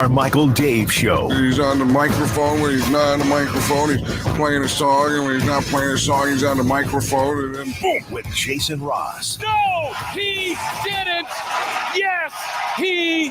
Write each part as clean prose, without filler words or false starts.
Carmichael Dave Show. He's on the microphone when he's not on the microphone. He's playing a song, and when he's not playing a song, he's on the microphone, and then boom. With Jason Rpss. No, he didn't. Yes, he.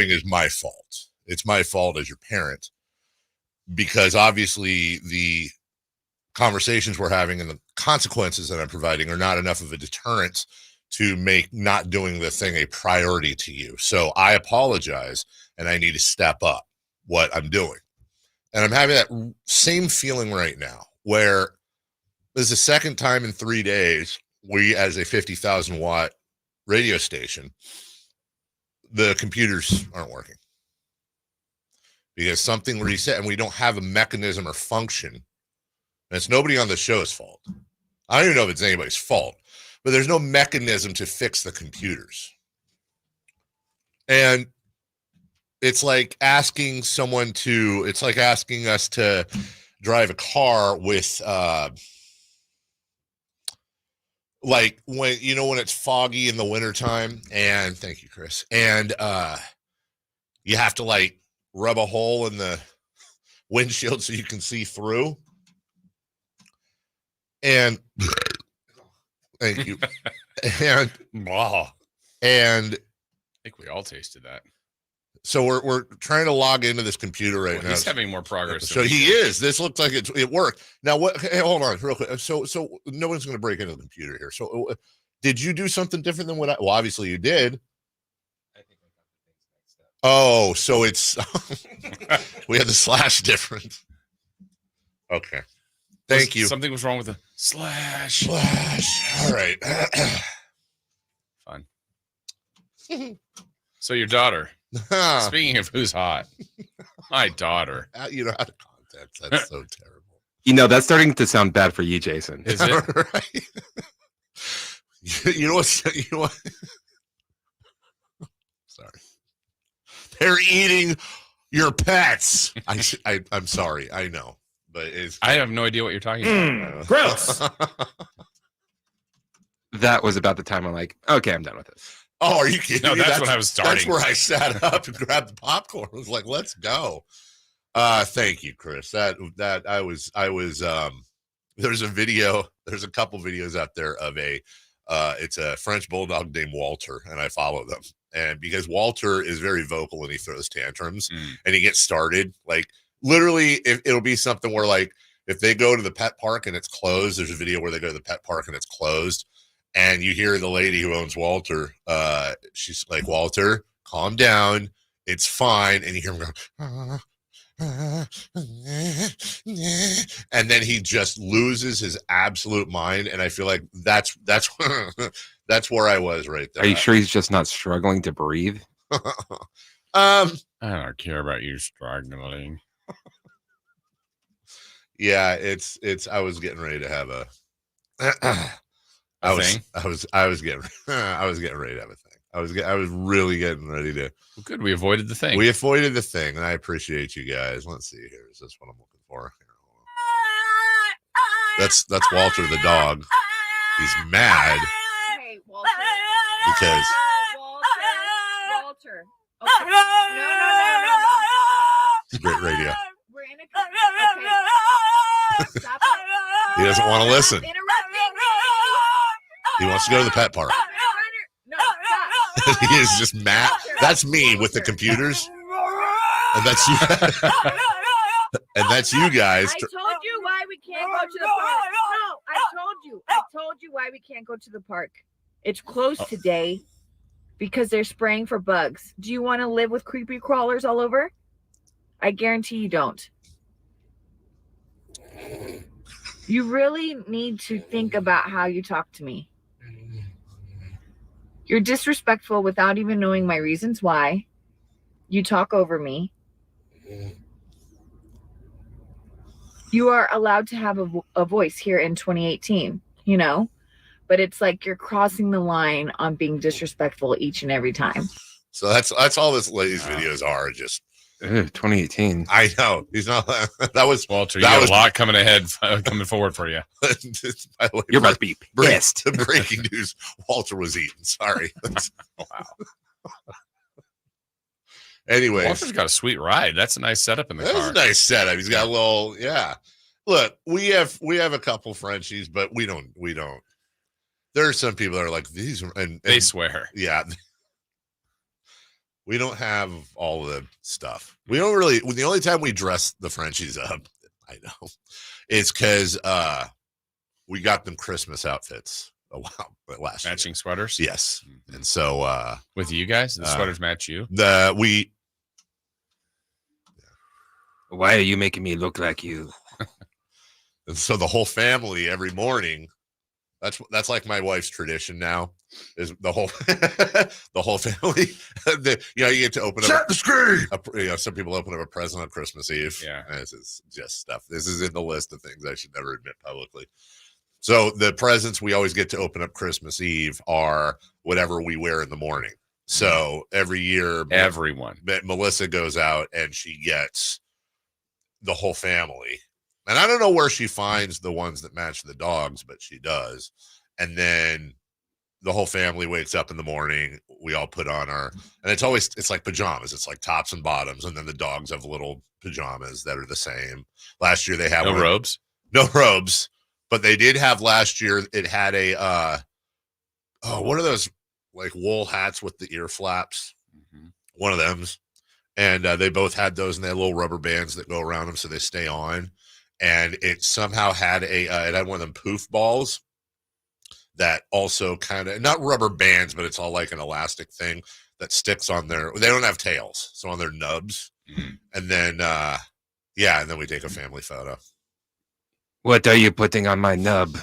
Is my fault. It's my fault as your parent, because obviously the conversations we're having and the consequences that I'm providing are not enough of a deterrent to make not doing the thing a priority to you. So I apologize, and I need to step up what I'm doing. And I'm having that same feeling right now, where this is the second time in 3 days we, as a 50,000 watt radio station, the computers aren't working because something reset, and we don't have a mechanism or function. And it's nobody on the show's fault. I don't even know if it's anybody's fault, but there's no mechanism to fix the computers. And it's like asking someone to, it's like asking us to drive a car with, like when, you know, when it's foggy in the wintertime, and thank you, Chris. And you have to like rub a hole in the windshield so you can see through. And thank you. And I think we all tasted that. So we're trying to log into this computer right now. He's having more progress. So he is. This looks like it worked. Now what? Hey, hold on, real quick. So no one's going to break into the computer here. So did you do something different than what I? Well, obviously you did. I think we got the things mixed up. Oh, so it's we had the slash difference. Okay. Thank you. Something was wrong with the slash. All right. Fun. So your daughter. Speaking of who's hot, my daughter. You know how to context. That's so terrible. You know, that's starting to sound bad for you, Jason. Is it? Right? You know what? Sorry. They're eating your pets. I'm sorry. I know, but I have no idea what you're talking about. Gross. That was about the time I'm like, okay, I'm done with this. Oh, are you kidding No, me? that's when I was starting. That's where I sat up and grabbed the popcorn. I was like, let's go. Thank you, Chris. That I was there's a video, there's a couple videos out there of it's a French bulldog named Walter, and I follow them. And because Walter is very vocal and he throws tantrums and he gets started, like literally it'll be something where like if they go to the pet park and it's closed, there's a video where they go to the pet park and it's closed. And you hear the lady who owns Walter, she's like, Walter, calm down. It's fine. And you hear him go, and then he just loses his absolute mind. And I feel like that's where I was right there. Are you sure he's just not struggling to breathe? I don't care about you struggling. Yeah, it's I was getting ready to have a I was getting ready to have a thing. I was really getting ready to. Well, good. We avoided the thing. We avoided the thing, and I appreciate you guys. Let's see here. Is this what I'm looking for? That's Walter the dog. He's mad. Hey, Walter. Because Walter. Okay. No. it's great radio. We're in a okay. Stop it. He doesn't want to listen. Interrupting He wants to go to the pet park. No, stop. He is just mad. That's me with the computers, and that's you. And that's you guys. I told you why we can't go to the park. No, I told you why we can't go to the park. It's closed today because they're spraying for bugs. Do you want to live with creepy crawlers all over? I guarantee you don't. You really need to think about how you talk to me. You're disrespectful without even knowing my reasons why. You talk over me. You are allowed to have a voice here in 2018, you know, but it's like you're crossing the line on being disrespectful each and every time. So that's all this lady's videos are. Just 2018. I know he's not. That was Walter. You got a lot coming forward for you. By the way, You're about to be pissed. The breaking news: Walter was eaten. Sorry. Wow. Anyways, Walter's got a sweet ride. That's a nice setup in the car. That's a nice setup. He's got a little, yeah. Look, we have a couple Frenchies, but we don't. There are some people that are like these, and they swear. Yeah. We don't have all the stuff. We don't really. The only time we dress the Frenchies up, I know, is because we got them Christmas outfits a while last year. Matching sweaters. Yes, and so with you guys, the sweaters match you. Why are you making me look like you? And so the whole family every morning. That's like my wife's tradition now. Is the whole family? You get to open up the screen. Some people open up a present on Christmas Eve. Yeah, this is just stuff. This is in the list of things I should never admit publicly. So the presents we always get to open up Christmas Eve are whatever we wear in the morning. So every year, everyone, Melissa goes out and she gets the whole family. And I don't know where she finds the ones that match the dogs, but she does. And then the whole family wakes up in the morning. We all put on and it's like pajamas. It's like tops and bottoms. And then the dogs have little pajamas that are the same. Last year they had no robes, but they did have last year. It had what are those like wool hats with the ear flaps? Mm-hmm. One of them's. And they both had those, and they had little rubber bands that go around them so they stay on. And it somehow had it had one of them poof balls that also kind of, not rubber bands, but it's all like an elastic thing that sticks on they don't have tails, so on their nubs. Mm-hmm. And then, and then we take a family photo. What are you putting on my nub?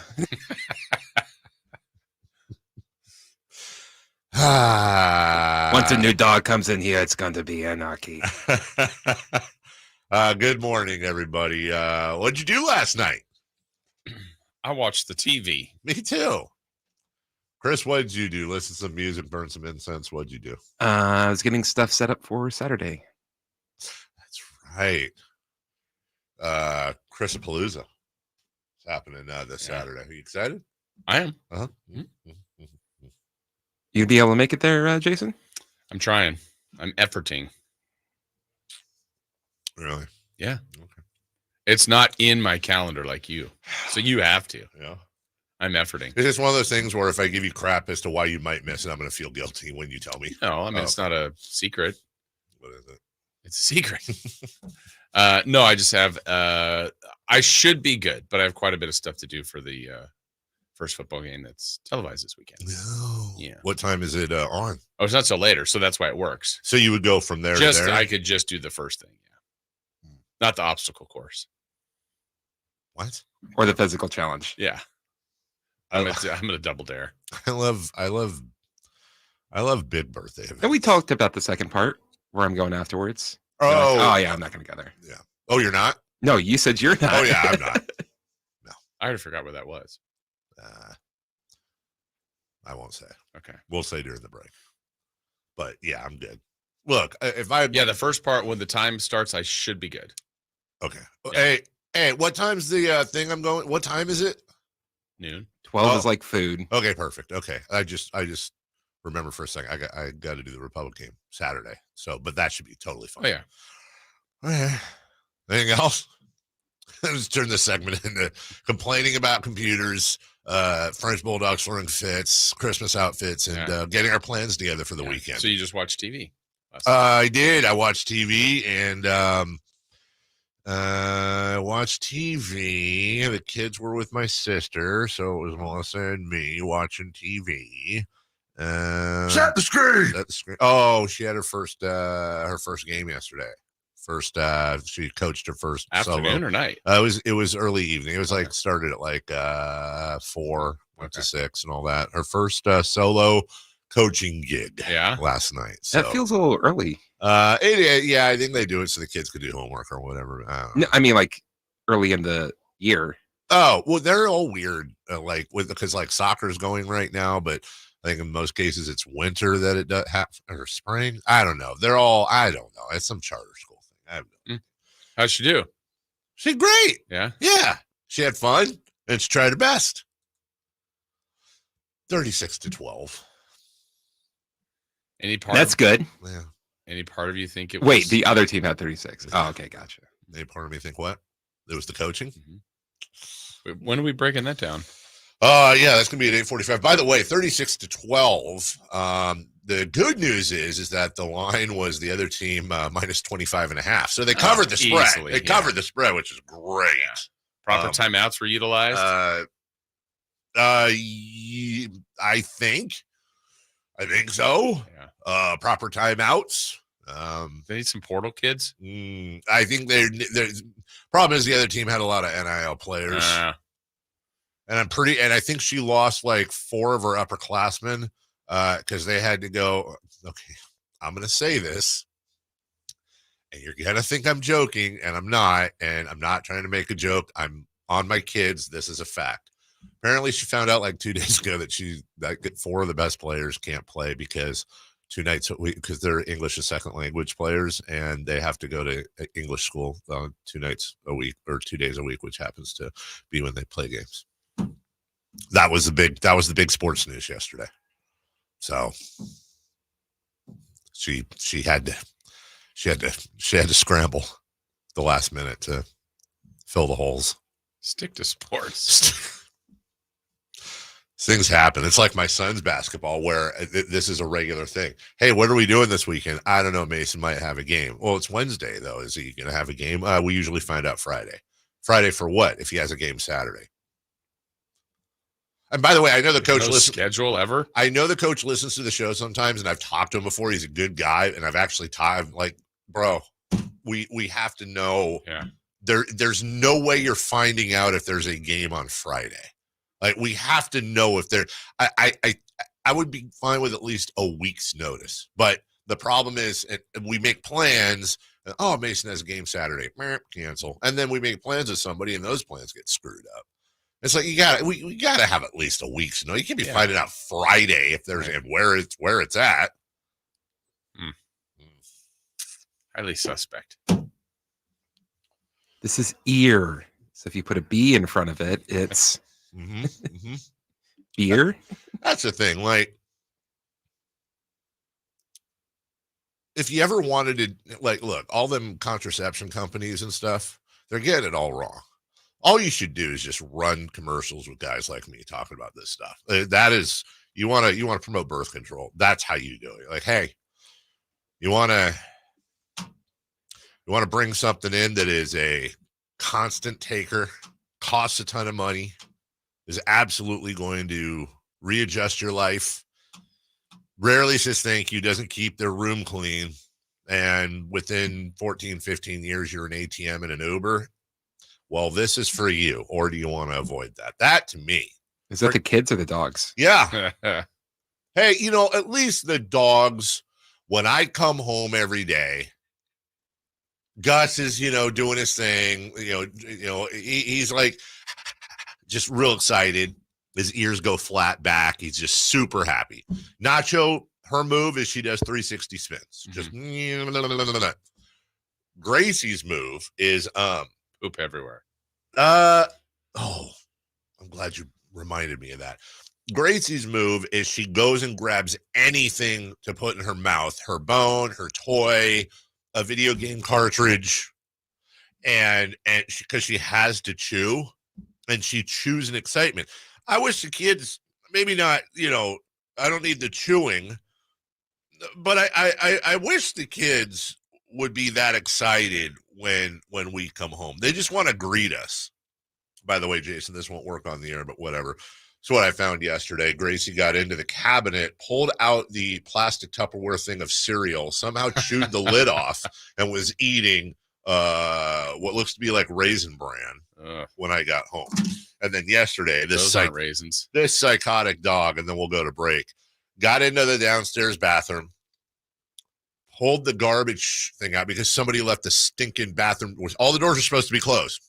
Once a new dog comes in here, it's going to be anarchy. Good morning, everybody. What'd you do last night? I watched the TV. Me too. Chris, what did you do? Listen to some music, burn some incense. What'd you do? I was getting stuff set up for Saturday. That's right. Chris Palooza. It's happening this Saturday. Are you excited? I am. Uh-huh. Mm-hmm. You'd be able to make it there, Jason? I'm trying. I'm efforting. Really? Yeah. Okay. It's not in my calendar like you. So you have to. Yeah. I'm efforting. It's just one of those things where if I give you crap as to why you might miss it, I'm going to feel guilty when you tell me. No, I mean, it's not a secret. What is it? It's a secret. No, I just have, I should be good, but I have quite a bit of stuff to do for the first football game that's televised this weekend. No. Yeah. What time is it on? Oh, it's not so later, so that's why it works. So you would go from there to there? I could just do the first thing, yeah. Not the obstacle course. What? Or the physical challenge. Yeah. I'm gonna double dare. I love big birthday. And we talked about the second part where I'm going afterwards. Oh yeah, I'm not gonna go there. Yeah. Oh, you're not? No, you said you're not. Oh yeah, I'm not. I already forgot where that was. I won't say. Okay. We'll say during the break. But yeah, I'm good. Look, if I the first part when the time starts, I should be good. Okay. Yeah. Hey, what time's the thing I'm going? What time is it? Noon. 12 is like food. Okay, perfect. Okay, I just remember for a second. I got to do the Republic game Saturday. So, but that should be totally fine. Oh yeah. Okay. Anything else? Let's turn this segment into complaining about computers, French bulldogs throwing fits, Christmas outfits, and getting our plans together for the weekend. So you just watched TV? I did. I watched TV and I watched TV. The kids were with my sister, so it was Melissa and me watching TV. Set the screen. Set the screen. Oh, she had her first game yesterday. She coached her first afternoon solo. or night. It was early evening. It was like started at like 4, went to 6 and all that. Her first solo coaching gig. Last night. So. That feels a little early. I think they do it so the kids could do homework or whatever. No, I mean, like early in the year. Oh, well, they're all weird. Because like soccer's going right now, but I think in most cases it's winter that it does happen or spring. I don't know. I don't know. It's some charter school thing. I have no idea. How'd she do? She did great. Yeah. Yeah. She had fun and she tried her best. 36-12. That's good. Yeah. Any part of you think it was? Wait, the other team had 36. Oh, okay, gotcha. Any part of me think what? It was the coaching? Mm-hmm. Wait, when are we breaking that down? Yeah, that's gonna be at 8:45. By the way, 36-12. The good news is that the line was the other team minus 25.5. So they covered the spread. Easily, they covered the spread, which is great. Yeah. Proper timeouts were utilized. I think so. Yeah. Proper timeouts. They need some portal kids. I think they're problem is the other team had a lot of NIL players. And I think she lost like 4 of her upperclassmen because they had to go. Okay, I'm going to say this, and you're going to think I'm joking, and I'm not trying to make a joke. I'm on my kids. This is a fact. Apparently, she found out like 2 days ago that 4 of the best players can't play because 2 nights a week because they're English as second language players, and they have to go to English school 2 nights a week or 2 days a week, which happens to be when they play games. That was the big sports news yesterday. So she had to scramble the last minute to fill the holes. Stick to sports. Things happen. It's like my son's basketball where this is a regular thing. Hey, what are we doing this weekend? I don't know. Mason might have a game. Well, it's Wednesday though. Is he going to have a game? We usually find out Friday. Friday for what? If he has a game Saturday. And by the way, I know the coach listens. Schedule ever. I know the coach listens to the show sometimes, and I've talked to him before. He's a good guy, and I've actually like, bro, we have to know. Yeah. There's no way you're finding out if there's a game on Friday. Like we have to know if there. I would be fine with at least a week's notice, but the problem is we make plans. Oh, Mason has a game Saturday. Cancel, and then we make plans with somebody, and those plans get screwed up. It's like we gotta have at least a week's notice. You can't be finding out Friday if there's and where it's at. Highly suspect. This is ear. So if you put a B in front of it, it's ear. That's the thing. Like, if you ever wanted to, like, look, all them contraception companies and stuff, they're getting it all wrong. All you should do is just run commercials with guys like me talking about this stuff. That is, you want to promote birth control. That's how you do it. You're like, hey, you want to bring something in that is a constant taker, costs a ton of money, is absolutely going to readjust your life, rarely says thank you, doesn't keep their room clean, and within 14, 15 years, you're an ATM and an Uber. Well, this is for you, or do you want to avoid that? That, to me. Is that the kids or the dogs? Yeah. Hey, at least the dogs, when I come home every day, Gus is, doing his thing. He's like just real excited. His ears go flat back. He's just super happy. Nacho, her move is she does 360 spins. Just Gracie's move is poop everywhere. I'm glad you reminded me of that. Gracie's move is she goes and grabs anything to put in her mouth, her bone, her toy, a video game cartridge, and because she has to chew, and she chews in excitement. I wish the kids, maybe not, I don't need the chewing, but I wish the kids would be that excited when we come home. They just want to greet us. By the way, Jason, this won't work on the air, but whatever. So what I found yesterday, Gracie got into the cabinet, pulled out the plastic Tupperware thing of cereal, somehow chewed the lid off, and was eating what looks to be like Raisin Bran when I got home. And then yesterday, Those aren't raisins. This psychotic dog, and then we'll go to break, got into the downstairs bathroom, pulled the garbage thing out because somebody left the stinking bathroom. All the doors are supposed to be closed.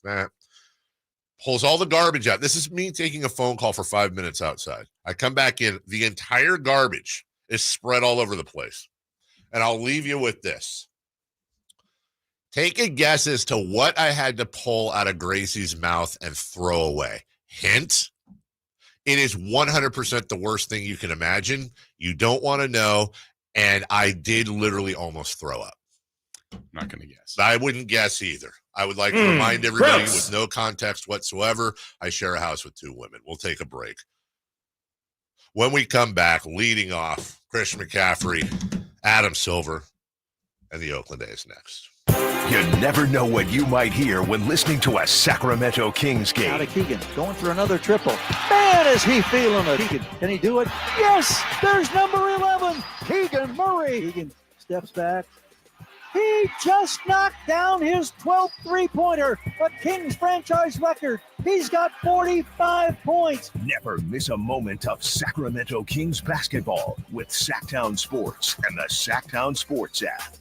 Pulls all the garbage out. This is me taking a phone call for 5 minutes outside. I come back in. The entire garbage is spread all over the place. And I'll leave you with this. Take a guess as to what I had to pull out of Gracie's mouth and throw away. Hint, it is 100% the worst thing you can imagine. You don't want to know. And I did literally almost throw up. I'm not going to guess. I wouldn't guess either. I would like to remind everybody with no context whatsoever, I share a house with two women. We'll take a break. When we come back, leading off, Christian McCaffrey, Adam Silver, and the Oakland A's next. You never know what you might hear when listening to a Sacramento Kings game. Out of Keegan, going for another triple. Man, is he feeling it. Keegan, can he do it? Yes, there's number 11, Keegan Murray. Keegan steps back. He just knocked down his 12th three-pointer, a Kings franchise record. He's got 45 points. Never miss a moment of Sacramento Kings basketball with Sacktown Sports and the Sacktown Sports app.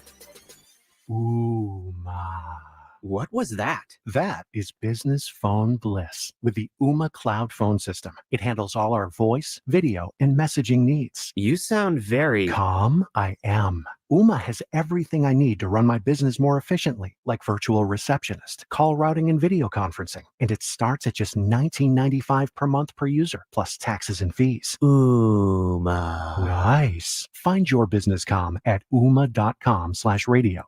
Ooh, ma. What was that? That is business phone bliss with the Ooma Cloud phone system. It handles all our voice, video, and messaging needs. You sound very calm. I am. Ooma has everything I need to run my business more efficiently, like virtual receptionist, call routing, and video conferencing. And it starts at just $19.95 per month per user, plus taxes and fees. Ooma. Nice. Find your business comm at ooma.com/radio.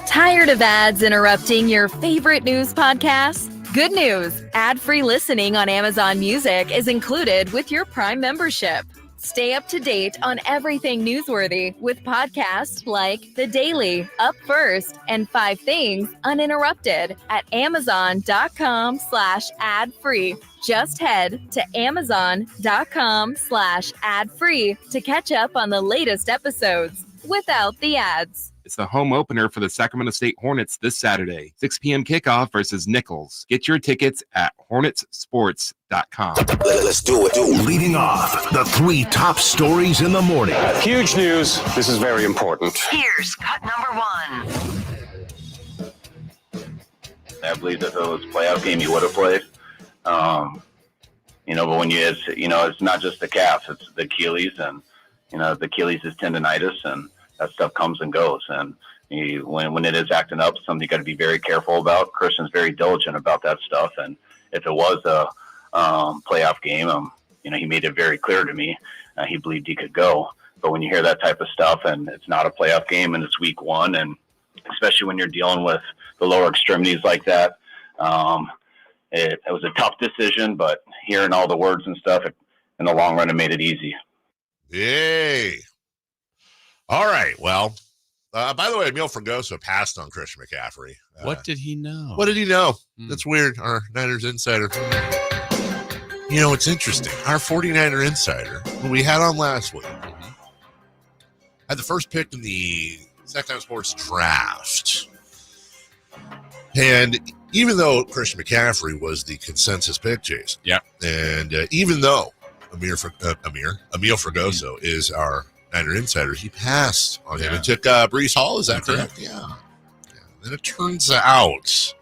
Tired of ads interrupting your favorite news podcasts? Good news. Ad-free listening on Amazon Music is included with your Prime membership. Stay up to date on everything newsworthy with podcasts like The Daily, Up First, and 5 Things Uninterrupted at amazon.com/ad-free. Just head to amazon.com/ad-free to catch up on the latest episodes without the ads. It's the home opener for the Sacramento State Hornets this Saturday. 6 p.m. kickoff versus Nichols. Get your tickets at hornetsports.com. Let's do it. Leading off, the 3 top stories in the morning. Huge news. This is very important. Here's cut number 1. I believe that if it was a playoff game, you would have played. But when it's not just the calf, it's the Achilles, and the Achilles is tendonitis, and that stuff comes and goes. And when it is acting up, something you got to be very careful about. Christian's very diligent about that stuff. And if it was a playoff game, he made it very clear to me he believed he could go. But when you hear that type of stuff and it's not a playoff game and it's week 1, and especially when you're dealing with the lower extremities like that, it was a tough decision. But hearing all the words and stuff, in the long run, it made it easy. Yay. All right. Well, by the way, Emil Fragoso passed on Christian McCaffrey. What did he know? What did he know? That's weird. Our Niners insider. It's interesting. Our 49er insider, who we had on last week, had the first pick in the Sacktown Sports draft. And even though Christian McCaffrey was the consensus pick, Jason. Yeah. And even though Emil Fragoso is our Niner insider, he passed on him and took Breece Hall. Is that correct? Yeah. Then it turns out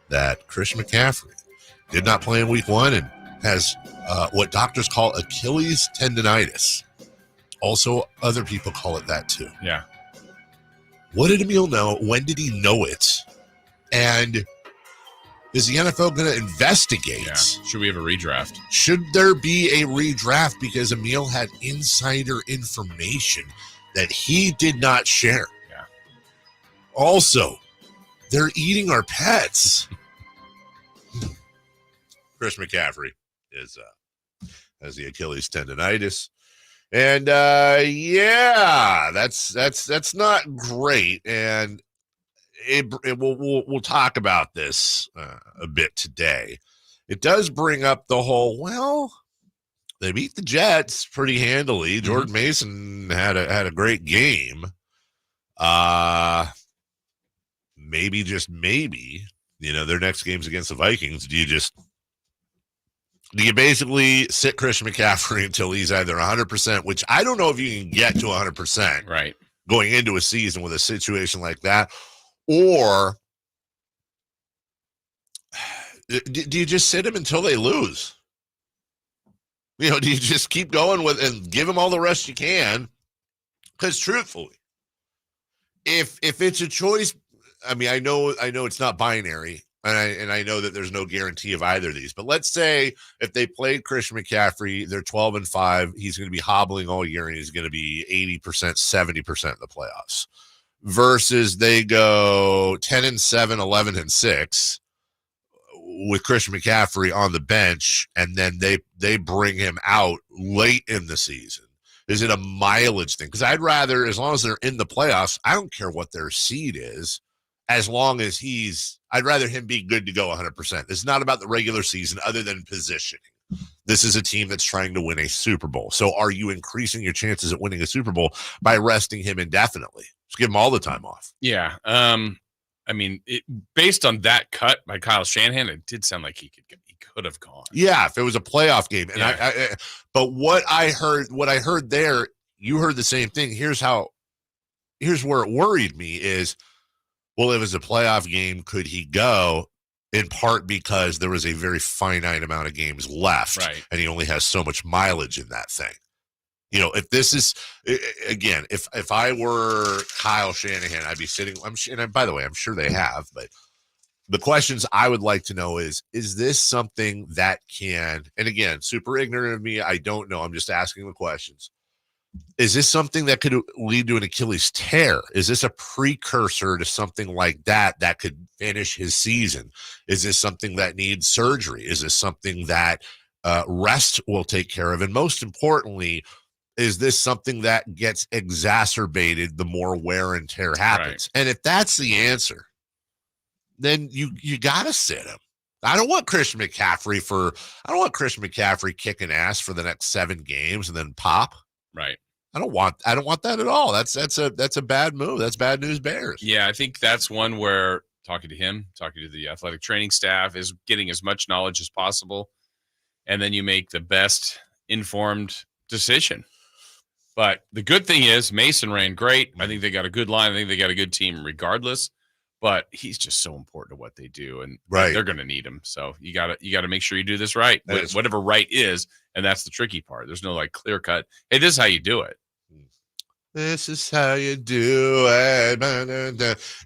that Christian McCaffrey did not play in week 1 and has what doctors call Achilles tendonitis. Also, other people call it that too. Yeah. What did Emil know? When did he know it? And is the NFL going to investigate? Yeah. Should we have a redraft? Should there be a redraft because Emil had insider information that he did not share? Yeah. Also, they're eating our pets. Chris McCaffrey has the Achilles tendonitis. And yeah, that's not great. And we'll talk about this a bit today. It does bring up the whole, well, they beat the Jets pretty handily. Jordan Mason had a great game. Maybe, just maybe, their next game's against the Vikings. Do you basically sit Christian McCaffrey until he's either 100%, which I don't know if you can get to 100% right going into a season with a situation like that, or do you just sit him until they lose? Do you just keep going with and give him all the rest you can? Because truthfully, if it's a choice, I mean, I know it's not binary. And I know that there's no guarantee of either of these, but let's say if they played Christian McCaffrey, they're 12-5, he's going to be hobbling all year and he's going to be 80%, 70% in the playoffs versus they go 10-7, 11-6 with Christian McCaffrey on the bench. And then they bring him out late in the season. Is it a mileage thing? Because I'd rather, as long as they're in the playoffs, I don't care what their seed is. As long as I'd rather him be good to go 100%. It's not about the regular season other than positioning. This is a team that's trying to win a Super Bowl. So are you increasing your chances at winning a Super Bowl by resting him indefinitely? Just give him all the time off. Yeah. I mean, based on that cut by Kyle Shanahan, it did sound like he could have gone. Yeah, if it was a playoff game. And yeah. But what I heard there, you heard the same thing. Here's where it worried me is, well, if it was a playoff game, could he go? In part because there was a very finite amount of games left, right, and he only has so much mileage in that thing. If this is, again, if I were Kyle Shanahan, I'd be sitting, and by the way, I'm sure they have, but the questions I would like to know is this something that can, and again, super ignorant of me, I don't know, I'm just asking the questions. Is this something that could lead to an Achilles tear? Is this a precursor to something like that could finish his season? Is this something that needs surgery? Is this something that rest will take care of? And most importantly, is this something that gets exacerbated the more wear and tear happens? Right. And if that's the answer, then you got to sit him. I don't want Christian McCaffrey kicking ass for the next 7 games and then pop. Right. I don't want that at all. That's a bad move. That's bad news bears. Yeah, I think that's one where talking to the athletic training staff is getting as much knowledge as possible. And then you make the best informed decision. But the good thing is Mason ran great. I think they got a good line. I think they got a good team regardless. But he's just so important to what they do, and they're going to need him. So you got to make sure you do this right, whatever right is, and that's the tricky part. There's no clear cut. Hey, this is how you do it. This is how you do it.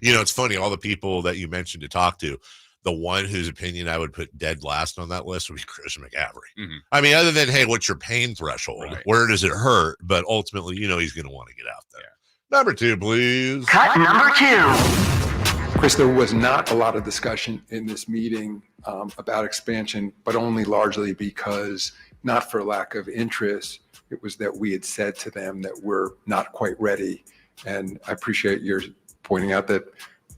It's funny. All the people that you mentioned to talk to, the one whose opinion I would put dead last on that list would be Christian McCaffrey. Mm-hmm. I mean, other than, hey, what's your pain threshold? Right. Where does it hurt? But ultimately, he's going to want to get out there. Yeah. Number 2, please. Cut number 2. Chris, there was not a lot of discussion in this meeting about expansion, but only largely because, not for lack of interest, it was that we had said to them that we're not quite ready. And I appreciate your pointing out that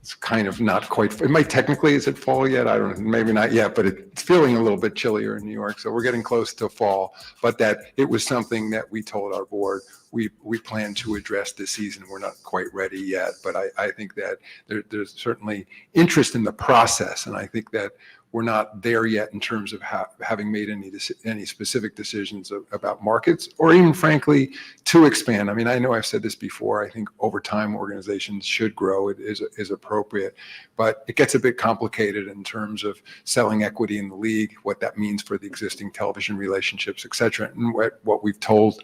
it's kind of not quite, it might technically, is it fall yet? I don't know, maybe not yet, but it's feeling a little bit chillier in New York. So we're getting close to fall, but that it was something that we told our board we plan to address this season. We're not quite ready yet, but I think that there's certainly interest in the process. And I think that we're not there yet in terms of having made any specific decisions about markets, or even frankly to expand. I mean, I know I've said this before. I think over time organizations should grow. It is appropriate, but it gets a bit complicated in terms of selling equity in the league, what that means for the existing television relationships, et cetera. And what we've told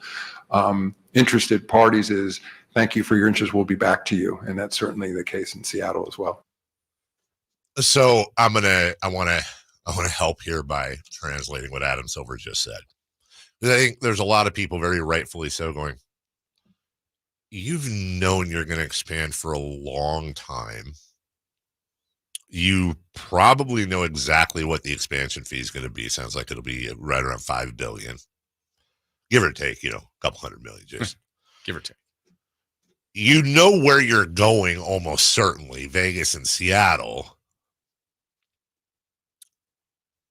interested parties is, thank you for your interest. We'll be back to you. And that's certainly the case in Seattle as well. So I want to help here by translating what Adam Silver just said. I think there's a lot of people, very rightfully so, going, you've known you're going to expand for a long time. You probably know exactly what the expansion fee is going to be. Sounds like it'll be right around $5 billion, give or take, a couple $100 million, just give or take. You know where you're going, almost certainly, Vegas and Seattle.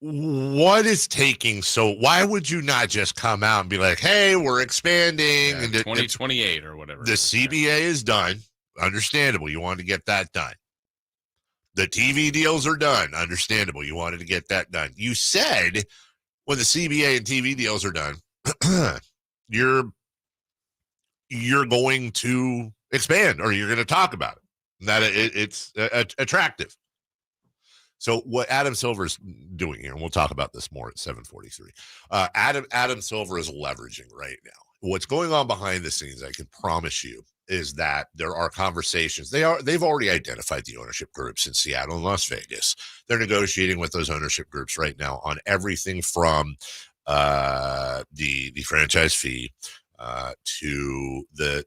What is taking why would you not just come out and be like, hey, we're expanding? Yeah, 2028 or whatever. The CBA is done. Understandable. You wanted to get that done. The TV deals are done. Understandable. You wanted to get that done. You said when the CBA and TV deals are done, you're going to expand, or you're going to talk about it. That it's attractive. So what Adam Silver's doing here, and we'll talk about this more at 7:43. Adam Silver is leveraging right now. What's going on behind the scenes, I can promise you, is that there are conversations. They've already identified the ownership groups in Seattle and Las Vegas. They're negotiating with those ownership groups right now on everything from the franchise fee to the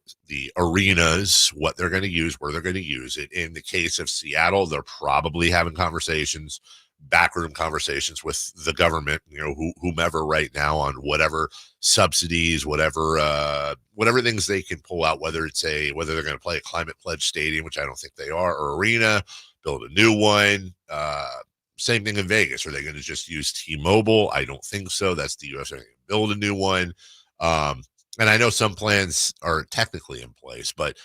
arenas, what they're going to use, where they're going to use it. In the case of Seattle, they're probably having conversations, backroom conversations with the government, whomever right now, on whatever subsidies, whatever things they can pull out, whether they're going to play a Climate Pledge stadium, which I don't think they are, or arena, build a new one. Same thing in Vegas. Are they going to just use T-Mobile? I don't think so. That's the U.S. Build a new one. And I know some plans are technically in place, but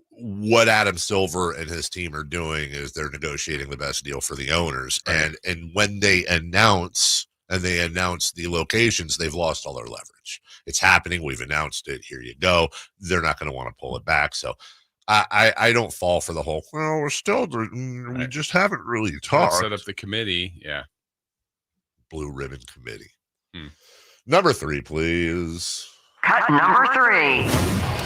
what Adam Silver and his team are doing is they're negotiating the best deal for the owners. Right. And when they announce the locations, they've lost all their leverage. It's happening. We've announced it. Here you go. They're not going to want to pull it back. So I don't fall for the whole, well, we just haven't really talked. Set up the committee. Yeah. Blue ribbon committee. Number 3, please. Cut number 3.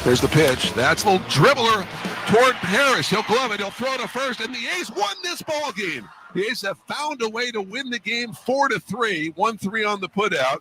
There's the pitch. That's a little dribbler toward Harris. He'll glove it. He'll throw to first, and the A's won this ball game. The A's have found a way to win the game 4-3. 1-3 on the putout.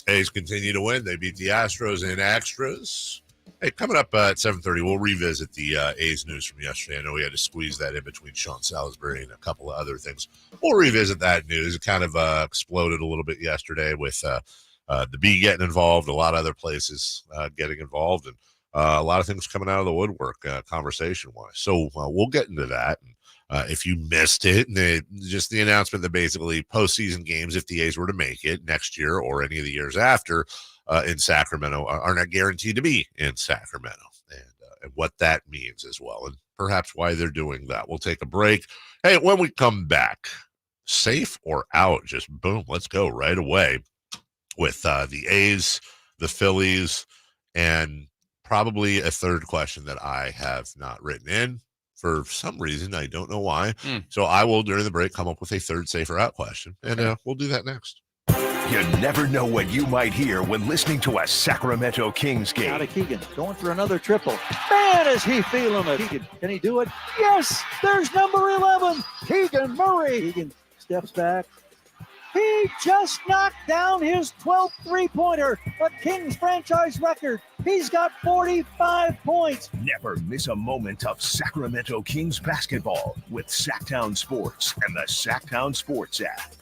A's continue to win. They beat the Astros in extras. Hey, coming up at 7:30, we'll revisit the A's news from yesterday. I know we had to squeeze that in between Sean Salisbury and a couple of other things. We'll revisit that news. It kind of exploded a little bit yesterday with the B getting involved, a lot of other places getting involved, and a lot of things coming out of the woodwork conversation-wise. So we'll get into that. And, if you missed it, just the announcement that basically postseason games, if the A's were to make it next year or any of the years after in Sacramento, are not guaranteed to be in Sacramento, and what that means as well, and perhaps why they're doing that. We'll take a break. Hey, when we come back, safe or out? Just boom, let's go right away with the A's, the Phillies, and probably a third question that I have not written in for some reason. I don't know why. So I will, during the break, come up with a third safe or out question, and we'll do that next. You never know what you might hear when listening to a Sacramento Kings game. Out of Keegan, going for another triple. Man, is he feeling it. Keegan, can he do it? Yes, there's number 11, Keegan Murray. Keegan steps back. He just knocked down his 12th three-pointer, a Kings franchise record. He's got 45 points. Never miss a moment of Sacramento Kings basketball with Sacktown Sports and the Sacktown Sports app.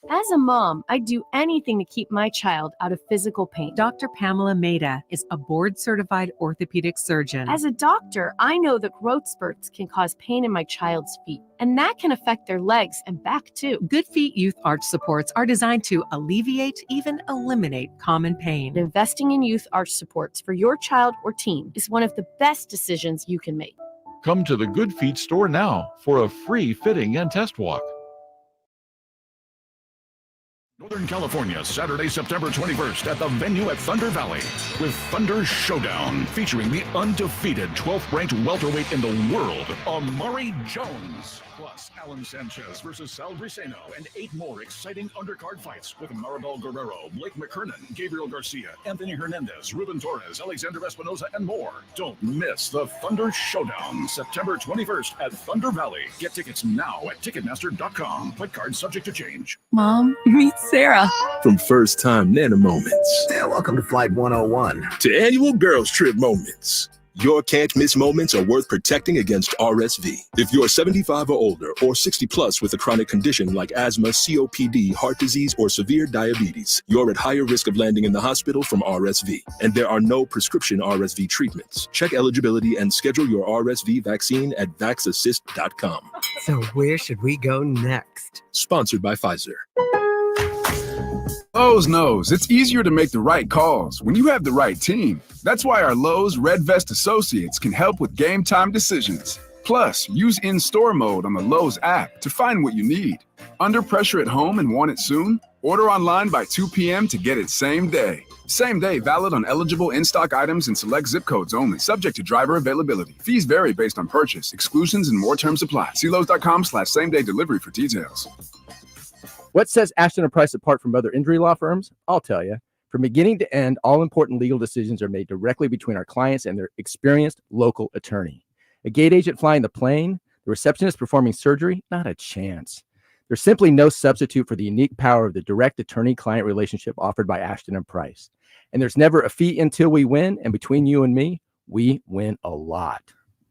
As a mom, I'd do anything to keep my child out of physical pain. Dr. Pamela Maida is a board-certified orthopedic surgeon. As a doctor, I know that growth spurts can cause pain in my child's feet, and that can affect their legs and back too. Good Feet Youth Arch supports are designed to alleviate, even eliminate common pain. Investing in youth arch supports for your child or team is one of the best decisions you can make. Come to the Good Feet store now for a free fitting and test walk. Northern California, Saturday, September 21st at the venue at Thunder Valley with Thunder Showdown, featuring the undefeated 12th-ranked welterweight in the world, Amari Jones. Plus, Alan Sanchez versus Sal Briseno, and 8 more exciting undercard fights with Maribel Guerrero, Blake McKernan, Gabriel Garcia, Anthony Hernandez, Ruben Torres, Alexander Espinoza, and more. Don't miss the Thunder Showdown, September 21st at Thunder Valley. Get tickets now at Ticketmaster.com. Play card subject to change. Mom, meet Sarah. From first-time Nana moments. Yeah, welcome to Flight 101. To annual girls trip moments. Your can't-miss moments are worth protecting against RSV. If you're 75 or older or 60 plus with a chronic condition like asthma, COPD, heart disease, or severe diabetes, you're at higher risk of landing in the hospital from RSV. And there are no prescription RSV treatments. Check eligibility and schedule your RSV vaccine at vaxassist.com. So where should we go next? Sponsored by Pfizer. Lowe's knows it's easier to make the right calls when you have the right team. That's why our Lowe's Red Vest associates can help with game time decisions. Plus, use in-store mode on the Lowe's app to find what you need. Under pressure at home and want it soon? Order online by 2 p.m. to get it same day. Same day valid on eligible in-stock items and select zip codes only, subject to driver availability. Fees vary based on purchase. Exclusions and more terms apply. See Lowe's.com/same-day delivery for details. What sets Ashton & Price apart from other injury law firms? I'll tell you. From beginning to end, all important legal decisions are made directly between our clients and their experienced local attorney. A gate agent flying the plane, the receptionist performing surgery, not a chance. There's simply no substitute for the unique power of the direct attorney-client relationship offered by Ashton & Price. And there's never a fee until we win, and between you and me, we win a lot.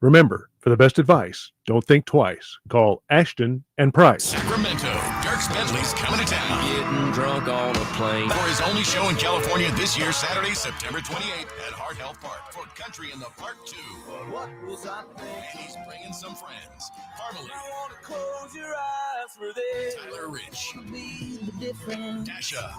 Remember, for the best advice, don't think twice. Call Ashton & Price. Sacramento, Dirk Bentley's coming to town. Getting drunk on a plane. For his only show in California this year, Saturday, September 28th at Heart Health Park for Country in the Park 2. What was I thinking? And he's bringing some friends. Parmalee. Close your eyes for this. Tyler Rich. Different. Dasha.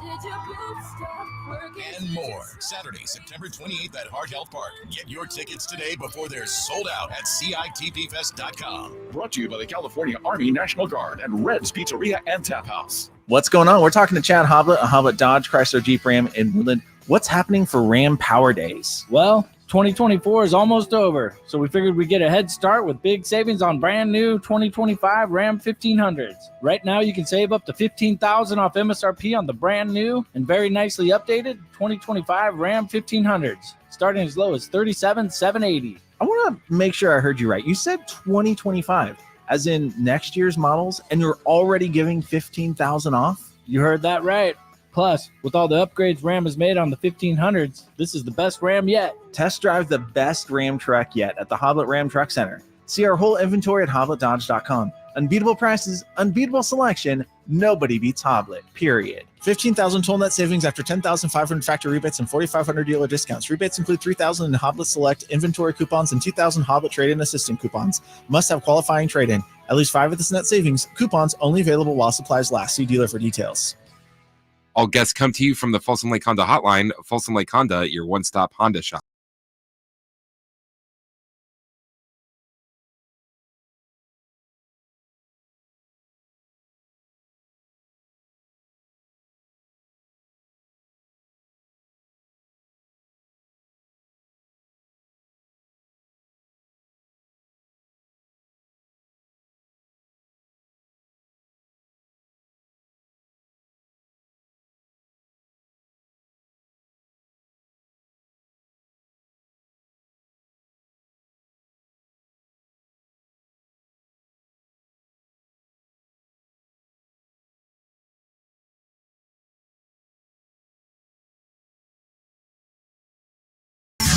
And more. Saturday, September 28th at Heart Health Park. Get your tickets today before they're sold out at CITPFest.com. Brought to you by the California Army National Guard and Red's Pizzeria and Tap House. What's going on? We're talking to Chad Hoblet, a Hoblet Dodge Chrysler Jeep Ram in Woodland. What's happening for Ram Power Days? Well, 2024 is almost over, so we figured we'd get a head start with big savings on brand new 2025 Ram 1500s. Right now, you can save up to $15,000 off MSRP on the brand new and very nicely updated 2025 Ram 1500s, starting as low as $37,780. I want to make sure I heard you right. You said 2025, as in next year's models, and you're already giving $15,000 off? You heard that right. Plus, with all the upgrades Ram has made on the 1500s, this is the best Ram yet. Test drive the best Ram truck yet at the Hoblet Ram Truck Center. See our whole inventory at HobletDodge.com. Unbeatable prices, unbeatable selection, nobody beats Hoblet, period. 15,000 total net savings after 10,500 factory rebates and 4,500 dealer discounts. Rebates include 3,000 in Hoblet Select inventory coupons and 2,000 Hoblet trade-in assistant coupons. Must have qualifying trade-in. At least 5 of this net savings. Coupons only available while supplies last. See dealer for details. All guests come to you from the Folsom Lake Honda Hotline. Folsom Lake Honda, your one-stop Honda shop.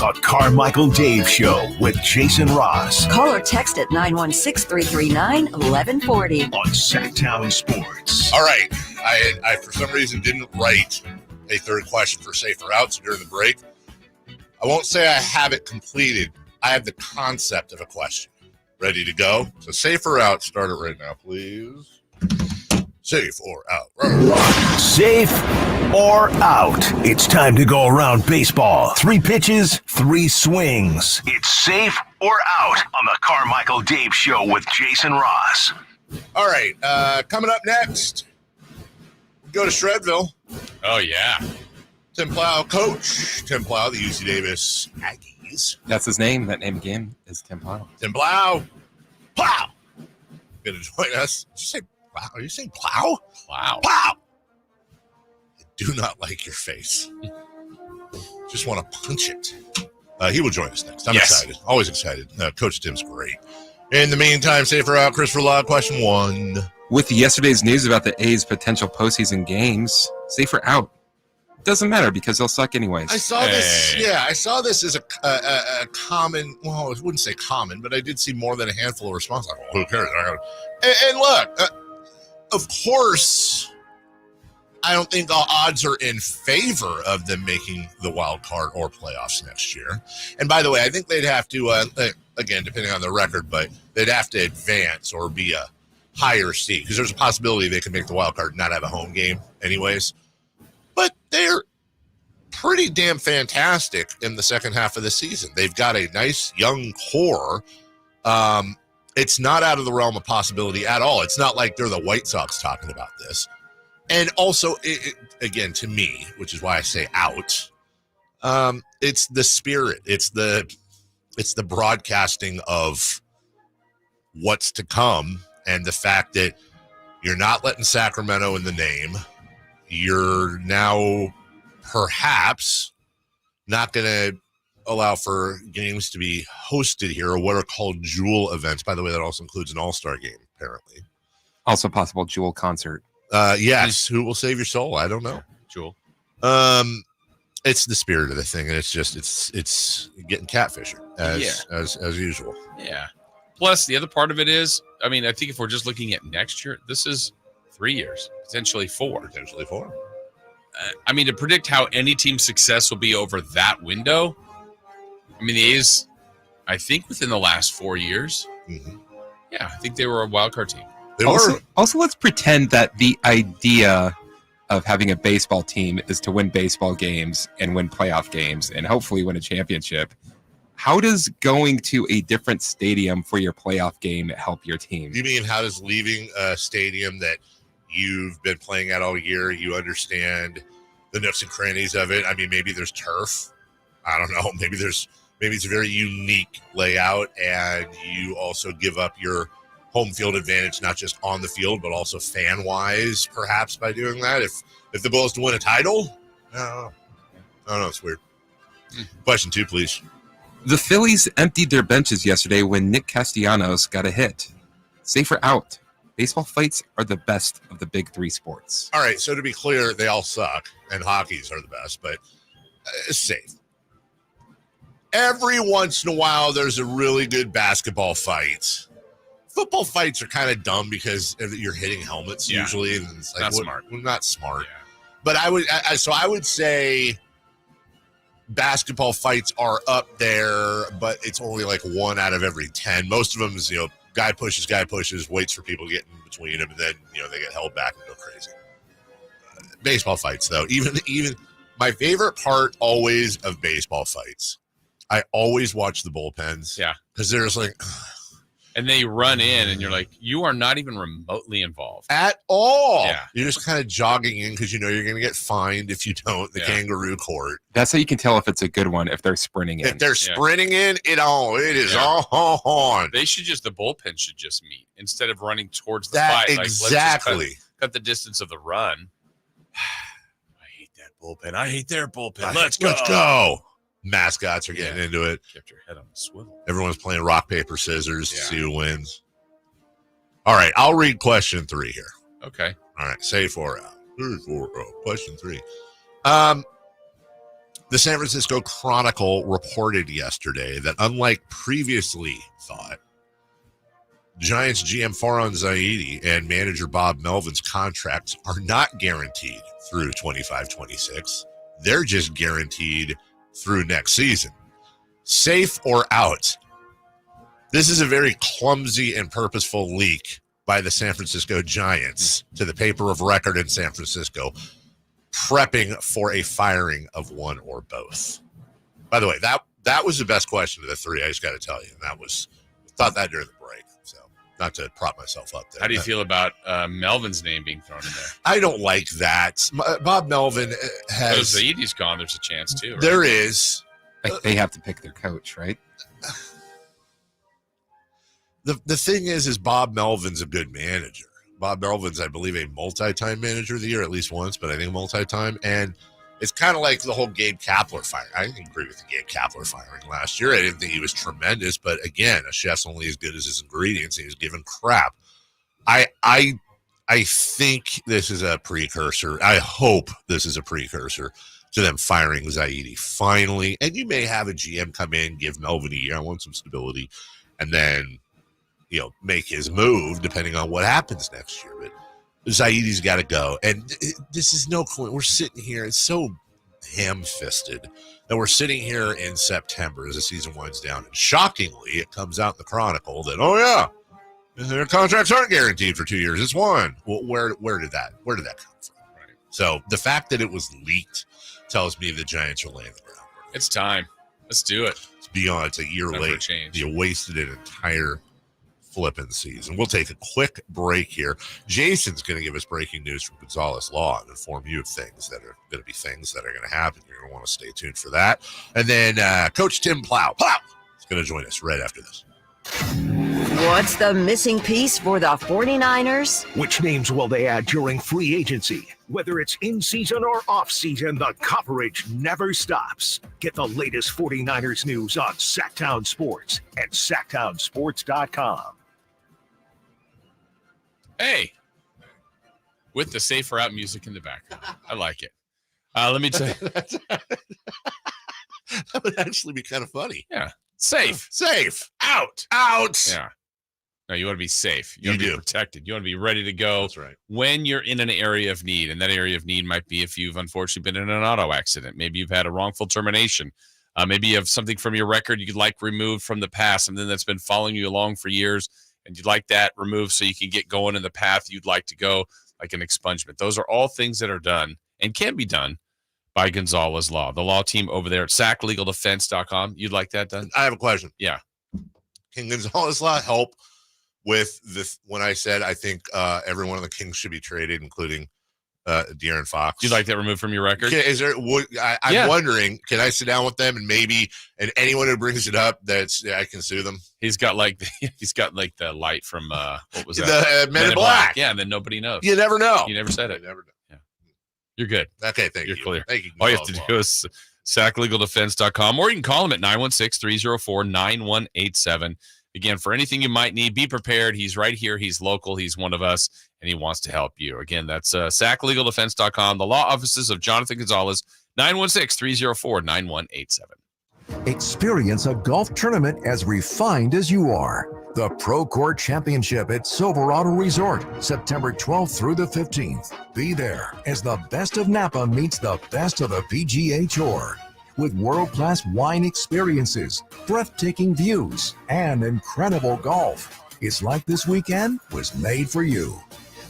The Carmichael Dave Show with Jason Rpss. Call or text at 916-339-1140. On Sacktown Sports. All right. I for some reason didn't write a third question for Safer Outs during the break. I won't say I have it completed. I have the concept of a question ready to go. So Safer Out, start it right now, please. Safe or out? Safe or out? It's time to go around baseball. 3 pitches, 3 swings. It's safe or out on the Carmichael Dave Show with Jason Rpss. All right. Coming up next, Go to Shredville. Oh, yeah. Tim Plough, Coach Tim Plough, the UC Davis Aggies. That's his name. That name again is Tim Plough. Tim Plough. Plough. Going to join us. Did you say Plough? Are you saying Plough? Wow. Plough. I do not like your face. Just want to punch it. He will join us next. I'm excited. Always excited. Coach Tim's great. In the meantime, Safer Out, Christopher Law, question 1. With yesterday's news about the A's potential postseason games, Safer Out. Doesn't matter because they'll suck anyways. I saw this. Yeah, I saw this as a common. Well, I wouldn't say common, but I did see more than a handful of responses. Like, well, who cares? And look, of course, I don't think all odds are in favor of them making the wild card or playoffs next year. And by the way, I think they'd have to, again, depending on the record, but they'd have to advance or be a higher seed because there's a possibility they could make the wild card and not have a home game anyways. But they're pretty damn fantastic in the second half of the season. They've got a nice young core. It's not out of the realm of possibility at all. It's not like they're the White Sox talking about this. And also, again, to me, which is why I say out, it's the spirit. It's the broadcasting of what's to come and the fact that you're not letting Sacramento in the name. You're now perhaps not going to allow for games to be hosted here or what are called Jewel events. By the way, that also includes an all-star game, apparently. Also possible Jewel concert. Yes. Who will save your soul? I don't know. Jewel. It's the spirit of the thing, and it's getting catfisher as usual. Yeah. Plus, the other part of it is, I mean, I think if we're just looking at next year, this is 3 years, potentially 4. I mean, to predict how any team's success will be over that window, I mean, the A's, I think within the last 4 years, yeah, I think they were a wild card team. Also, let's pretend that the idea of having a baseball team is to win baseball games and win playoff games and hopefully win a championship. How does going to a different stadium for your playoff game help your team? You mean how does leaving a stadium that you've been playing at all year, you understand the nooks and crannies of it? I mean, maybe there's turf. I don't know. Maybe it's a very unique layout, and you also give up your home field advantage, not just on the field, but also fan-wise, perhaps, by doing that. If the goal is to win a title, I don't know. It's weird. Question 2, please. The Phillies emptied their benches yesterday when Nick Castellanos got a hit. Safer out. Baseball fights are the best of the big 3 sports. All right, so to be clear, they all suck, and hockeys are the best, but it's safe. Every once in a while, there's a really good basketball fight. Football fights are kind of dumb because you're hitting helmets usually. And it's like, not smart. Yeah. But I would say basketball fights are up there, but it's only like 1 out of every 10. Most of them is, guy pushes, waits for people to get in between him, and then, they get held back and go crazy. Baseball fights, though, even my favorite part always of baseball fights, I always watch the bullpens. Yeah. Because there's like... And they run in, and you're like, you are not even remotely involved. At all. Yeah. You're just kind of jogging in because you're going to get fined if you don't, the kangaroo court. That's how you can tell if it's a good one, if they're sprinting in. If they're sprinting in, it is all on. They should the bullpen should just meet instead of running towards the fight. Exactly. Let's just cut the distance of the run. I hate that bullpen. I hate their bullpen. Let's go. Mascots are getting into it. Kept your head on a swivel. Everyone's playing rock, paper, scissors to see who wins. All right, I'll read question 3 here. Okay. All right, say 4 out. Question 3. The San Francisco Chronicle reported yesterday that unlike previously thought, Giants GM Farhan Zaidi and manager Bob Melvin's contracts are not guaranteed through 25-26. They're just guaranteed through next season. Safe or out? This is a very clumsy and purposeful leak by the San Francisco Giants to the paper of record in San Francisco, prepping for a firing of one or both. By the way, that was the best question of the 3. I just got to tell you, and thought that during the break. So not to prop myself up there. How do you feel about Melvin's name being thrown in there? I don't like that. Bob Melvin has. So Zaidi's gone. There's a chance too. Right? There is. They have to pick their coach, right? The thing is Bob Melvin's a good manager. Bob Melvin's, I believe, a multi-time manager of the year, at least once, but I think multi-time. And it's kind of like the whole Gabe Kapler firing. I didn't agree with the Gabe Kapler firing last year. I didn't think he was tremendous, but again, a chef's only as good as his ingredients. He was given crap. I think this is a precursor. I hope this is a precursor to them firing Zaidi finally. And you may have a GM come in, give Melvin a year. I want some stability, and then make his move depending on what happens next year. But Zaidi's got to go. And this is no point. We're sitting here. It's so ham-fisted that we're sitting here in September as the season winds down. And shockingly, it comes out in the Chronicle that, their contracts aren't guaranteed for 2 years. It's one. Well, where did that come from? Right. So the fact that it was leaked tells me the Giants are laying the groundwork. It's time. Let's do it. It's beyond. It's a year late. You wasted an entire flipping season. We'll take a quick break here. Jason's going to give us breaking news from Gonzalez Law and inform you of things that are going to be things that are going to happen. You're going to want to stay tuned for that. And then Coach Tim Plough is going to join us right after this. What's the missing piece for the 49ers? Which names will they add during free agency? Whether it's in season or off season, the coverage never stops. Get the latest 49ers news on Sacktown Sports at sacktownsports.com. Hey, with the safe route music in the background. I like it. Let me tell you. That would actually be kind of funny. Yeah. Safe. Out. Yeah. No, you want to be safe. You want to be protected. You want to be ready to go. That's right. When you're in an area of need. And that area of need might be if you've unfortunately been in an auto accident. Maybe you've had a wrongful termination. Maybe you have something from your record you'd like removed from the past, something that's been following you along for years, and you'd like that removed so you can get going in the path you'd like to go, like an expungement. Those are all things that are done and can be done by Gonzalez Law, the law team over there at sacklegaldefense.com. You'd like that done? I have a question. Yeah. Can Gonzalez Law help with this? When I said I think every one of the Kings should be traded, including De'Aaron Fox. You'd like that removed from your record? Is there? I'm wondering. Can I sit down with them and anyone who brings it up, I can sue them. He's got like the light from what was that? The Men in Black. Yeah, and then nobody knows. You never know. You never said it. You never know. Yeah. You're good. Okay, thank you. You're clear. Thank you. All you have to do is sacklegaldefense.com, or you can call him at 916-304-9187. Again, for anything you might need, be prepared. He's right here. He's local. He's one of us, and he wants to help you. Again, that's sacklegaldefense.com. The law offices of Jonathan Gonzalez, 916-304-9187. Experience a golf tournament as refined as you are. The Procore Championship at Silverado Resort, September 12th through the 15th. Be there as the best of Napa meets the best of the PGA Tour. With world-class wine experiences, breathtaking views, and incredible golf. It's like this weekend was made for you.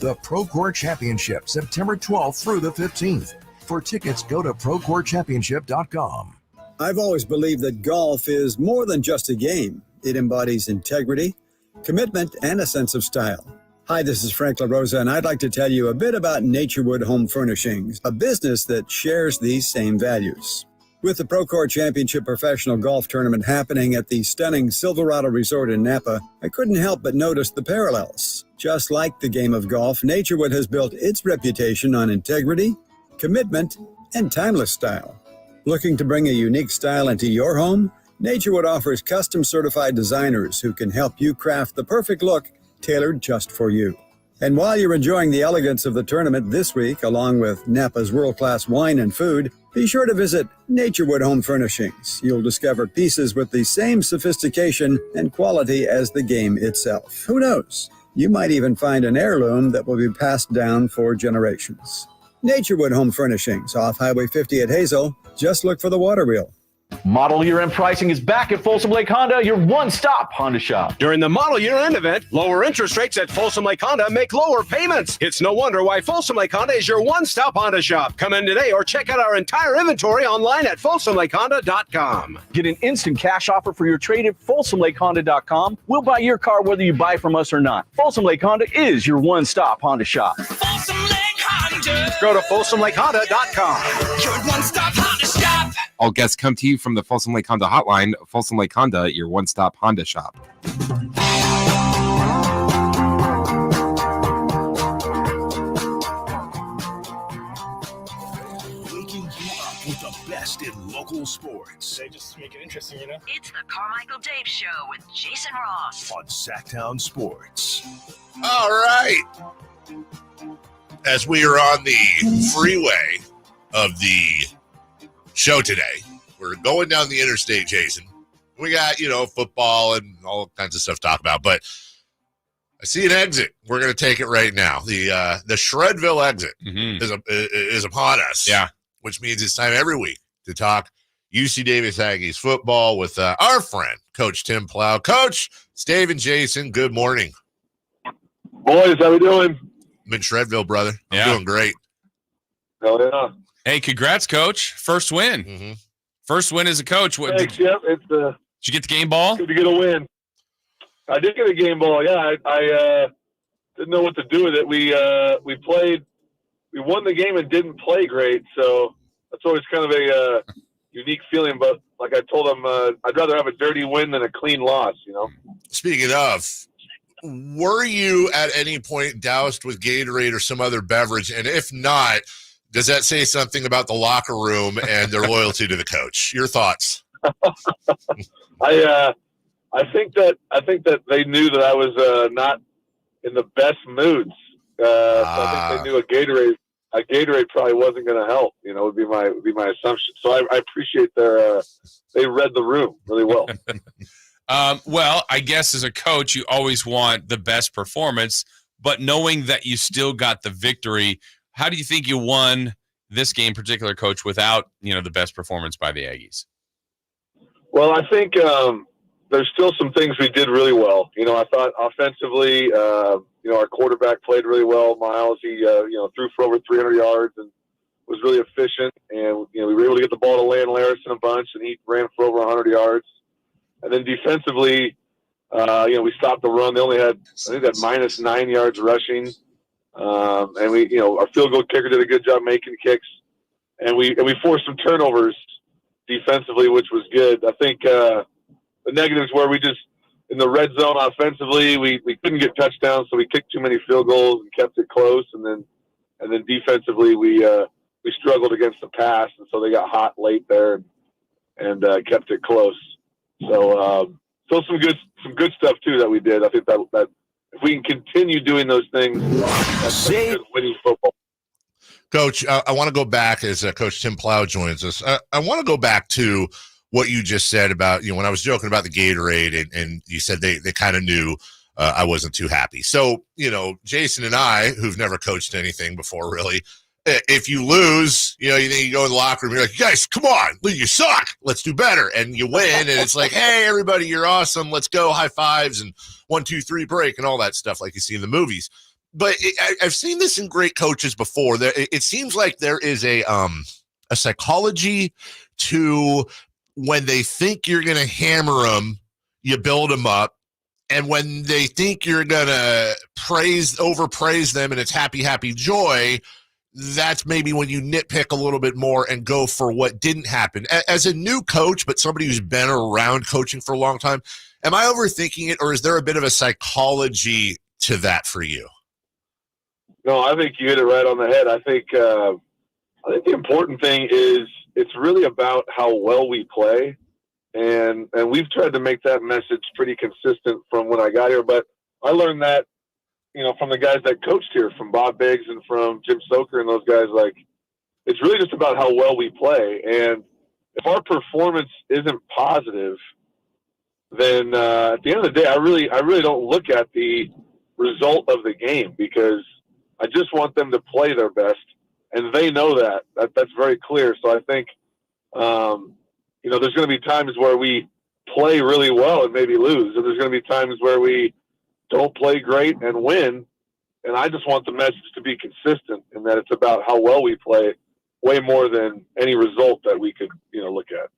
The Procore Championship, September 12th through the 15th. For tickets, go to ProcoreChampionship.com. I've always believed that golf is more than just a game. It embodies integrity, commitment, and a sense of style. Hi, this is Frank LaRosa, and I'd like to tell you a bit about Naturewood Home Furnishings, a business that shares these same values. With the Procore Championship Professional Golf Tournament happening at the stunning Silverado Resort in Napa, I couldn't help but notice the parallels. Just like the game of golf, Naturewood has built its reputation on integrity, commitment, and timeless style. Looking to bring a unique style into your home? Naturewood offers custom certified designers who can help you craft the perfect look tailored just for you. And while you're enjoying the elegance of the tournament this week, along with Napa's world-class wine and food, be sure to visit Naturewood Home Furnishings. You'll discover pieces with the same sophistication and quality as the game itself. Who knows? You might even find an heirloom that will be passed down for generations. Naturewood Home Furnishings, off Highway 50 at Hazel. Just look for the water wheel. Model year-end pricing is back at Folsom Lake Honda, your one-stop Honda shop. During the model year-end event, lower interest rates at Folsom Lake Honda make lower payments. It's no wonder why Folsom Lake Honda is your one-stop Honda shop. Come in today or check out our entire inventory online at folsomlakehonda.com. Get an instant cash offer for your trade at folsomlakehonda.com. We'll buy your car whether you buy from us or not. Folsom Lake Honda is your one-stop Honda shop. Folsom Lake Honda. Go to folsomlakehonda.com. Your one-stop Honda shop. All guests come to you from the Folsom Lake Honda hotline. Folsom Lake Honda, your one-stop Honda shop. Waking you up with the best in local sports. They just make it interesting, you know? It's the Carmichael Dave Show with Jason Rpss On Sacktown Sports. All right. As we are on the freeway of the show today, we're going down the interstate, Jason. We got, football and all kinds of stuff to talk about, but I see an exit. We're going to take it right now. The Shredville exit is upon us. Yeah. Which means it's time every week to talk UC Davis Aggies football with our friend, Coach Tim Plough. Coach, it's Dave and Jason, good morning. Boys, how we doing? I'm in Shredville, brother. I'm doing great. Hell yeah. Hey, congrats, Coach. First win. Mm-hmm. First win as a coach. What, Thanks, did it's you get the game ball? Good to get a win. I did get a game ball, yeah. I didn't know what to do with it. We won the game and didn't play great, so that's always kind of a unique feeling. But like I told them, I'd rather have a dirty win than a clean loss, Speaking of, were you at any point doused with Gatorade or some other beverage? And if not, does that say something about the locker room and their loyalty to the coach? Your thoughts? I think that they knew that I was not in the best moods. So I think they knew a Gatorade probably wasn't going to help. Would be my assumption. So I appreciate they read the room really well. Well, I guess as a coach, you always want the best performance, but knowing that you still got the victory, how do you think you won this game, particular, Coach, without the best performance by the Aggies? Well, I think there's still some things we did really well. I thought offensively, our quarterback played really well. Miles, he threw for over 300 yards and was really efficient. And we were able to get the ball to Land Larison a bunch, and he ran for over 100 yards. And then defensively, we stopped the run. They only had, I think, minus 9 yards rushing. And we, our field goal kicker did a good job making kicks, and we forced some turnovers defensively, which was good. I think the negatives were we just in the red zone offensively we couldn't get touchdowns, so we kicked too many field goals and kept it close. And then defensively we struggled against the pass, and so they got hot late there and kept it close. So some good stuff too that we did. I think that if we can continue doing those things, that's good winning football. Coach, I want to go back as Coach Tim Plough joins us. I want to go back to what you just said about, when I was joking about the Gatorade and you said they kind of knew I wasn't too happy. So, Jason and I, who've never coached anything before really, if you lose, you go in the locker room, you're like, guys, come on, you suck. Let's do better. And you win. And it's like, hey, everybody, you're awesome. Let's go. High fives and 1, 2, 3 break and all that stuff like you see in the movies. But I've seen this in great coaches before. It seems like there is a psychology to when they think you're going to hammer them, you build them up. And when they think you're going to overpraise them and it's happy, happy joy, that's maybe when you nitpick a little bit more and go for what didn't happen. As a new coach, but somebody who's been around coaching for a long time, am I overthinking it, or is there a bit of a psychology to that for you? No, I think you hit it right on the head. I think the important thing is it's really about how well we play, and we've tried to make that message pretty consistent from when I got here. But I learned that, from the guys that coached here, from Bob Biggs and from Jim Soker and those guys. Like, it's really just about how well we play, and if our performance isn't positive, then at the end of the day, I really don't look at the result of the game, because I just want them to play their best, and they know that. That's very clear. So I think, there's going to be times where we play really well and maybe lose, and there's going to be times where we don't play great and win. And I just want the message to be consistent, and that it's about how well we play way more than any result that we could, look at.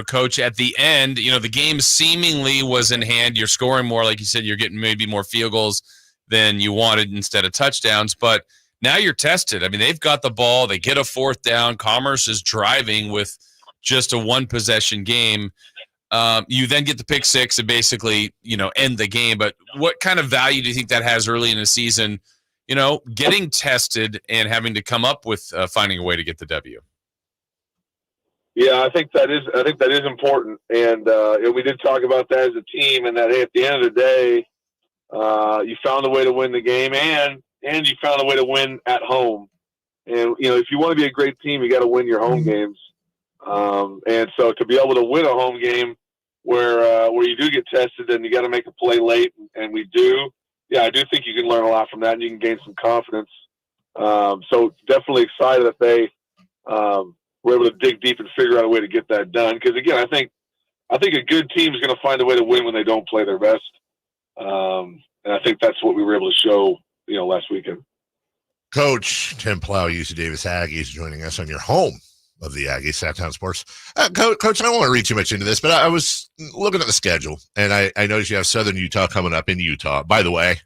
Coach, at the end, the game seemingly was in hand. You're scoring more, like you said, you're getting maybe more field goals than you wanted instead of touchdowns, but now you're tested. I mean, they've got the ball. They get a fourth down. Commerce is driving with just a one-possession game. You then get the pick six and basically, end the game. But what kind of value do you think that has early in the season, getting tested and having to come up with finding a way to get the W? Yeah, I think that is important. And we did talk about that as a team, and that, hey, at the end of the day, you found a way to win the game, and you found a way to win at home. And, if you want to be a great team, you got to win your home games. And so to be able to win a home game where you do get tested and you got to make a play late, and we do, I do think you can learn a lot from that, and you can gain some confidence. So definitely excited that they were able to dig deep and figure out a way to get that done. Because again, I think a good team is going to find a way to win when they don't play their best. And I think that's what we were able to show, last weekend. Coach Tim Plough, UC Davis Aggies, joining us on your home of the Aggies, Sacktown Sports. Coach, I don't want to read too much into this, but I was looking at the schedule, and I noticed you have Southern Utah coming up in Utah. By the way,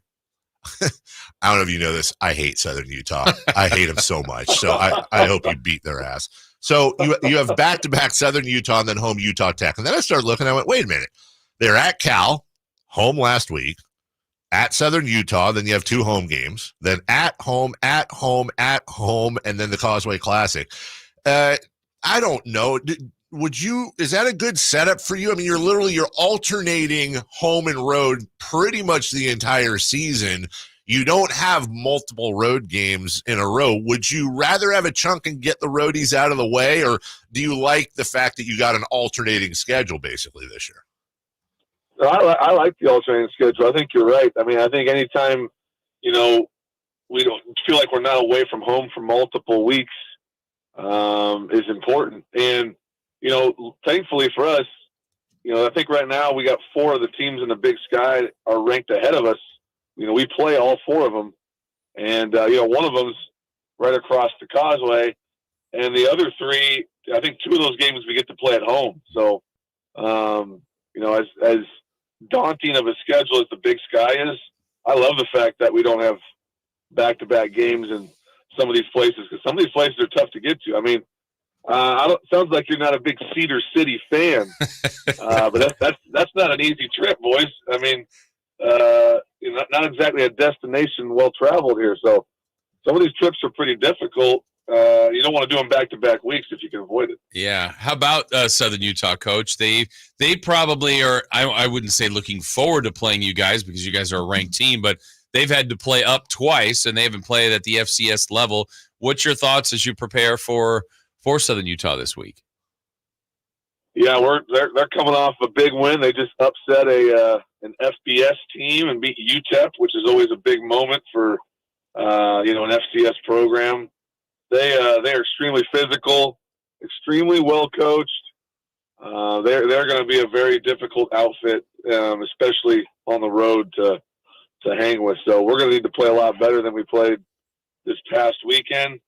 I don't know if you know this, I hate Southern Utah. I hate them so much, so I hope you beat their ass. So you have back-to-back Southern Utah and then home Utah Tech. And then I started looking, I went, wait a minute. They're at Cal, home last week, at Southern Utah, then you have two home games, then at home, and then the Causeway Classic. I don't know. Is that a good setup for you? I mean, you're alternating home and road pretty much the entire season. You don't have multiple road games in a row. Would you rather have a chunk and get the roadies out of the way, or do you like the fact that you got an alternating schedule basically this year? I like the alternating schedule. I think you're right. I mean, I think anytime, we don't feel like we're not away from home for multiple weeks is important. And, thankfully for us, I think right now we got 4 of the teams in the Big Sky are ranked ahead of us. We play all 4 of them. And, one of them's right across the Causeway. And the other 3, I think 2 of those games we get to play at home. So, as daunting of a schedule as the Big Sky is, I love the fact that we don't have back-to-back games in some of these places, because some of these places are tough to get to. I mean, sounds like you're not a big Cedar City fan, but that's not an easy trip, boys. I mean, not exactly a destination well-traveled here. So some of these trips are pretty difficult. You don't want to do them back-to-back weeks if you can avoid it. Yeah. How about Southern Utah, Coach? They probably are, I wouldn't say looking forward to playing you guys because you guys are a ranked team, but they've had to play up twice, and they haven't played at the FCS level. What's your thoughts as you prepare for Southern Utah this week? Yeah, they're coming off a big win. They just upset an FBS team and beat UTEP, which is always a big moment for an FCS program. They are extremely physical, extremely well coached. They're going to be a very difficult outfit, especially on the road to hang with. So we're going to need to play a lot better than we played this past weekend.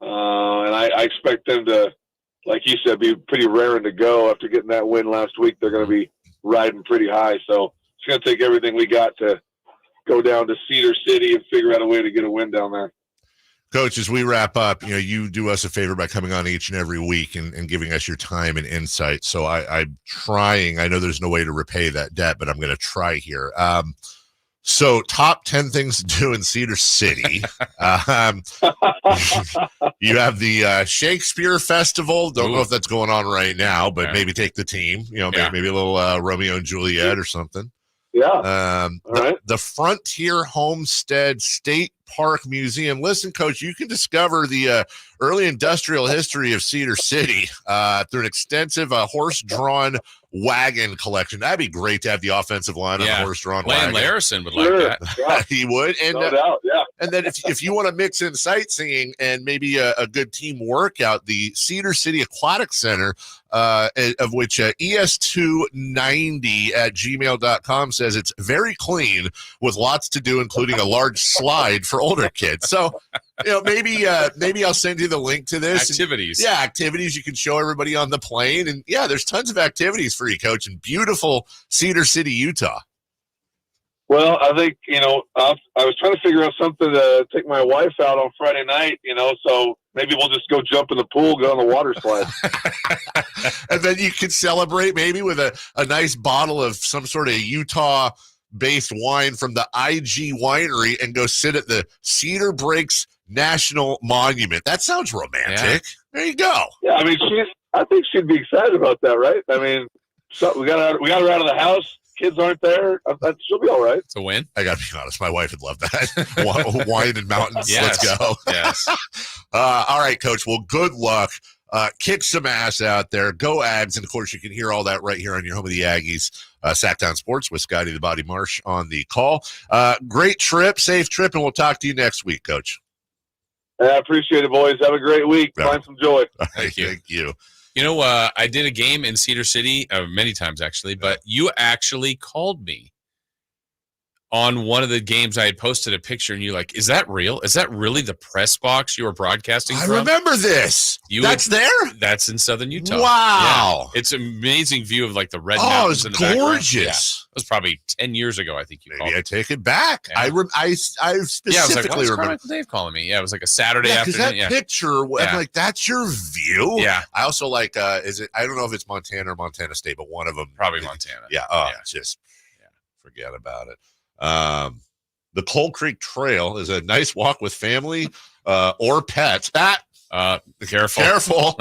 And I expect them to, like you said, be pretty raring to go after getting that win last week. They're going to be riding pretty high. So it's going to take everything we got to go down to Cedar City and figure out a way to get a win down there. Coach, as we wrap up, you do us a favor by coming on each and every week and giving us your time and insight. So I'm trying. I know there's no way to repay that debt, but I'm going to try here. So top 10 things to do in Cedar City. You have the Shakespeare Festival. Don't know if that's going on right now, but maybe take the team. Maybe a little Romeo and Juliet or something. Yeah. The Frontier Homestead State Park Museum. Listen, Coach, you can discover the early industrial history of Cedar City through an extensive horse-drawn wagon collection. That'd be great to have the offensive line on a horse-drawn wagon. Lane Larison would like that. Yeah. He would. And, No doubt, yeah. And then if you want to mix in sightseeing and maybe a good team workout, the Cedar City Aquatic Center, of which ES290@gmail.com says it's very clean with lots to do, including a large slide for older kids. So, maybe I'll send you the link to this. Activities. Activities you can show everybody on the plane. And there's tons of activities for you, Coach, in beautiful Cedar City, Utah. Well, I think, I was trying to figure out something to take my wife out on Friday night, so maybe we'll just go jump in the pool, go on the water slide. And then you could celebrate maybe with a nice bottle of some sort of Utah-based wine from the IG Winery and go sit at the Cedar Breaks National Monument. That sounds romantic. Yeah. There you go. Yeah, I mean, I think she'd be excited about that, right? I mean, we got her out of the house. Kids aren't there. She'll be all right. It's a win. I got to be honest. My wife would love that. Wine and mountains. Yes. Let's go. Yes. All right, Coach. Well, good luck. Kick some ass out there. Go Ags. And, of course, you can hear all that right here on your home of the Aggies, Sacktown Sports with Scotty the Body Marsh on the call. Great trip. Safe trip. And we'll talk to you next week, Coach. I appreciate it, boys. Have a great week. Find some joy. Thank you. I did a game in Cedar City many times, actually, but you actually called me on one of the games. I had posted a picture, and you're like, is that real? Is that really the press box you were broadcasting from? I remember this. That's there? That's in southern Utah. Wow. Yeah. It's an amazing view of, the red mountains in the background. Gorgeous. Yeah. It was probably 10 years ago, I think you called. Maybe I take it back. Yeah. I specifically I was like, remember. Carmichael Dave calling me. Yeah, it was like a Saturday afternoon. Because that picture, I'm like, that's your view? Yeah. I also like, I don't know if it's Montana or Montana State, but one of them. Probably Montana. Yeah. Forget about it. The Coal Creek Trail is a nice walk with family or pets. Careful.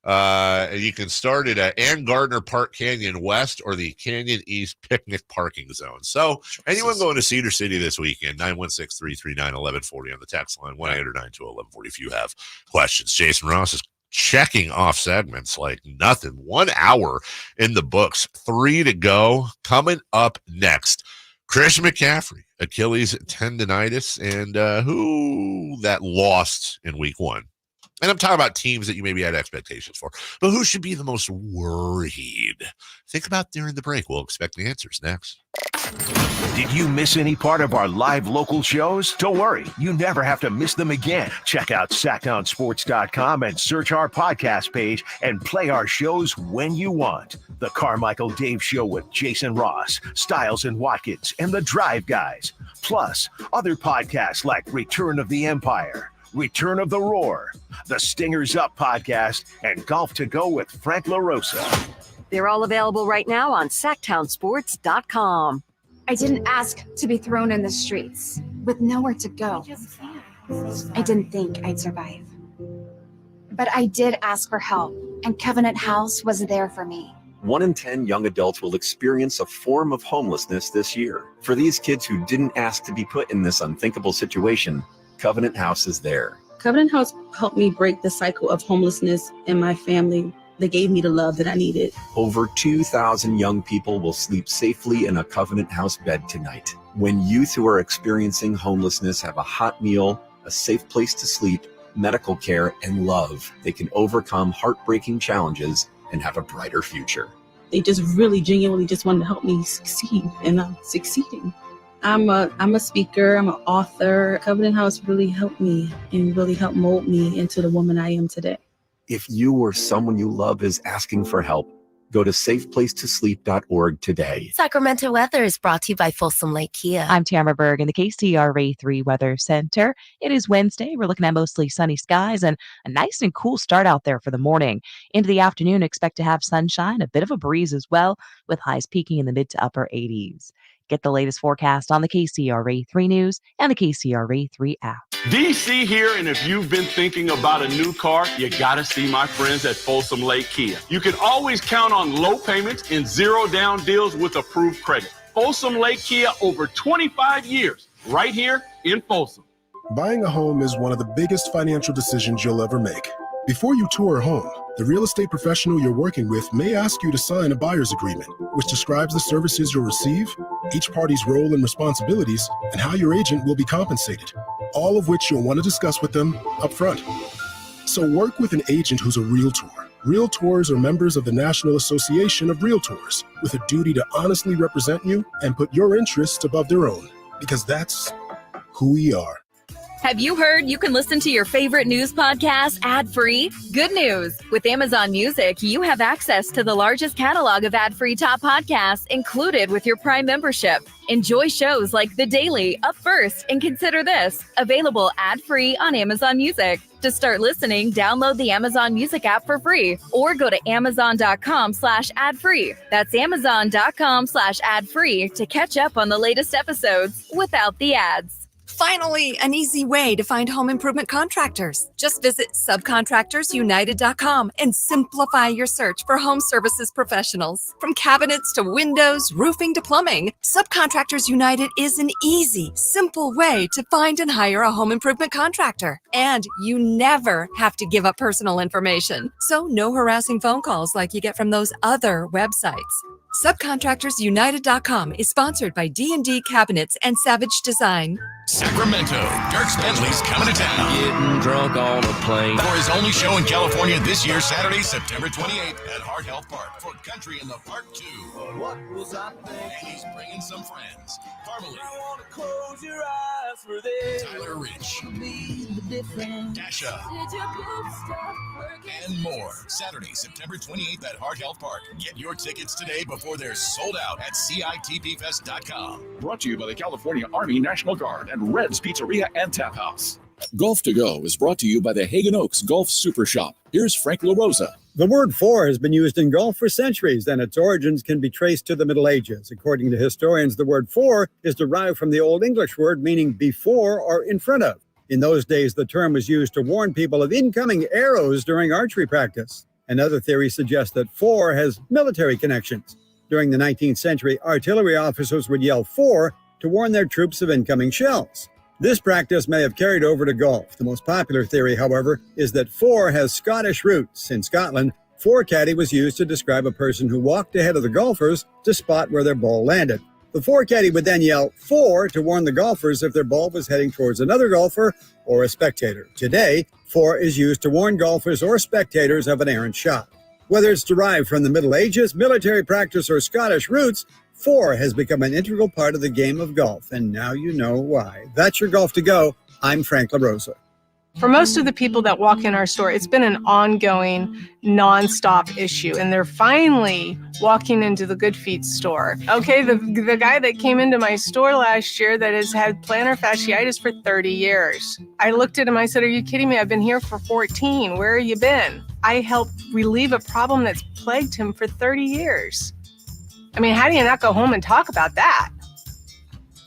You can start at Ann Gardner Park Canyon West or the Canyon East Picnic Parking Zone. So anyone going to Cedar City this weekend, 916-339-1140 on the text line, 1-800-921-1140 if you have questions. Jason Rpss is checking off segments like nothing. 1 hour in the books, 3 to go. Coming up next, Chris McCaffrey, Achilles tendonitis, and who that lost in week 1. And I'm talking about teams that you maybe had expectations for. But who should be the most worried? Think about during the break. We'll expect the answers next. Did you miss any part of our live local shows? Don't worry. You never have to miss them again. Check out SacktownSports.com and search our podcast page and play our shows when you want. The Carmichael Dave Show with Jason Rpss, Stiles and Watkins, and the Drive Guys. Plus, other podcasts like Return of the Empire, Return of the Roar, the Stingers Up podcast, and Golf to Go with Frank LaRosa. They're all available right now on SacktownSports.com. I didn't ask to be thrown in the streets with nowhere to go. I didn't think I'd survive. But I did ask for help, and Covenant House was there for me. 1 in 10 young adults will experience a form of homelessness this year. For these kids who didn't ask to be put in this unthinkable situation, Covenant House is there. Covenant House helped me break the cycle of homelessness in my family. They gave me the love that I needed. Over 2,000 young people will sleep safely in a Covenant House bed tonight. When youth who are experiencing homelessness have a hot meal, a safe place to sleep, medical care, and love, they can overcome heartbreaking challenges and have a brighter future. They just really genuinely just wanted to help me succeed, and I'm succeeding. I'm a speaker, I'm an author. Covenant House really helped me and really helped mold me into the woman I am today. If you or someone you love is asking for help, go to safeplacetosleep.org today. Sacramento weather is brought to you by Folsom Lake Kia. I'm Tamara Berg in the KCRA 3 Weather Center. It is Wednesday. We're looking at mostly sunny skies and a nice and cool start out there for the morning. Into the afternoon, expect to have sunshine, a bit of a breeze as well, with highs peaking in the mid to upper 80s. Get the latest forecast on the KCRA 3 News and the KCRA 3 app. DC here, and if you've been thinking about a new car, you gotta see my friends at Folsom Lake Kia. You can always count on low payments and zero down deals with approved credit. Folsom Lake Kia, over 25 years, right here in Folsom. Buying a home is one of the biggest financial decisions you'll ever make. Before you tour a home, The real estate professional you're working with may ask you to sign a buyer's agreement, which describes the services you'll receive, each party's role and responsibilities, and how your agent will be compensated, all of which you'll want to discuss with them up front. So work with an agent who's a realtor. Realtors are members of the National Association of Realtors with a duty to honestly represent you and put your interests above their own, because that's who we are. Have you heard you can listen to your favorite news podcasts ad-free? Good news! With Amazon Music, you have access to the largest catalog of ad-free top podcasts included with your Prime membership. Enjoy shows like The Daily, Up First, and Consider This, available ad-free on Amazon Music. To start listening, download the Amazon Music app for free or go to amazon.com/ad-free. That's amazon.com/ad-free to catch up on the latest episodes without the ads. Finally, an easy way to find home improvement contractors. Just visit subcontractorsunited.com and simplify your search for home services professionals. From cabinets to windows, roofing to plumbing, Subcontractors United is an easy, simple way to find and hire a home improvement contractor. And you never have to give up personal information. So no harassing phone calls like you get from those other websites. Subcontractorsunited.com is sponsored by D&D Cabinets and Savage Design. Sacramento, Dirk Bentley's coming to town. Getting drunk on a plane. For his only show in California this year, Saturday, September 28th at Heart Health Park for Country in the Park 2. What was I thinking? And he's bringing some friends. Carmichael. I want to close your eyes for this. Tyler Rich. Dasha. Did your boobs stop working? And more. Saturday, September 28th at Heart Health Park. Get your tickets today before they're sold out at CITPfest.com. Brought to you by the California Army National Guard and Red's Pizzeria and Tap House. Golf to Go is brought to you by the Hagen Oaks Golf Super Shop. Here's Frank LaRosa. The word for has been used in golf for centuries, and its origins can be traced to the Middle Ages. According to historians, the word for is derived from the Old English word meaning before or in front of. In those days, the term was used to warn people of incoming arrows during archery practice. Another theory suggests that for has military connections. During the 19th century, artillery officers would yell for to warn their troops of incoming shells. This practice may have carried over to golf. The most popular theory, however, is that for has Scottish roots. In Scotland, forecaddy was used to describe a person who walked ahead of the golfers to spot where their ball landed. The forecaddy would then yell for to warn the golfers if their ball was heading towards another golfer or a spectator. Today, for is used to warn golfers or spectators of an errant shot. Whether it's derived from the Middle Ages, military practice, or Scottish roots, for has become an integral part of the game of golf, and now you know why. That's your Golf to Go. I'm Frank LaRosa. For most of the people that walk in our store, it's been an ongoing, nonstop issue, and they're finally walking into the Good Feet store. Okay, the guy that came into my store last year that has had plantar fasciitis for 30 years. I looked at him, I said, "Are you kidding me? I've been here for 14. Where have you been?" I helped relieve a problem that's plagued him for 30 years. I mean, how do you not go home and talk about that?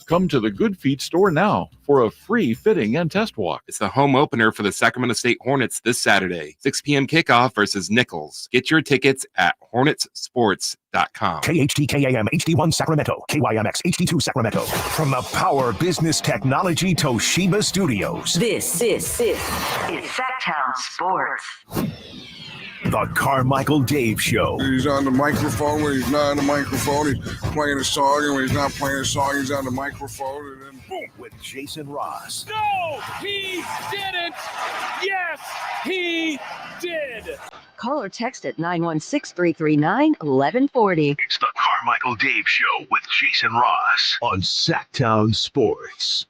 Come to the Good Feet store now for a free fitting and test walk. It's the home opener for the Sacramento State Hornets this Saturday. 6 p.m. kickoff versus Nichols. Get your tickets at hornetsports.com. KHTKAM HD1 Sacramento, KYMX HD2 Sacramento. From the Power Business Technology Toshiba Studios. This is Sacktown Sports. The Carmichael Dave Show. He's on the microphone when he's not on the microphone. He's playing a song, and when he's not playing a song, he's on the microphone, and then boom. With Jason Rpss. No, he didn't. Yes, he did. Call or text at 916-339-1140. It's the Carmichael Dave Show with Jason Rpss on Sacktown Sports.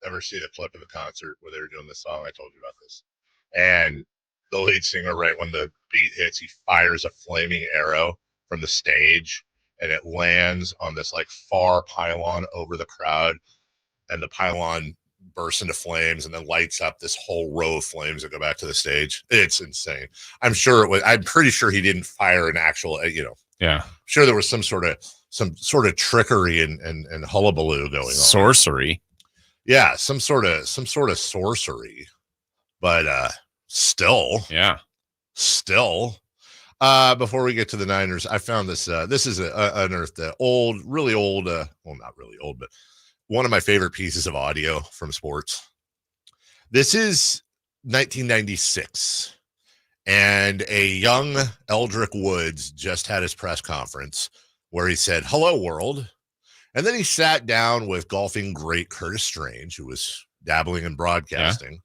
Ever see the clip of the concert where they were doing the song? I told you about this. And the lead singer, right when the beat hits, he fires a flaming arrow from the stage and it lands on this like far pylon over the crowd, and the pylon bursts into flames and then lights up this whole row of flames that go back to the stage. It's insane. I'm pretty sure he didn't fire an actual, Yeah. I'm sure there was some sort of trickery and hullabaloo going on. Sorcery. Yeah, some sort of sorcery. But still. Yeah. Still. Before we get to the Niners, I found this. This is unearthed really old, well, not really old, but one of my favorite pieces of audio from sports. This is 1996, and a young Eldrick Woods just had his press conference where he said, "Hello, world." And then he sat down with golfing great Curtis Strange, who was dabbling in broadcasting,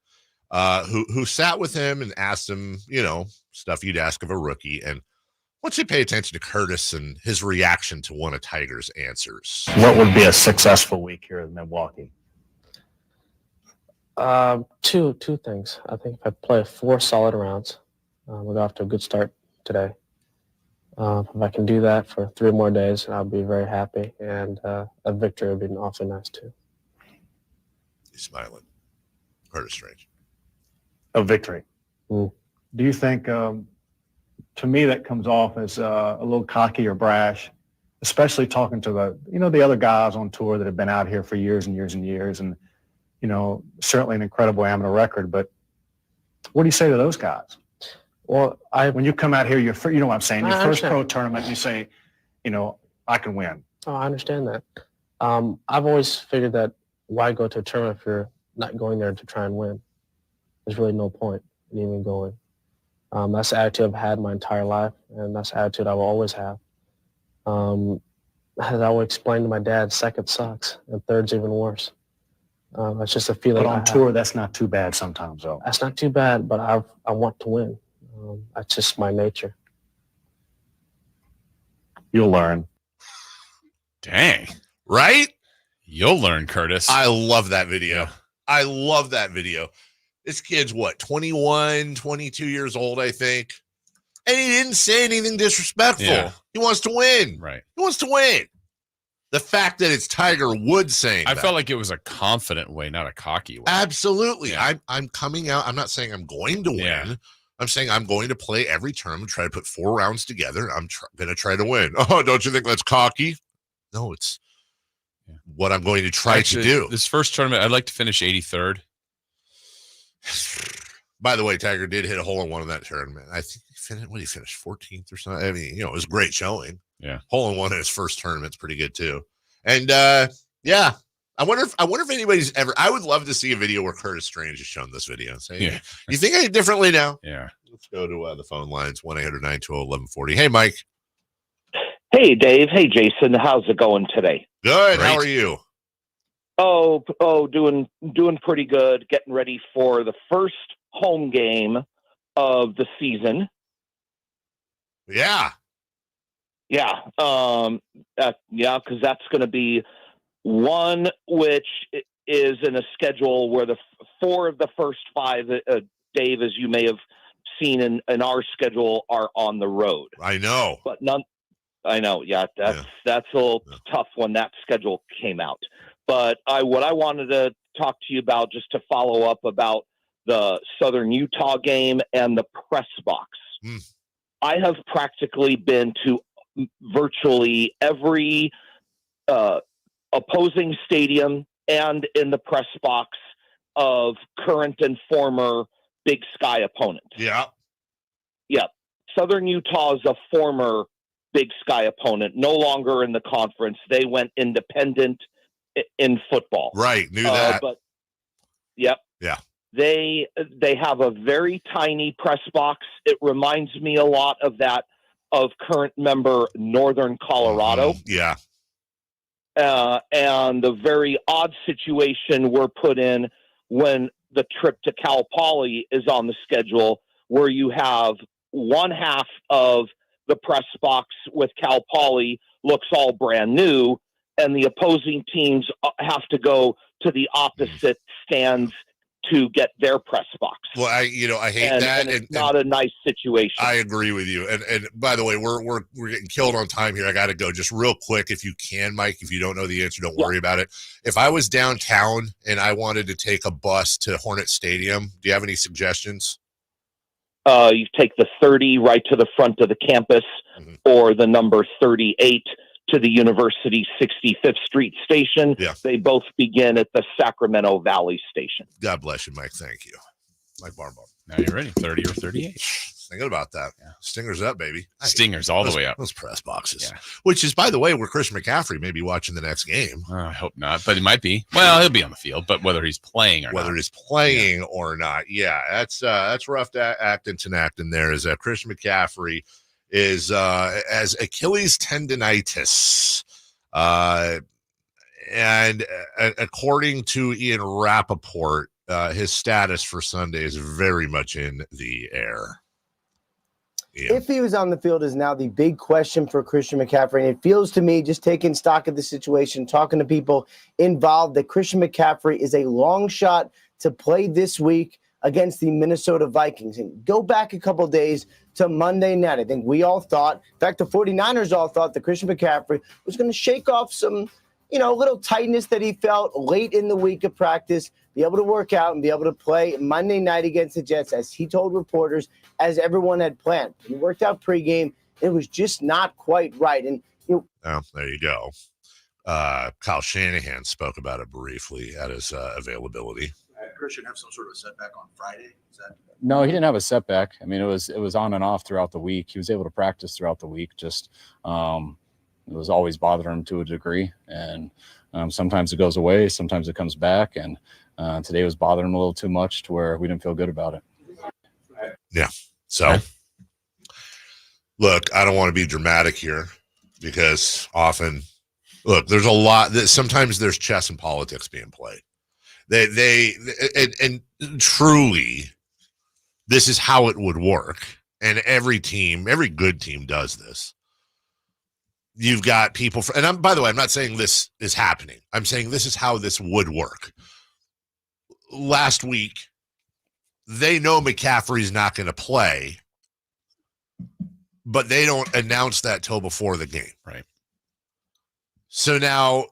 who sat with him and asked him, stuff you'd ask of a rookie. And I want you to pay attention to Curtis and his reaction to one of Tiger's answers. What would be a successful week here in Milwaukee? Two things. I think if I play 4 solid rounds, we'll go off to a good start today. If I can do that for 3 more days, I'll be very happy. And a victory would be awfully nice too. He's smiling. Curtis Strange. A victory. Do you think, to me, that comes off as a little cocky or brash, especially talking to the other guys on tour that have been out here for years and years and years, and certainly an incredible amateur record. But what do you say to those guys? Well, when you come out here, you know what I'm saying, your I first understand. pro tournament, you say, I can win. Oh, I understand that. I've always figured that why go to a tournament if you're not going there to try and win? There's really no point in even going. That's the attitude I've had my entire life, and that's the attitude I will always have. As I would explain to my dad, second sucks, and third's even worse. That's just a feeling. But on tour, that's not too bad sometimes, though. That's not too bad, but I want to win. That's just my nature. You'll learn. Dang. Right? You'll learn, Curtis. I love that video. I love that video. This kid's 21, 22 years old, I think. And he didn't say anything disrespectful. Yeah. He wants to win. Right. He wants to win. The fact that it's Tiger Woods saying I that. felt like it was a confident way, not a cocky way. Absolutely. Yeah. I'm coming out. I'm not saying I'm going to win. Yeah. I'm saying I'm going to play every tournament, try to put 4 rounds together. I'm going to try to win. Oh, don't you think that's cocky? No, it's what I'm going to try to do. This first tournament, I'd like to finish 83rd. By the way, Tiger did hit a hole-in-one in that tournament. I think he finished 14th or something. I mean, it was a great showing. Yeah. Hole-in-one in his first tournament's pretty good too. And yeah, I wonder if anybody's ever. I would love to see a video where Curtis Strange has shown this video and say, Yeah. "You think I did differently now?" Yeah. Let's go to the phone lines 1-800-920-1140. Hey, Mike. Hey, Dave. Hey, Jason. How's it going today? Good. How are you? Oh, doing pretty good. Getting ready for the first home game of the season. Yeah. Yeah. Because that's going to be one which is in a schedule where the 4 of the first 5, Dave, as you may have seen in our schedule, are on the road. I know. But none. I know. Yeah, that's a little tough when that schedule came out. But what I wanted to talk to you about, just to follow up about the Southern Utah game and the press box. I have practically been to virtually every opposing stadium and in the press box of current and former Big Sky opponents. Yeah. Yeah. Southern Utah is a former Big Sky opponent, no longer in the conference. They went independent in football. Right. Knew that. But yep. Yeah. They have a very tiny press box. It reminds me a lot of that of current member Northern Colorado. Yeah. And the very odd situation we're put in when the trip to Cal Poly is on the schedule, where you have one half of the press box with Cal Poly looks all brand new, and the opposing teams have to go to the opposite stands to get their press box. Well, I hate that. And it's not a nice situation. I agree with you. And by the way, we're getting killed on time here. I got to go just real quick. If you can, Mike, if you don't know the answer, don't worry about it. If I was downtown and I wanted to take a bus to Hornet Stadium, do you have any suggestions? You take the 30 right to the front of the campus, or the number 38 to the University 65th Street station. Yeah. They both begin at the Sacramento Valley station. God bless you, Mike. Thank you. Mike Barbaugh. Now you're ready. 30 or 38. Thinking about that. Yeah. Stingers up, baby. Stingers all the way up. Those press boxes. Yeah. Which is, by the way, where Christian McCaffrey may be watching the next game. I hope not, but he might be. Well, he'll be on the field, but whether he's playing or not. Yeah, that's rough acting there. Is Christian McCaffrey is as Achilles tendonitis. And according to Ian Rappaport, his status for Sunday is very much in the air. Yeah. If he was on the field is now the big question for Christian McCaffrey. And it feels to me, just taking stock of the situation, talking to people involved, that Christian McCaffrey is a long shot to play this week against the Minnesota Vikings. And go back a couple of days to Monday night. I think we all thought, in fact, the 49ers all thought that Christian McCaffrey was going to shake off some, little tightness that he felt late in the week of practice, be able to work out and be able to play Monday night against the Jets, as he told reporters, as everyone had planned. He worked out pregame. It was just not quite right. And there you go. Kyle Shanahan spoke about it briefly at his availability. Christian have some sort of setback on Friday? No, he didn't have a setback. I mean, it was on and off throughout the week. He was able to practice throughout the week. Just it was always bothering him to a degree, and sometimes it goes away, sometimes it comes back, and today was bothering him a little too much to where we didn't feel good about it. Yeah. So, look, I don't want to be dramatic here because often, there's a lot that sometimes there's chess and politics being played. And truly, this is how it would work. And every good team does this. You've got people, by the way, I'm not saying this is happening. I'm saying this is how this would work. Last week, they know McCaffrey's not going to play, but they don't announce that till before the game. Right. So now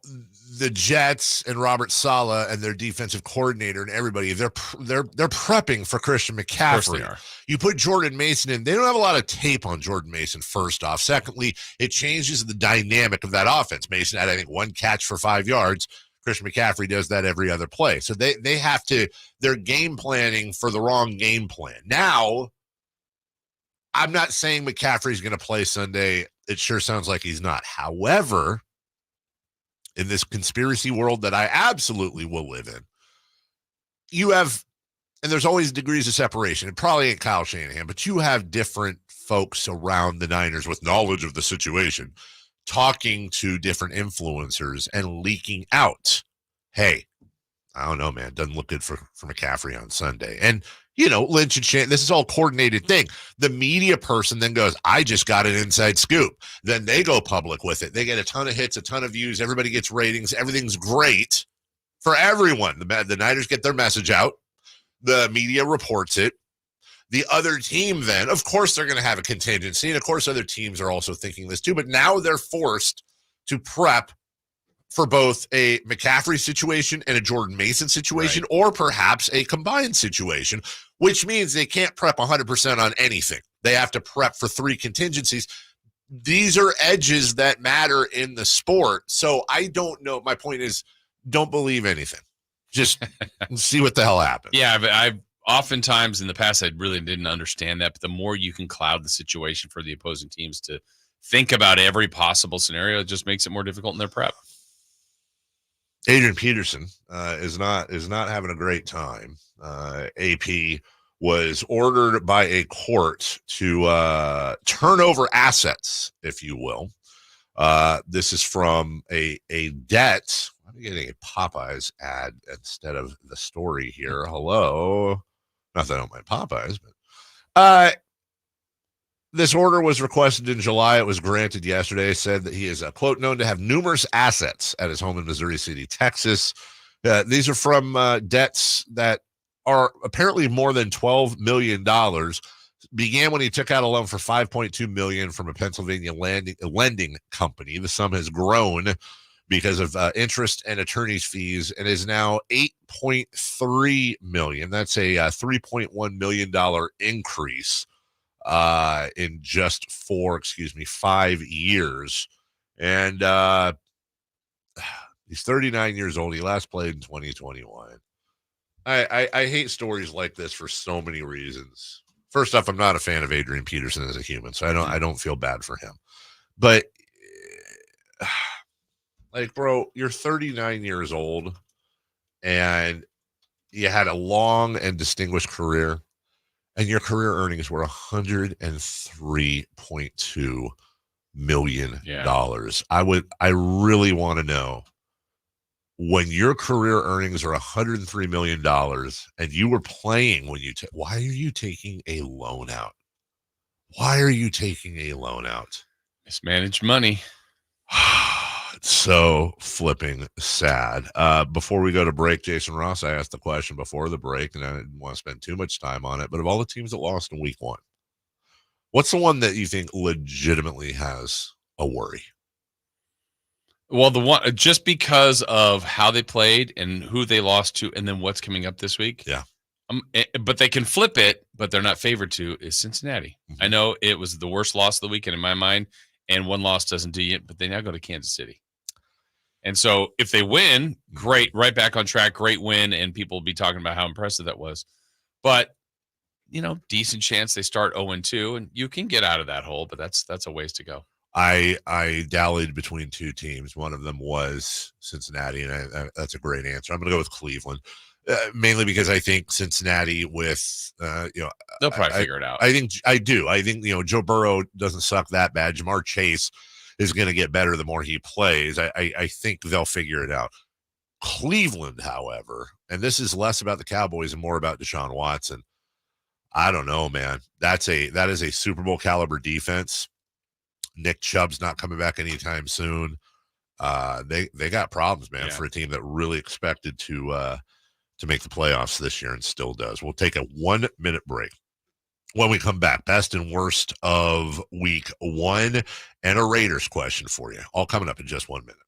the Jets and Robert Saleh and their defensive coordinator and everybody, they're prepping for Christian McCaffrey. Of course they are. You put Jordan Mason in, they don't have a lot of tape on Jordan Mason, first off. Secondly, it changes the dynamic of that offense. Mason had, I think, 1 catch for 5 yards. Christian McCaffrey does that every other play. So they're game planning for the wrong game plan. Now, I'm not saying McCaffrey's going to play Sunday. It sure sounds like he's not. However, in this conspiracy world that I absolutely will live in, you have, and there's always degrees of separation. It probably ain't Kyle Shanahan, but you have different folks around the Niners with knowledge of the situation talking to different influencers and leaking out, hey, I don't know, man, doesn't look good for McCaffrey on Sunday. And, Lynch and Shanahan, this is all coordinated thing. The media person then goes, I just got an inside scoop. Then they go public with it. They get a ton of hits, a ton of views. Everybody gets ratings. Everything's great for everyone. The Niners get their message out. The media reports it. The other team then, of course, they're going to have a contingency. And, of course, other teams are also thinking this too. But now they're forced to prep for both a McCaffrey situation and a Jordan Mason situation, right, or perhaps a combined situation, which means they can't prep 100% on anything. They have to prep for 3 contingencies. These are edges that matter in the sport. So I don't know. My point is, don't believe anything. Just see what the hell happens. Yeah, but I've oftentimes in the past, I really didn't understand that. But the more you can cloud the situation for the opposing teams to think about every possible scenario, it just makes it more difficult in their prep. Adrian Peterson is not having a great time. AP was ordered by a court to turn over assets, if you will. This is from a debt. I'm getting a Popeyes ad instead of the story here. Hello. Not that I don't mind Popeyes, but this order was requested in July. It was granted yesterday. Said that he is, quote, known to have numerous assets at his home in Missouri City, Texas. These are from debts that are apparently more than $12 million. Began when he took out a loan for $5.2 million from a Pennsylvania lending company. The sum has grown because of interest and attorney's fees, and is now $8.3 million. That's a $3.1 million increase in just 5 years. And he's 39 years old. He last played in 2021. I hate stories like this for so many reasons. First off, I'm not a fan of Adrian Peterson as a human, so I don't feel bad for him. But like, bro, you're 39 years old and you had a long and distinguished career, and your career earnings were $103.2 million. I really want to know, when your career earnings are $103 million and you were playing when why are you taking a loan out? Why are you taking a loan out? Mismanaged money. It's so flipping sad. Before we go to break, Jason Rpss, I asked the question before the break, and I didn't want to spend too much time on it, but of all the teams that lost in week 1, what's the one that you think legitimately has a worry? Well, the one, just because of how they played and who they lost to, and then what's coming up this week. Yeah. But they can flip it, but they're not favored to, is Cincinnati. Mm-hmm. I know it was the worst loss of the weekend in my mind, and one loss doesn't do it, but they now go to Kansas City. And so if they win, great, right back on track, great win, and people will be talking about how impressive that was. But, decent chance they start 0-2, and you can get out of that hole, but that's a ways to go. I dallied between two teams. One of them was Cincinnati, and that's a great answer. I'm going to go with Cleveland, mainly because I think Cincinnati with, they'll probably figure it out. I think Joe Burrow doesn't suck that bad. Jamar Chase is going to get better the more he plays. I think they'll figure it out. Cleveland, however, and this is less about the Cowboys and more about Deshaun Watson. I don't know, man. That is a Super Bowl caliber defense. Nick Chubb's not coming back anytime soon. They got problems, man, for a team that really expected to make the playoffs this year and still does. We'll take a 1-minute break. When we come back, best and worst of week 1 and a Raiders question for you. All coming up in just 1 minute.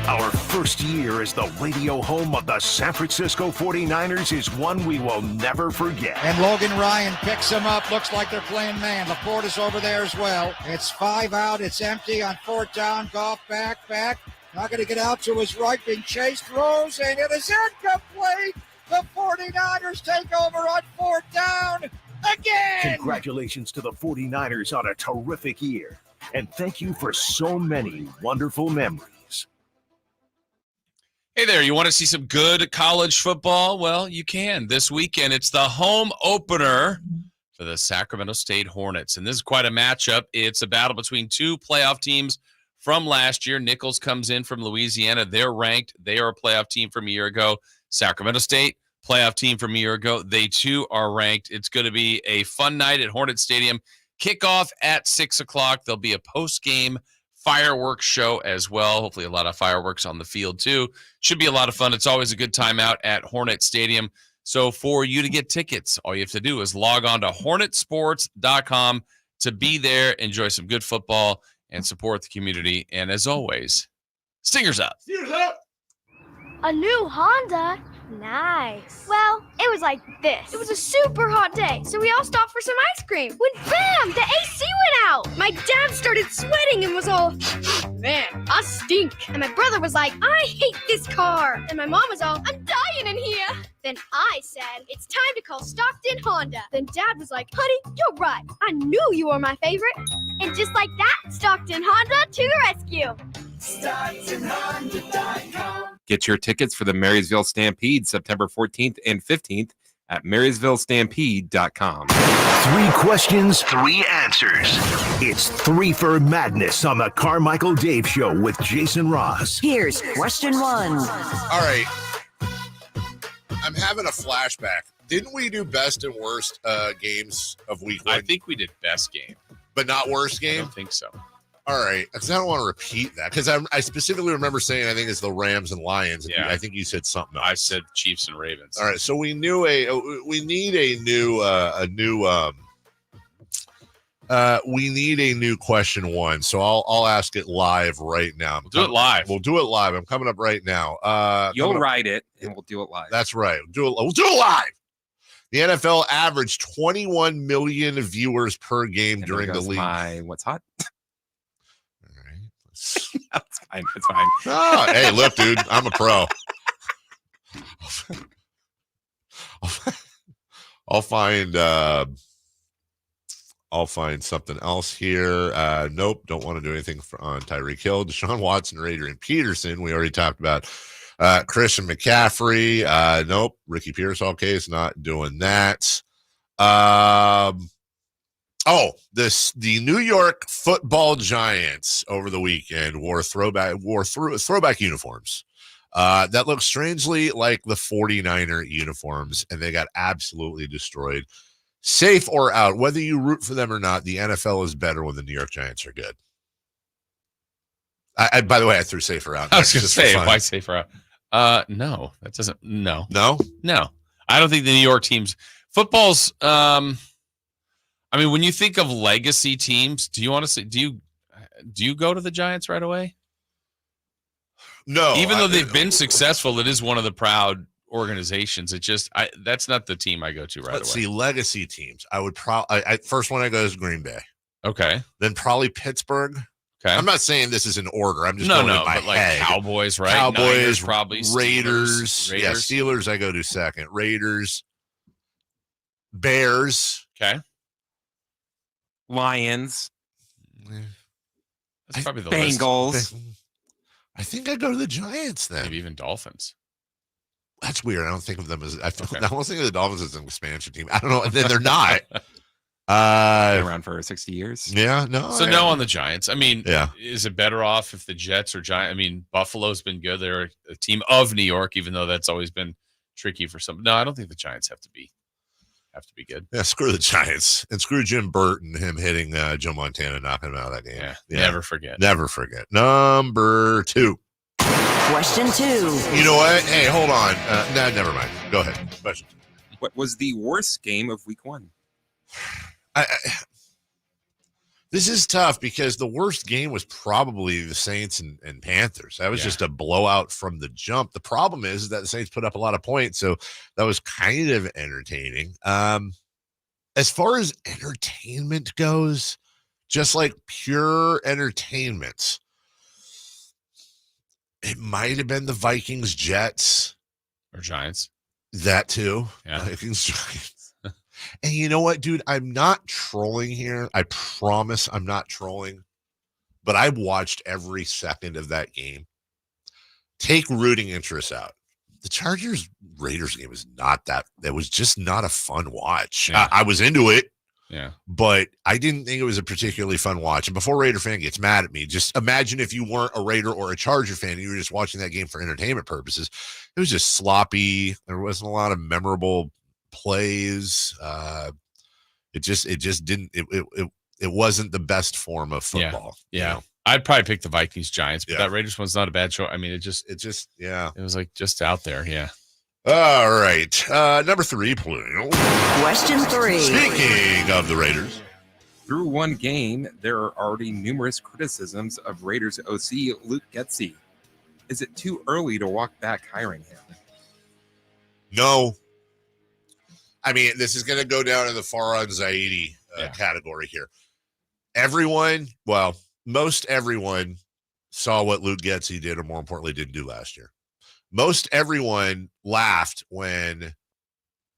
Our first year as the radio home of the San Francisco 49ers is one we will never forget. And Logan Ryan picks him up. Looks like they're playing man. LaPorta's over there as well. It's 5 out. It's empty on 4th down. Goff back. Not going to get out to his right. Being chased. Throws, and it is incomplete. The 49ers take over on 4th down again. Congratulations to the 49ers on a terrific year. And thank you for so many wonderful memories. Hey there, you want to see some good college football? Well, you can. This weekend, it's the home opener for the Sacramento State Hornets. And this is quite a matchup. It's a battle between two playoff teams from last year. Nichols comes in from Louisiana. They're ranked. They are a playoff team from a year ago. Sacramento State, playoff team from a year ago. They, too, are ranked. It's going to be a fun night at Hornet Stadium. Kickoff at 6 o'clock. There'll be a post-game fireworks show as well. Hopefully a lot of fireworks on the field too. Should be a lot of fun. It's always a good time out at Hornet Stadium. So for you to get tickets, all you have to do is log on to hornetsports.com to be there, enjoy some good football, and support the community. And as always, Stingers up. Stingers up. A new Honda? Nice. Well, it was like this. It was a super hot day, so we all stopped for some ice cream. When bam, the AC went out. My dad started sweating and was all, man, I stink. And my brother was like, I hate this car. And my mom was all, I'm dying in here. Then I said, it's time to call Stockton Honda. Then Dad was like, honey, you're right. I knew you were my favorite. And just like that, Stockton Honda to the rescue. StocktonHonda.com. Get your tickets for the Marysville Stampede September 14th and 15th at MarysvilleStampede.com. 3 questions, 3 answers. It's 3 for Madness on the Carmichael Dave Show with Jason Rpss. Here's question 1. All right. I'm having a flashback. Didn't we do best and worst games of week 1? I think we did best game. But not worst game? I don't think so. All right, because I don't want to repeat that because I specifically remember saying I think it's the Rams and Lions. And I think you said something else. I said Chiefs and Ravens. All right, so we need a new question one. So I'll ask it live right now. Do it live. We'll do it live. I'm coming up right now. You'll write it, and we'll do it live. That's right. We'll do it live. The NFL averaged 21 million viewers per game And during there the goes league. my what's hot? It's fine. It's fine. Oh, hey, look, dude, I'm a pro. I'll find something else here. Nope, don't want to do anything on Tyreek Hill, Deshaun Watson, or Adrian Peterson. We already talked about Christian McCaffrey. Nope, Ricky Pearsall case, not doing that. The New York Football Giants over the weekend wore throwback uniforms. That looked strangely like the 49er uniforms, and they got absolutely destroyed. Safe or out, whether you root for them or not, the NFL is better when the New York Giants are good. By the way, I threw safer out. I was going to say, why safer out? No, that doesn't. No. I don't think the New York teams. Football's. I mean, when you think of legacy teams, do you want to say? Do you go to the Giants right away? No. Even though they've been successful, it is one of the proud organizations. It just that's not the team I go to right away. Let's see, legacy teams. I would probably first one I go is Green Bay. Okay. Then probably Pittsburgh. Okay. I'm not saying this is in order. I'm just going in my but like head. Cowboys, right? Cowboys, Niners, probably Raiders. Yeah, Steelers I go to second. Raiders, Bears. Okay. Lions. That's probably the Bengals. list. I think I go to the Giants then. Maybe even Dolphins. That's weird. I don't think of them as. I don't think of the Dolphins as an expansion team. I don't know. Then they're not. Been around for 60 years. Yeah. No. So no on the Giants. I mean, yeah. Is it better off if the Jets or Giants? I mean, Buffalo's been good. They're a team of New York, even though that's always been tricky for some. No, I don't think the Giants have to be good. Yeah, screw the Giants and screw Jim Burt and him hitting Joe Montana, knocking him out of that game. Yeah. Never forget. Never forget. Number 2. Question 2. You know what? Hey, hold on. No, never mind. Go ahead. Question 2. What was the worst game of week 1? This is tough because the worst game was probably the Saints and Panthers. That was just a blowout from the jump. The problem is that the Saints put up a lot of points, so that was kind of entertaining. As far as entertainment goes, just like pure entertainment, it might have been the Vikings, Jets, or Giants. That too. Yeah. Vikings, Giants. And you know what, dude? I'm not trolling here. I promise I'm not trolling. But I watched every second of that game. Take rooting interest out. The Chargers-Raiders game was not that. It was just not a fun watch. Yeah. I was into it. Yeah. But I didn't think it was a particularly fun watch. And before Raider fan gets mad at me, just imagine if you weren't a Raider or a Charger fan and you were just watching that game for entertainment purposes. It was just sloppy. There wasn't a lot of memorable plays. It just didn't. It wasn't the best form of football. Yeah. You know? I'd probably pick the Vikings Giants, but that Raiders one's not a bad show. I mean, it was like just out there. Yeah. All right. Number 3, Pluto. Question 3. Speaking of the Raiders. Through one game, there are already numerous criticisms of Raiders OC Luke Getsy. Is it too early to walk back hiring him? No. I mean, this is going to go down in the Farhan Zaidi category here. Most everyone saw what Luke Getsy did, or more importantly, didn't do last year. Most everyone laughed when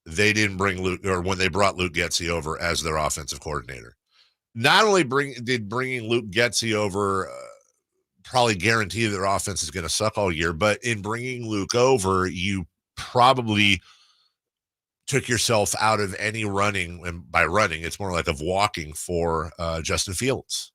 they didn't bring Luke, or when they brought Luke Getsy over as their offensive coordinator. Not only did bringing Luke Getsy over probably guarantee their offense is going to suck all year, but in bringing Luke over, you probably took yourself out of any running, and by running, it's more like of walking for Justin Fields.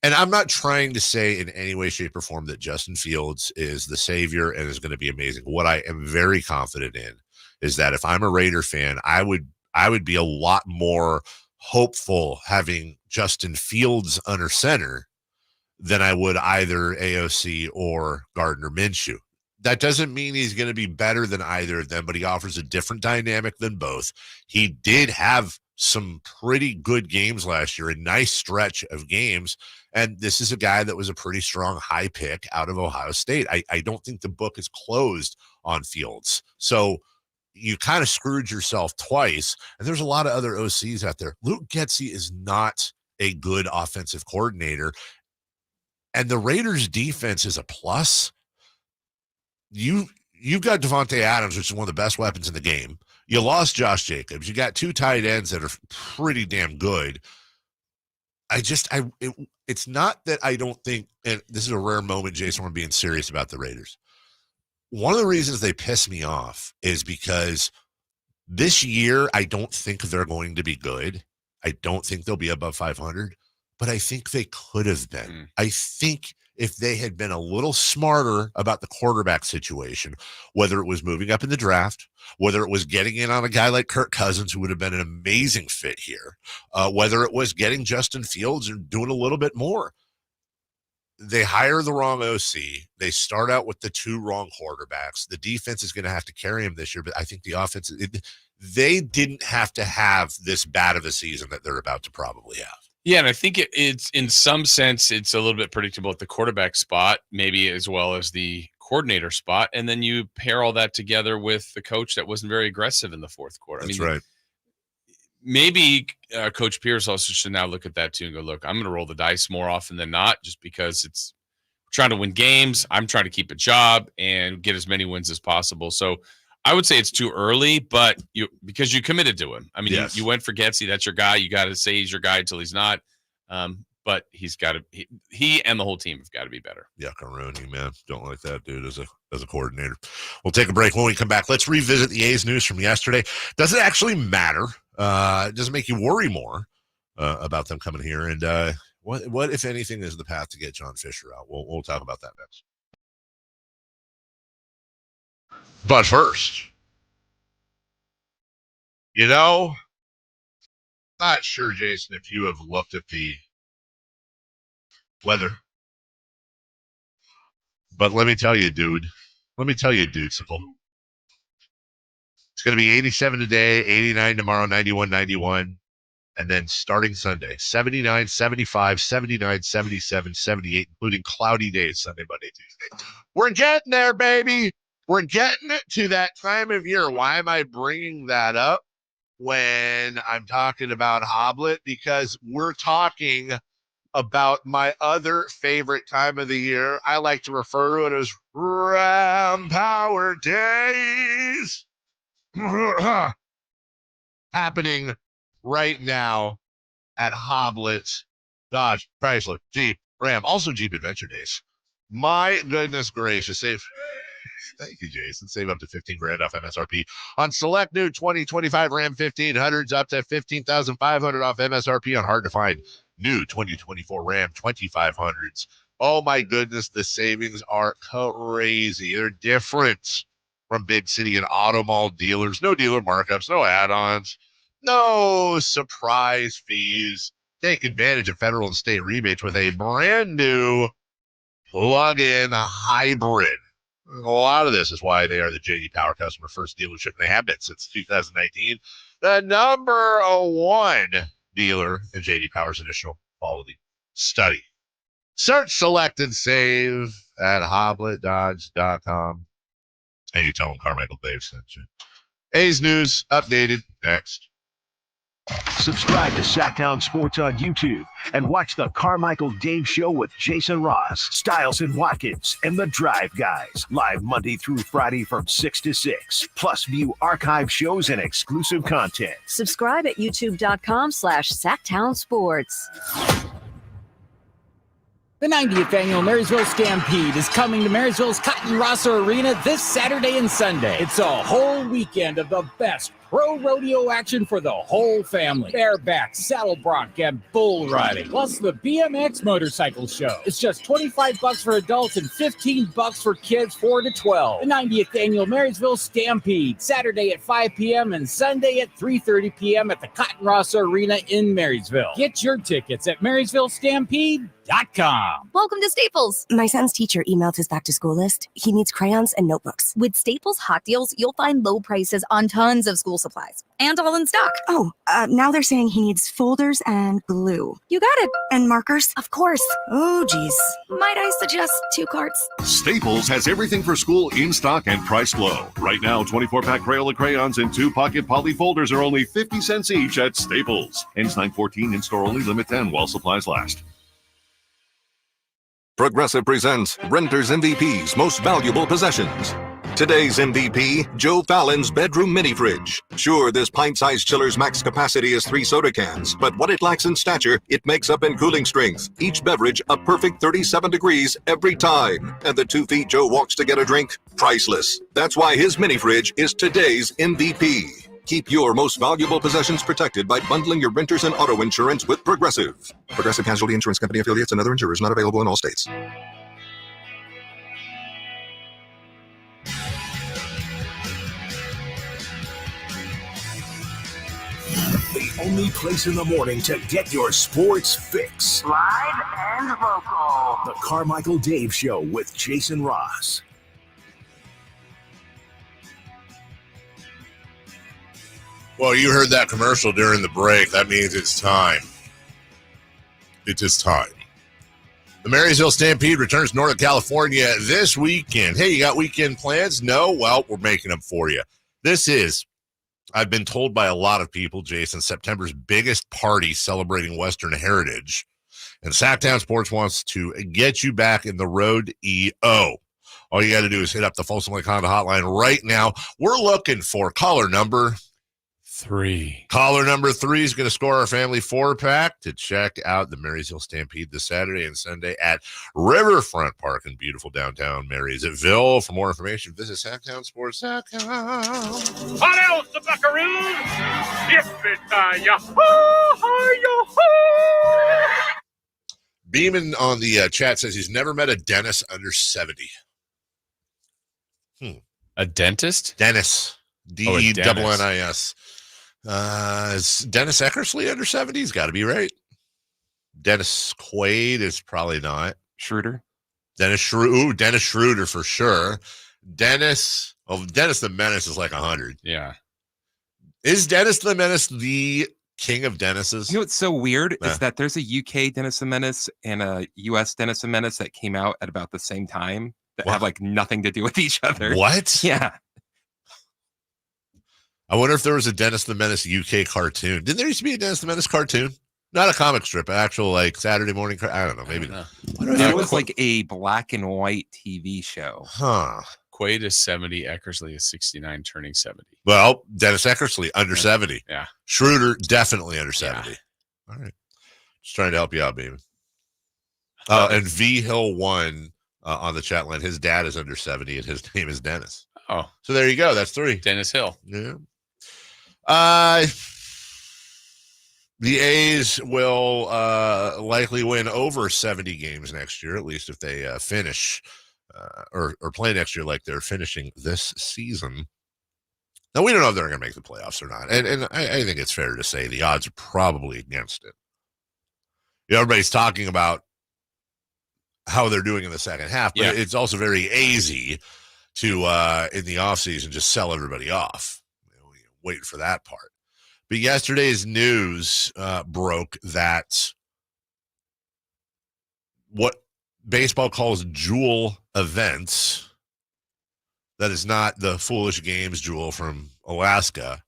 And I'm not trying to say in any way, shape, or form that Justin Fields is the savior and is going to be amazing. What I am very confident in is that if I'm a Raider fan, I would be a lot more hopeful having Justin Fields under center than I would either AOC or Gardner Minshew. That doesn't mean he's going to be better than either of them, but he offers a different dynamic than both. He did have some pretty good games last year, a nice stretch of games. And this is a guy that was a pretty strong high pick out of Ohio State. I don't think the book is closed on Fields. So you kind of screwed yourself twice. And there's a lot of other OCs out there. Luke Getsy is not a good offensive coordinator. And the Raiders defense is a plus. You've got Devontae Adams, which is one of the best weapons in the game. You lost Josh Jacobs. You got two tight ends that are pretty damn good. It's not that I don't think, and this is a rare moment, Jason, when I'm being serious about the Raiders. One of the reasons they piss me off is because this year, I don't think they're going to be good. I don't think they'll be above 500, but I think they could have been. I think if they had been a little smarter about the quarterback situation, whether it was moving up in the draft, whether it was getting in on a guy like Kirk Cousins, who would have been an amazing fit here, whether it was getting Justin Fields and doing a little bit more. They hire the wrong OC. They start out with the two wrong quarterbacks. The defense is going to have to carry him this year, but I think the offense, they didn't have to have this bad of a season that they're about to probably have. Yeah, and I think it's in some sense, it's a little bit predictable at the quarterback spot, maybe as well as the coordinator spot. And then you pair all that together with the coach that wasn't very aggressive in the fourth quarter. That's right. Maybe Coach Pierce also should now look at that too and go, look, I'm going to roll the dice more often than not, just because it's trying to win games. I'm trying to keep a job and get as many wins as possible. So I would say it's too early, but because you committed to him. I mean, yes. you went for Getsy. That's your guy. You got to say he's your guy until he's not. But he's got to. He and the whole team have got to be better. Yeah, can ruin you, man. Don't like that dude as a coordinator. We'll take a break. When we come back, let's revisit the A's news from yesterday. Does it actually matter? It doesn't make you worry more about them coming here. And what if anything is the path to get John Fisher out? We'll talk about that next. But first, not sure, Jason, if you have looked at the weather. But let me tell you, dude. Simple. It's going to be 87 today, 89 tomorrow, 91, 91. And then starting Sunday, 79, 75, 79, 77, 78, including cloudy days, Sunday, Monday, Tuesday. We're getting there, baby. We're getting to that time of year. Why am I bringing that up when I'm talking about Hoblet? Because we're talking about my other favorite time of the year. I like to refer to it as Ram Power Days. Happening right now at Hoblet, Dodge, Chrysler, Jeep, Ram, also Jeep Adventure Days. My goodness gracious. Thank you, Jason. Save up to $15,000 off MSRP on select new 2025 Ram 1500s, up to $15,500 off MSRP on hard to find new 2024 Ram 2500s. Oh my goodness, the savings are crazy. They're different from big city and auto mall dealers. No dealer markups, no add-ons, no surprise fees. Take advantage of federal and state rebates with a brand new plug-in hybrid. A lot of this is why they are the J.D. Power customer first dealership. They have been since 2019. The number one dealer in J.D. Power's initial quality study. Search, select, and save at hobletdodge.com. And you tell them Carmichael Dave sent you. A's News updated next. Subscribe to Sacktown Sports on YouTube and watch the Carmichael Dave Show with Jason Rpss, Styles and Watkins, and the Drive Guys. Live Monday through Friday from 6 to 6. Plus view archive shows and exclusive content. Subscribe at youtube.com/Sacktown Sports. The 90th Annual Marysville Stampede is coming to Marysville's Cotton Rosso Arena this Saturday and Sunday. It's a whole weekend of the best Pro rodeo action for the whole family. Bareback, saddle bronc, and bull riding. Plus the BMX motorcycle show. It's just $25 for adults and $15 for kids 4 to 12. The 90th annual Marysville Stampede. Saturday at 5 p.m. and Sunday at 3:30 p.m. at the Cotton Ross Arena in Marysville. Get your tickets at MarysvilleStampede.com. Welcome to Staples. My son's teacher emailed his back-to-school list. He needs crayons and notebooks. With Staples Hot Deals, you'll find low prices on tons of school supplies. And all in stock. Oh, now they're saying he needs folders and glue. You got it. And markers? Of course. Oh, geez. Might I suggest 2 carts? Staples has everything for school in stock and priced low. Right now, 24-pack Crayola crayons and 2-pocket poly folders are only 50 cents each at Staples. Ends 9/14, in-store only, limit 10 while supplies last. Progressive presents Renters MVP's Most Valuable Possessions. Today's MVP, Joe Fallon's bedroom mini fridge. Sure, this pint-sized chiller's max capacity is 3 soda cans, but what it lacks in stature, it makes up in cooling strength. Each beverage a perfect 37 degrees every time. And the 2 feet Joe walks to get a drink, priceless. That's why his mini fridge is today's MVP. Keep your most valuable possessions protected by bundling your renters and auto insurance with Progressive. Progressive Casualty Insurance Company affiliates and other insurers not available in all states. The only place in the morning to get your sports fix. Live and local. The Carmichael Dave Show with Jason Rpss. Well, you heard that commercial during the break. That means it's time. It is time. The Marysville Stampede returns Northern California this weekend. Hey, you got weekend plans? No? Well, we're making them for you. This is, I've been told by a lot of people, Jason, September's biggest party celebrating Western heritage. And Sacktown Sports wants to get you back in the road EO. All you got to do is hit up the Folsom Lake Honda hotline right now. We're looking for caller number 3. Caller number 3 is going to score our family 4-pack to check out the Marysville Stampede this Saturday and Sunday at Riverfront Park in beautiful downtown Marysville. For more information, visit Sacktown Sports. Sacktown. What else, the buckaroos? Yippee-ki-yahoo! Beeman on the chat says he's never met a dentist under 70. A dentist? Dennis. D-E-N-N-I-S. Is Dennis Eckersley under 70? He's got to be right. Dennis Quaid is probably not. Schroeder? Dennis Schroeder for sure. Dennis the Menace is like 100. Yeah. Is Dennis the Menace the king of Dennises? You know what's so weird is that there's a UK Dennis the Menace and a US Dennis the Menace that came out at about the same time that have like nothing to do with each other. What? Yeah. I wonder if there was a Dennis the Menace UK cartoon. Didn't there used to be a Dennis the Menace cartoon? Not a comic strip, actual like Saturday morning. I don't know. Maybe not. It was like a black and white TV show. Huh. Quaid is 70. Eckersley is 69, turning 70. Well, Dennis Eckersley under 70. Yeah. Schroeder definitely under 70. Yeah. All right. Just trying to help you out, baby. And V Hill 1 on the chat line. His dad is under 70 and his name is Dennis. Oh. So there you go. That's 3. Dennis Hill. Yeah. The A's will likely win over 70 games next year, at least if they finish or play next year like they're finishing this season. Now, we don't know if they're going to make the playoffs or not. And I think it's fair to say the odds are probably against it. You know, everybody's talking about how they're doing in the second half, but it's also very easy to, in the offseason, just sell everybody off. Waiting for that part. But yesterday's news broke that what baseball calls jewel events, that is not the Foolish Games jewel from Alaska,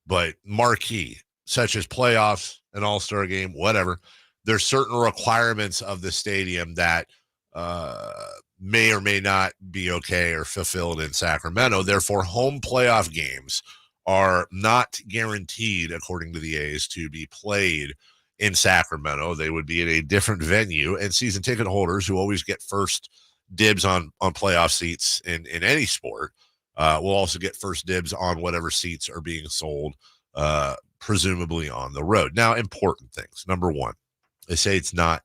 but marquee, such as playoffs, an all-star game, whatever. There's certain requirements of the stadium that may or may not be okay or fulfilled in Sacramento. Therefore, home playoff games are not guaranteed, according to the A's, to be played in Sacramento. They would be at a different venue, and season ticket holders who always get first dibs on playoff seats in any sport We'll also get first dibs on whatever seats are being sold, presumably on the road. Now, important things. Number one, they say it's not.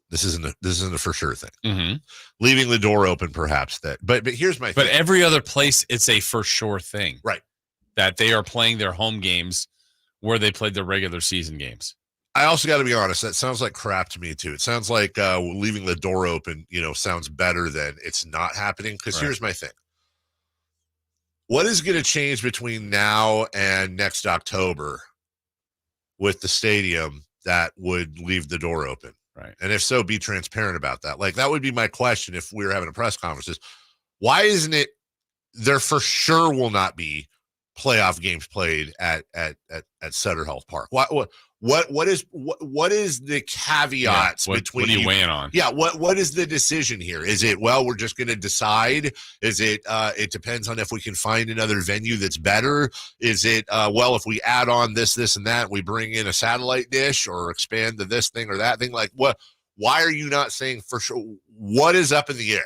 This isn't a for sure thing. Mm-hmm. Leaving the door open, perhaps that. But here's my. But thing. every other place, it's a for sure thing, right? That they are playing their home games where they played their regular season games. I also got to be honest. That sounds like crap to me too. It sounds like leaving the door open, sounds better than it's not happening. Because here's my thing. What is going to change between now and next October with the stadium that would leave the door open? Right. And if so, be transparent about that. Like, that would be my question if we were having a press conference is, why isn't it there for sure will not be playoff games played at Sutter Health Park? What is the caveats between what are you weighing on? Yeah, what is the decision here? Is it, well, we're just going to decide? Is it it depends on if we can find another venue that's better? Is it well, if we add on this and that, we bring in a satellite dish or expand to this thing or that thing? Like, what? Why are you not saying for sure? What is up in the air?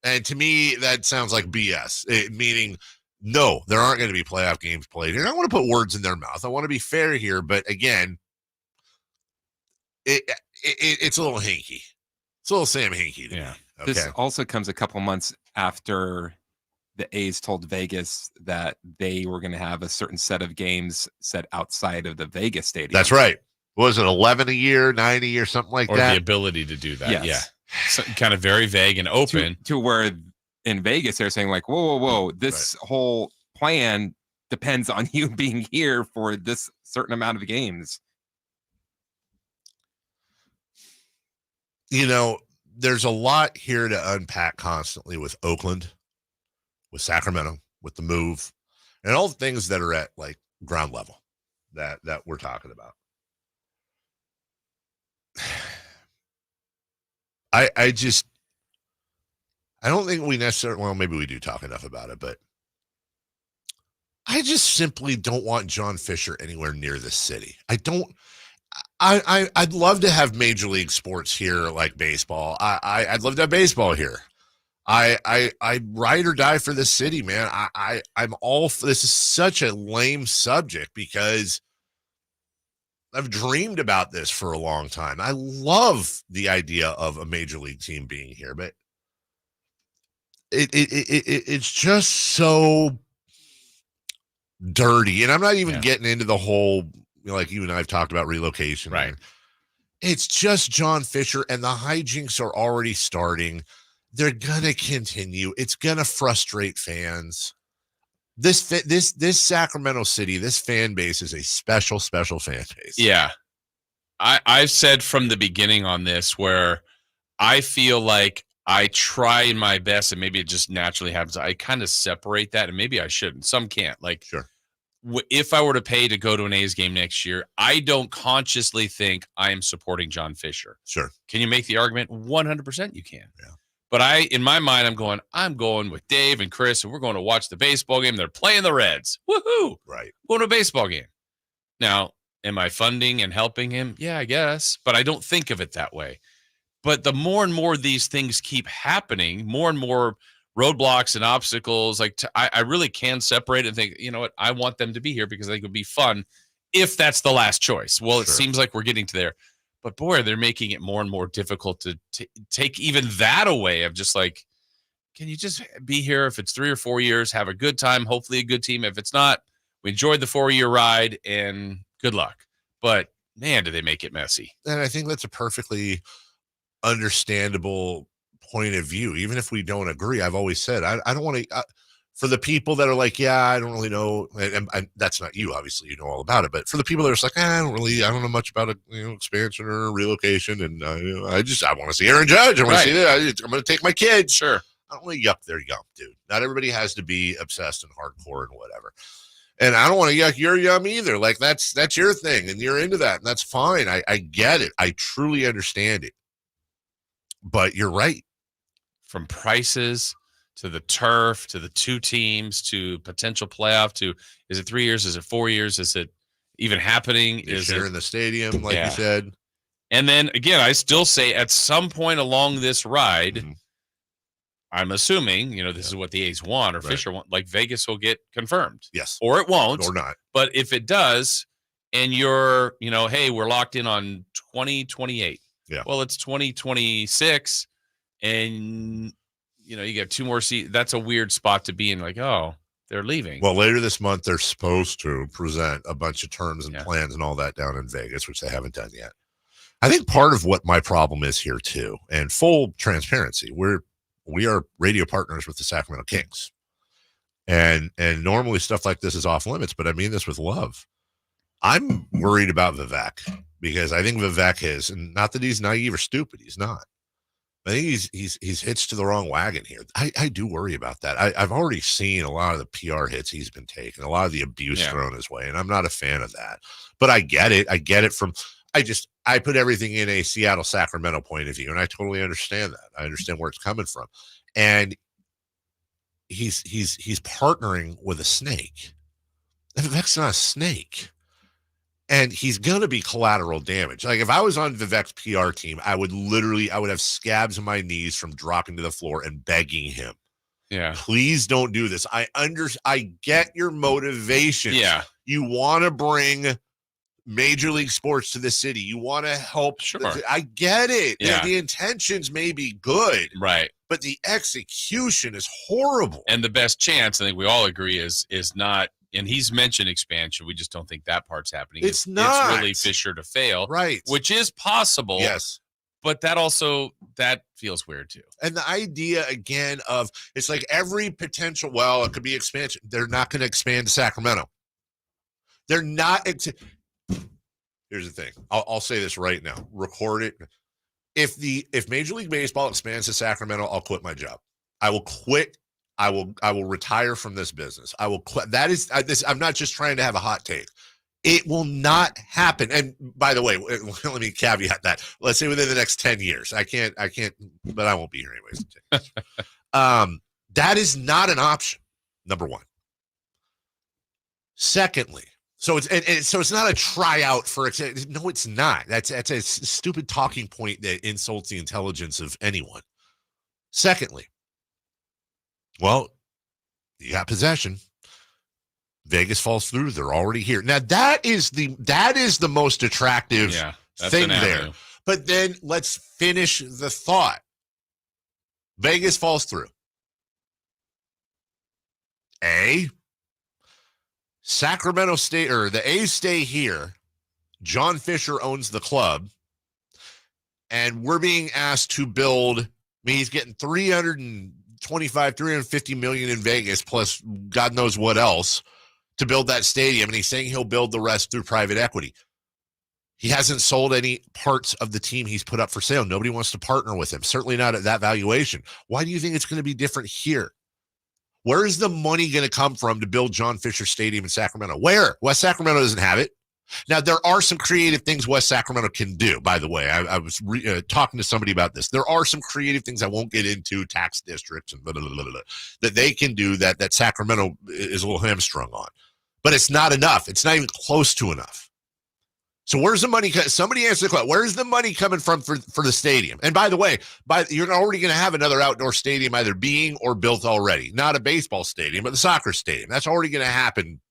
And to me, that sounds like BS. Meaning, no, there aren't going to be playoff games played here. I don't want to put words in their mouth. I want to be fair here, but again, it's a little hinky. It's a little Sam Hinky to me. Okay. This also comes a couple months after the A's told Vegas that they were going to have a certain set of games set outside of the Vegas stadium. That's right. Was it 11 a year, 9 a year, something like or that? Or the ability to do that. Yes. Yeah. So, kind of very vague and open. To where in Vegas, they're saying like, whoa, this whole plan depends on you being here for this certain amount of games. There's a lot here to unpack constantly with Oakland, with Sacramento, with the move, and all the things that are at like ground level that we're talking about. I don't think we necessarily, well, maybe we do talk enough about it, but I just simply don't want John Fisher anywhere near this city. I'd love to have Major League sports here, like baseball. I'd love to have baseball here. I ride or die for this city, man. I'm all for this. Is such a lame subject because I've dreamed about this for a long time. I love the idea of a major league team being here, but it's just so dirty. And I'm not even getting into the whole, like you and I have talked about relocation. Right. It's just John Fisher, and the hijinks are already starting. They're going to continue. It's going to frustrate fans. This Sacramento City, this fan base is a special fan base. Yeah. I've said from the beginning on this where I feel like I try my best, and maybe it just naturally happens. I kind of separate that, and maybe I shouldn't. Some can't. Like, sure. If I were to pay to go to an A's game next year, I don't consciously think I am supporting John Fisher. Sure. Can you make the argument? 100% you can. Yeah. But in my mind, I'm going with Dave and Chris, and we're going to watch the baseball game. They're playing the Reds. Woohoo! Right. Going to a baseball game. Now, am I funding and helping him? Yeah, I guess. But I don't think of it that way. But the more and more these things keep happening, more and more roadblocks and obstacles, I really can separate it and think, you know what, I want them to be here because I think it would be fun if that's the last choice. Well, it seems like we're getting to there. But boy, they're making it more and more difficult to take even that away of just like, can you just be here if it's 3 or 4 years, have a good time, hopefully a good team. If it's not, we enjoyed the 4-year ride and good luck. But man, do they make it messy. And I think that's a perfectly understandable point of view. Even if we don't agree, I've always said, I don't want to, for the people that are like, yeah, I don't really know. And that's not you, obviously, you know all about it. But for the people that are just like, I don't know much about expansion or relocation. And I want to see Aaron Judge. I want to see that. I'm going to take my kids. Sure. I don't want to yuck their yum, dude. Not everybody has to be obsessed and hardcore and whatever. And I don't want to yuck your yum either. Like that's your thing and you're into that. And that's fine. I get it. I truly understand it. But you're right. From prices to the turf, to the two teams, to potential playoff, to is it 3 years? Is it 4 years? Is it even happening? Is it in the stadium, like you said? And then again, I still say at some point along this ride, I'm assuming, this is what the A's want or Right. Fisher want, like Vegas will get confirmed. Yes. Or it won't. Or not. But if it does, and you're, hey, we're locked in on 2028. Yeah. Well, it's 2026, and, you get 2 more seasons. That's a weird spot to be in, like, oh, they're leaving. Well, later this month, they're supposed to present a bunch of terms and plans and all that down in Vegas, which they haven't done yet. I think part of what my problem is here, too, and full transparency, we are radio partners with the Sacramento Kings. And normally stuff like this is off limits, but I mean this with love. I'm worried about Vivek because I think Vivek is, and not that he's naive or stupid, he's not. I think he's hitched to the wrong wagon here. I do worry about that. I've already seen a lot of the PR hits he's been taking, a lot of the abuse thrown his way, and I'm not a fan of that. But I get it. I get it from I put everything in a Seattle Sacramento point of view, and I totally understand that. I understand where it's coming from. And he's partnering with a snake. And Vivek's not a snake. And he's going to be collateral damage. Like if I was on Vivek's PR team, I would have scabs on my knees from dropping to the floor and begging him. Yeah. Please don't do this. I get your motivation. Yeah. You want to bring Major League Sports to the city. You want to help. Sure. I get it. Yeah. The intentions may be good. Right. But the execution is horrible. And the best chance, I think we all agree, is not. And he's mentioned expansion. We just don't think that part's happening. It's not. It's really Fisher to fail. Right. Which is possible. Yes. But that feels weird too. And the idea again of it's like every potential, it could be expansion. They're not going to expand to Sacramento. They're not. Here's the thing. I'll say this right now. Record it. If Major League Baseball expands to Sacramento, I'll quit my job. I will quit. I will retire from this business. I will quit. That is this. I'm not just trying to have a hot take. It will not happen. And by the way, let me caveat that. Let's say within the next 10 years. I can't, but I won't be here anyways. That is not an option. Number one. Secondly, so it's not a tryout for no, it's not. That's a stupid talking point that insults the intelligence of anyone. Secondly, well, you got possession. Vegas falls through. They're already here. Now that is the most attractive thing there. But then let's finish the thought. Vegas falls through. Sacramento State or the A's stay here. John Fisher owns the club. And we're being asked to build. He's getting $350 million in Vegas, plus God knows what else, to build that stadium. And he's saying he'll build the rest through private equity. He hasn't sold any parts of the team he's put up for sale. Nobody wants to partner with him. Certainly not at that valuation. Why do you think it's going to be different here? Where is the money going to come from to build John Fisher Stadium in Sacramento? Where? West Sacramento doesn't have it. Now, there are some creative things West Sacramento can do, by the way. I was talking to somebody about this. There are some creative things I won't get into, tax districts and that they can do that Sacramento is a little hamstrung on. But it's not enough. It's not even close to enough. So where's the money? Somebody answer the question. Where's the money coming from for the stadium? And by the way, you're already going to have another outdoor stadium either being or built already. Not a baseball stadium, but the soccer stadium. That's already going to happen,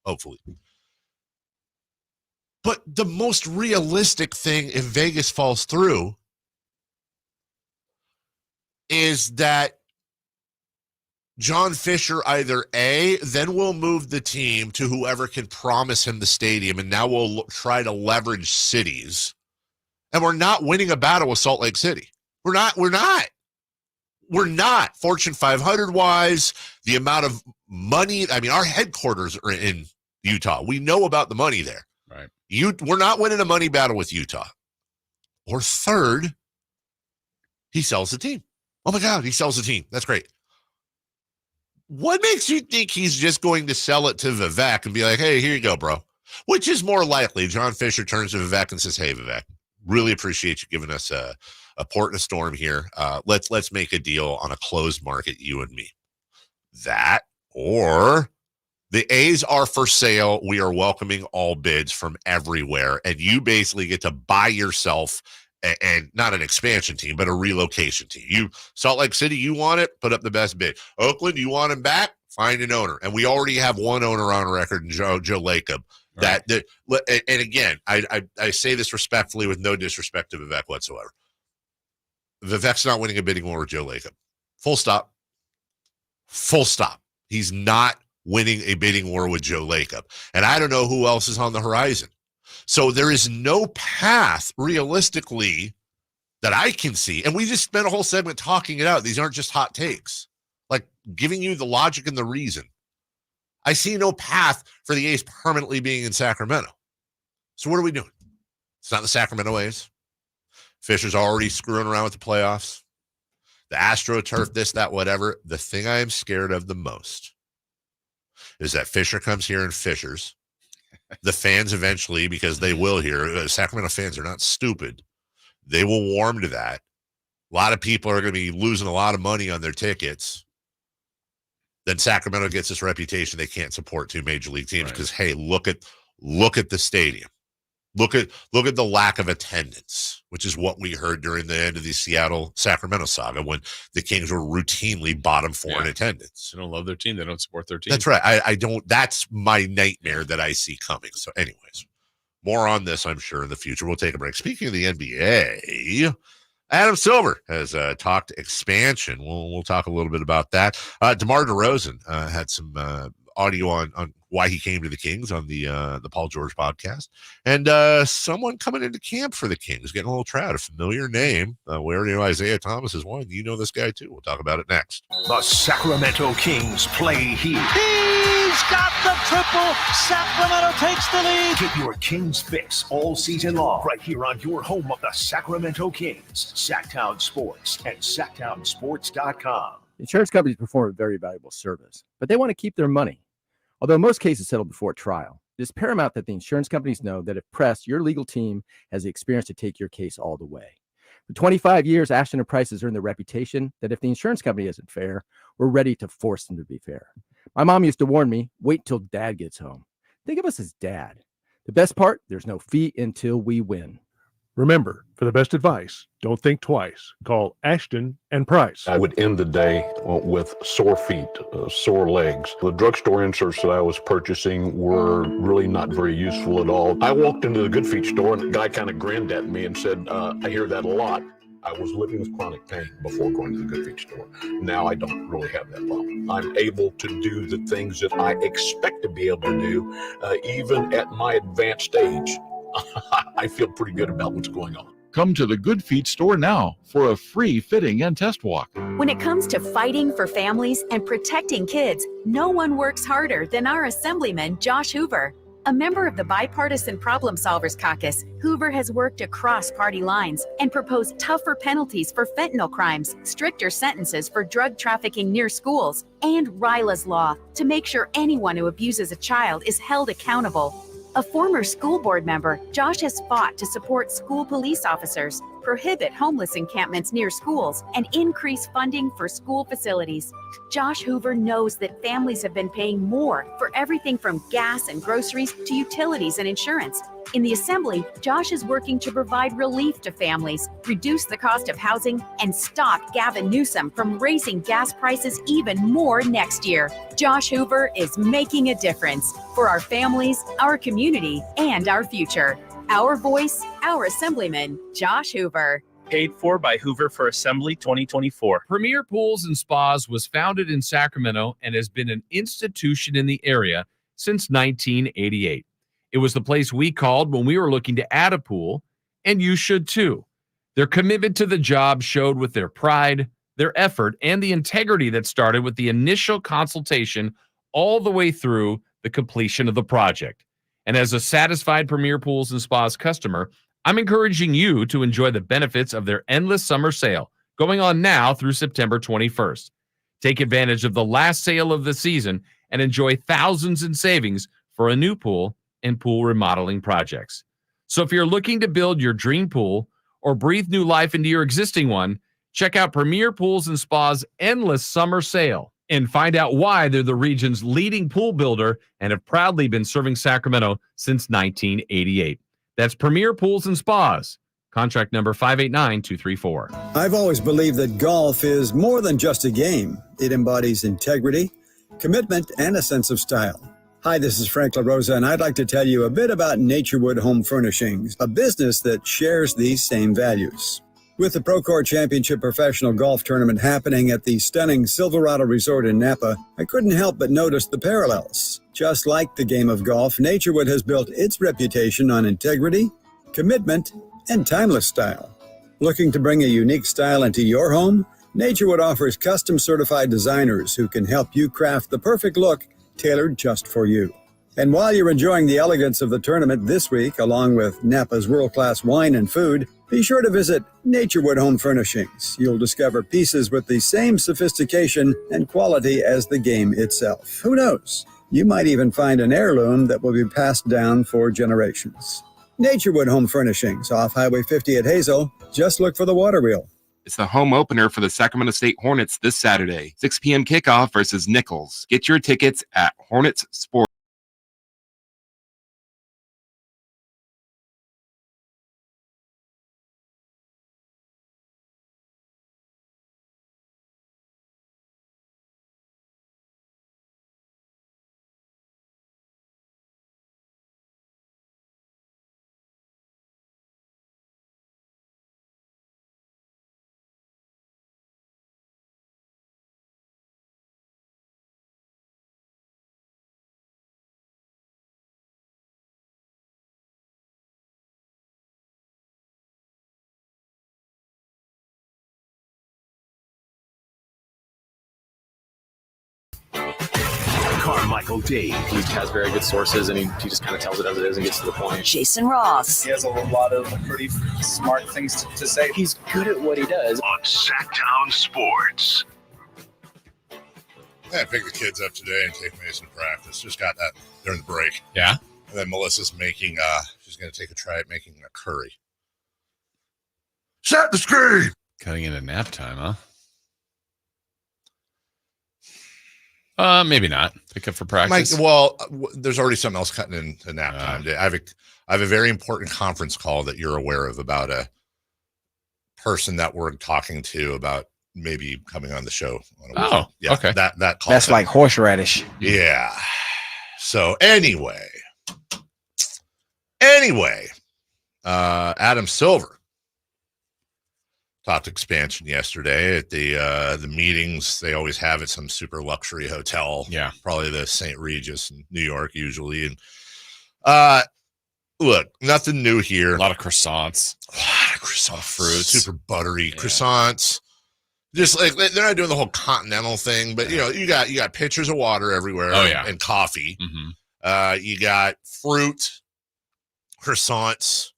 hopefully. But the most realistic thing, if Vegas falls through, is that John Fisher either then will move the team to whoever can promise him the stadium, and now we'll try to leverage cities. And we're not winning a battle with Salt Lake City. We're not. Fortune 500 wise, the amount of money. I mean, our headquarters are in Utah. We know about the money there. Right. We're not winning a money battle with Utah. Or third, he sells the team. Oh my God, he sells the team. That's great. What makes you think he's just going to sell it to Vivek and be like, hey, here you go, bro? Which is more likely? John Fisher turns to Vivek and says, hey, Vivek, really appreciate you giving us a port in a storm here. Let's make a deal on a closed market, you and me. That, or the A's are for sale. We are welcoming all bids from everywhere. And you basically get to buy yourself and not an expansion team, but a relocation team. Salt Lake City, you want it, put up the best bid. Oakland, you want him back, find an owner. And we already have one owner on record, Joe Lacob. Right. And again, I say this respectfully with no disrespect to Vivek whatsoever. Vivek's not winning a bidding war with Joe Lacob. Full stop. Full stop. He's not winning a bidding war with Joe Lacob. And I don't know who else is on the horizon. So there is no path realistically that I can see. And we just spent a whole segment talking it out. These aren't just hot takes, like giving you the logic and the reason. I see no path for the A's permanently being in Sacramento. So what are we doing? It's not the Sacramento A's. Fisher's already screwing around with the playoffs. The AstroTurf, this, that, whatever. The thing I am scared of the most is that Fisher comes here and Fishers. The fans eventually, because they will here, Sacramento fans are not stupid. They will warm to that. A lot of people are going to be losing a lot of money on their tickets. Then Sacramento gets this reputation they can't support two major league teams because, hey, look at the stadium. Look at the lack of attendance, which is what we heard during the end of the Seattle-Sacramento saga when the Kings were routinely bottom four in attendance. They don't love their team. They don't support their team. That's right. I don't. That's my nightmare that I see coming. So anyways, more on this, I'm sure, in the future. We'll take a break. Speaking of the NBA, Adam Silver has talked expansion. We'll talk a little bit about that. DeMar DeRozan had some audio on why he came to the Kings on the Paul George podcast, and someone coming into camp for the Kings, getting a little proud, a familiar name. We already know Isaiah Thomas is one. You know this guy too. We'll talk about it next. The Sacramento Kings play here. He's got the triple. Sacramento takes the lead. Get your Kings fix all season long right here on your home of the Sacramento Kings, Sacktown Sports and SacktownSports.com. Insurance companies perform a very valuable service, but they want to keep their money. Although most cases settle before trial, it is paramount that the insurance companies know that if pressed, your legal team has the experience to take your case all the way. For 25 years, Ashton & Price has earned the reputation that if the insurance company isn't fair, we're ready to force them to be fair. My mom used to warn me, wait till dad gets home. Think of us as dad. The best part, there's no fee until we win. Remember, for the best advice, don't think twice. Call Ashton and Price. I would end the day with sore feet, sore legs. The drugstore inserts that I was purchasing were really not very useful at all. I walked into the Good Feet store and the guy kind of grinned at me and said, I hear that a lot. I was living with chronic pain before going to the Good Feet store. Now I don't really have that problem. I'm able to do the things that I expect to be able to do, even at my advanced age. I feel pretty good about what's going on. Come to the Good Feet store now for a free fitting and test walk. When it comes to fighting for families and protecting kids, no one works harder than our Assemblyman, Josh Hoover. A member of the Bipartisan Problem Solvers Caucus, Hoover has worked across party lines and proposed tougher penalties for fentanyl crimes, stricter sentences for drug trafficking near schools, and RILA's law to make sure anyone who abuses a child is held accountable. A former school board member, Josh has fought to support school police officers, prohibit homeless encampments near schools, and increase funding for school facilities. Josh Hoover knows that families have been paying more for everything from gas and groceries to utilities and insurance. In the Assembly, Josh is working to provide relief to families, reduce the cost of housing, and stop Gavin Newsom from raising gas prices even more next year. Josh Hoover is making a difference for our families, our community, and our future. Our voice, our Assemblyman, Josh Hoover. Paid for by Hoover for Assembly 2024. Premier Pools and Spas was founded in Sacramento and has been an institution in the area since 1988. It was the place we called when we were looking to add a pool, and you should too. Their commitment to the job showed with their pride, their effort, and the integrity that started with the initial consultation all the way through the completion of the project. And as a satisfied Premier Pools and Spas customer, I'm encouraging you to enjoy the benefits of their endless summer sale going on now through September 21st. Take advantage of the last sale of the season and enjoy thousands in savings for a new pool and pool remodeling projects. So if you're looking to build your dream pool or breathe new life into your existing one, check out Premier Pools and Spas' endless summer sale and find out why they're the region's leading pool builder and have proudly been serving Sacramento since 1988. That's Premier Pools and Spas. Contract number 589234. I've always believed that golf is more than just a game. It embodies integrity, commitment, and a sense of style. Hi, this is Frank LaRosa, and I'd like to tell you a bit about Naturewood Home Furnishings, a business that shares these same values. With the Procore Championship Professional Golf Tournament happening at the stunning Silverado Resort in Napa, I couldn't help but notice the parallels. Just like the game of golf, Naturewood has built its reputation on integrity, commitment, and timeless style. Looking to bring a unique style into your home? Naturewood offers custom certified designers who can help you craft the perfect look tailored just for you. And while you're enjoying the elegance of the tournament this week, along with Napa's world-class wine and food, be sure to visit Naturewood Home Furnishings. You'll discover pieces with the same sophistication and quality as the game itself. Who knows? You might even find an heirloom that will be passed down for generations. Naturewood Home Furnishings, off Highway 50 at Hazel. Just look for the water wheel. It's the home opener for the Sacramento State Hornets this Saturday. 6 p.m. kickoff versus Nichols. Get your tickets at Hornets Sports. Carmichael Dave. He has very good sources, and he just kind of tells it as it is and gets to the point. Jason Rpss. He has a lot of pretty smart things to say. He's good at what he does. On Sacktown Sports. I picked the kids up today and take Mason to practice. Just got that during the break. Yeah. And then Melissa's making, she's going to take a try at making a curry. Set the screen! Cutting into nap time, huh? Maybe not. Pick up for practice. There's already something else cutting into nap time. I have a very important conference call that you're aware of about a person that we're talking to about maybe coming on the show. Okay. That call. That's like horseradish. Yeah. So anyway, Adam Silver talked expansion yesterday at the meetings they always have at some super luxury hotel. Yeah. Probably the St. Regis in New York usually. And look, nothing new here. A lot of croissants. Fruits. Super buttery croissants. Just like they're not doing the whole continental thing, but you got pitchers of water everywhere. Oh, yeah. And coffee. Mm-hmm. You got fruit, croissants.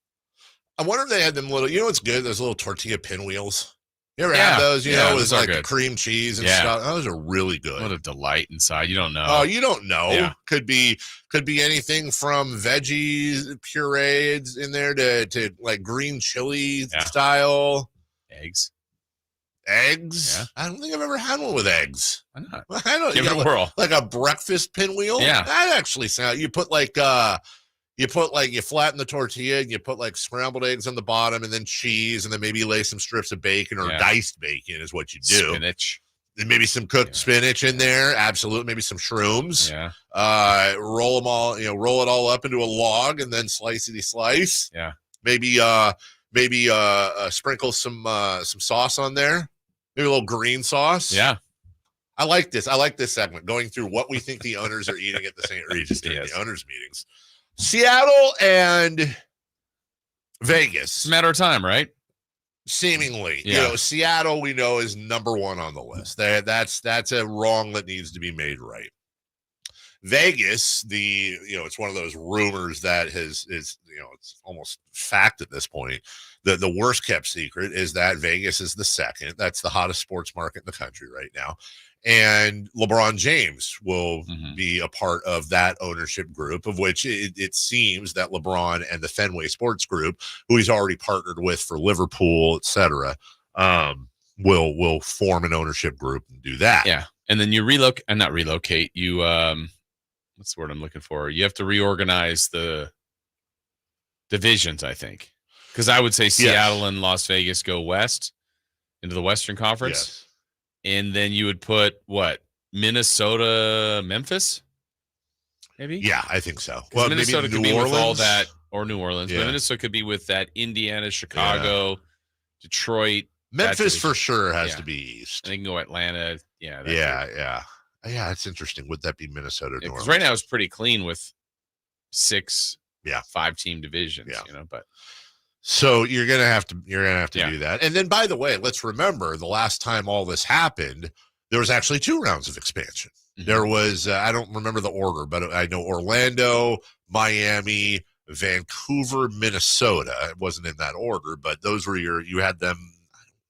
I wonder if they had them little, what's good? Those little tortilla pinwheels. You ever have those? With like the cream cheese and stuff. Those are really good. What a delight inside. You don't know. Oh, you don't know. Yeah. Could be anything from veggies, purees in there to like green chili style. Eggs. Yeah. I don't think I've ever had one with eggs. Why not? I don't. Give it a whirl. Like a breakfast pinwheel. Yeah. That actually sounds. You flatten the tortilla and you put like scrambled eggs on the bottom and then cheese and then maybe lay some strips of bacon or diced bacon is what you do. Spinach. And maybe some cooked spinach in there. Absolutely. Maybe some shrooms. Yeah. Roll them all, roll it all up into a log and then slice. Yeah. Maybe sprinkle some sauce on there. Maybe a little green sauce. Yeah. I like this. I like this segment, going through what we think the owners are eating at the St. Regis during the owners meetings. Seattle and Vegas. It's a matter of time, right? Seemingly. Yeah. Seattle we know is number one on the list. That's a wrong that needs to be made right. Vegas, it's one of those rumors that is it's almost fact at this point. The worst kept secret is that Vegas is the second. That's the hottest sports market in the country right now. And LeBron James will be a part of that ownership group, of which it seems that LeBron and the Fenway Sports Group, who he's already partnered with for Liverpool, etc., will form an ownership group and do that. Yeah. And then you not relocate, you what's the word I'm looking for? You have to reorganize the divisions, I think. Because I would say Seattle and Las Vegas go west into the Western Conference. Yes. And then you would put, what, Minnesota, Memphis? Maybe? Yeah, I think so. Well, Minnesota could be with all that, or New Orleans. Yeah. But Minnesota could be with that Indiana, Chicago, Detroit. Memphis for sure has to be east. And they can go Atlanta. Yeah. Yeah, it's interesting. Would that be Minnesota? Because right now it's pretty clean with 6 5-team divisions. But so you're gonna have to do that. And then, by the way, let's remember the last time all this happened, there was actually 2 rounds of expansion. Mm-hmm. There was I don't remember the order, but I know Orlando, Miami, Vancouver, Minnesota. It wasn't in that order, but those were you had them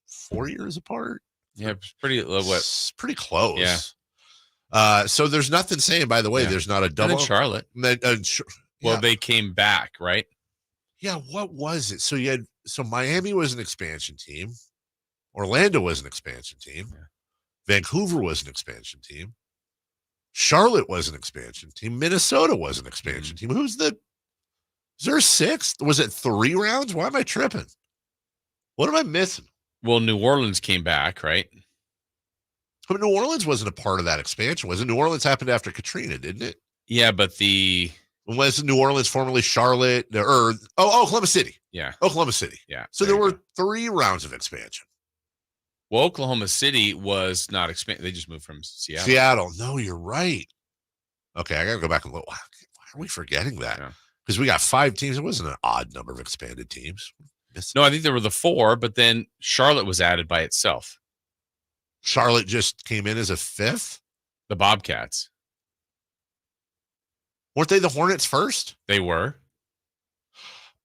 4 years apart. Yeah, it's pretty pretty close. Yeah. So there's nothing saying, by the way, there's not a double. And then Charlotte. Well, they came back, right? Yeah. What was it? So Miami was an expansion team. Orlando was an expansion team. Yeah. Vancouver was an expansion team. Charlotte was an expansion team. Minnesota was an expansion team. Is there a 6th? Was it 3 rounds? Why am I tripping? What am I missing? Well, New Orleans came back, right? But New Orleans wasn't a part of that expansion, was it? New Orleans happened after Katrina, didn't it? Yeah, but was New Orleans formerly Charlotte or Oklahoma City? Yeah, Oklahoma City. Yeah. So there were 3 rounds of expansion. Well, Oklahoma City was not expanded. They just moved from Seattle. Seattle. No, you're right. Okay, I got to go back and look. Why are we forgetting that? Because we got 5 teams. It wasn't an odd number of expanded teams. No, I think there were the 4, but then Charlotte was added by itself. Charlotte just came in as a 5th? The Bobcats. Weren't they the Hornets first? They were.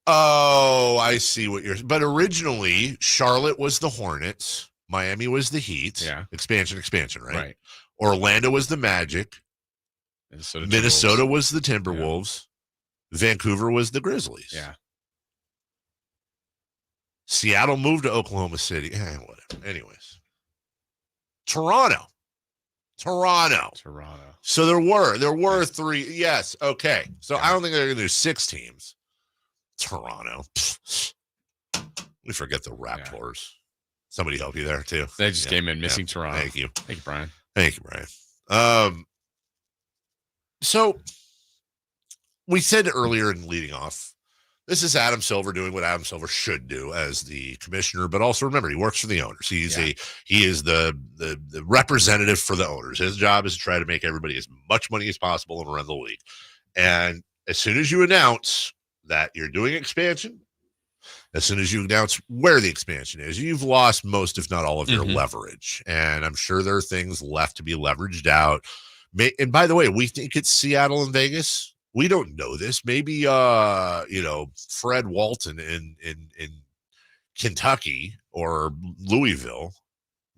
Oh, I see what you're... But originally, Charlotte was the Hornets. Miami was the Heat. Yeah. Expansion, right? Right. Orlando was the Magic. Minnesota was the Timberwolves. Yeah. Vancouver was the Grizzlies. Yeah. Seattle moved to Oklahoma City. Whatever. Anyways. Toronto. So there were 3. Yes. Okay. So I don't think they're going to do 6 teams. Toronto. We forget the Raptors. Yeah. Somebody help you there too. They just came in missing Toronto. Thank you. Thank you, Brian. So we said earlier in leading off, this is Adam Silver doing what Adam Silver should do as the commissioner, but also remember he works for the owners. He is the representative for the owners. His job is to try to make everybody as much money as possible and run the league. And as soon as you announce that you're doing expansion, as soon as you announce where the expansion is, you've lost most, if not all, of your leverage. And I'm sure there are things left to be leveraged out. And by the way, we think it's Seattle and Vegas. We don't know this. Maybe Fred Walton in Kentucky or Louisville,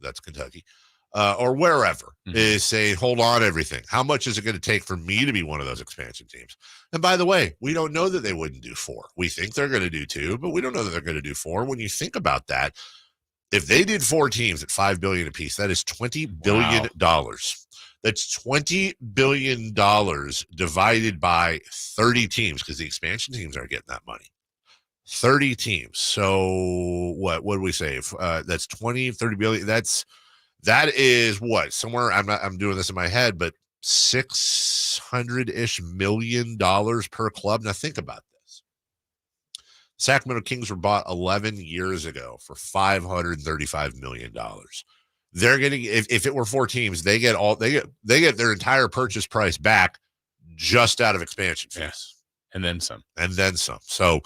that's Kentucky, or wherever, is saying, hold on everything. How much is it going to take for me to be one of those expansion teams? And by the way, we don't know that they wouldn't do 4. We think they're going to do 2, but we don't know that they're going to do 4. When you think about that, if they did 4 teams at $5 billion apiece, that is $20 billion. That's $20 billion divided by 30 teams, because the expansion teams aren't getting that money. 30 teams. So what do we say? That's 30 billion. That is what? Somewhere, I'm doing this in my head, but $600-ish million per club. Now think about this. Sacramento Kings were bought 11 years ago for $535 million. They're getting, if it were 4 teams, they get their entire purchase price back just out of expansion fees. Yes. And then some. So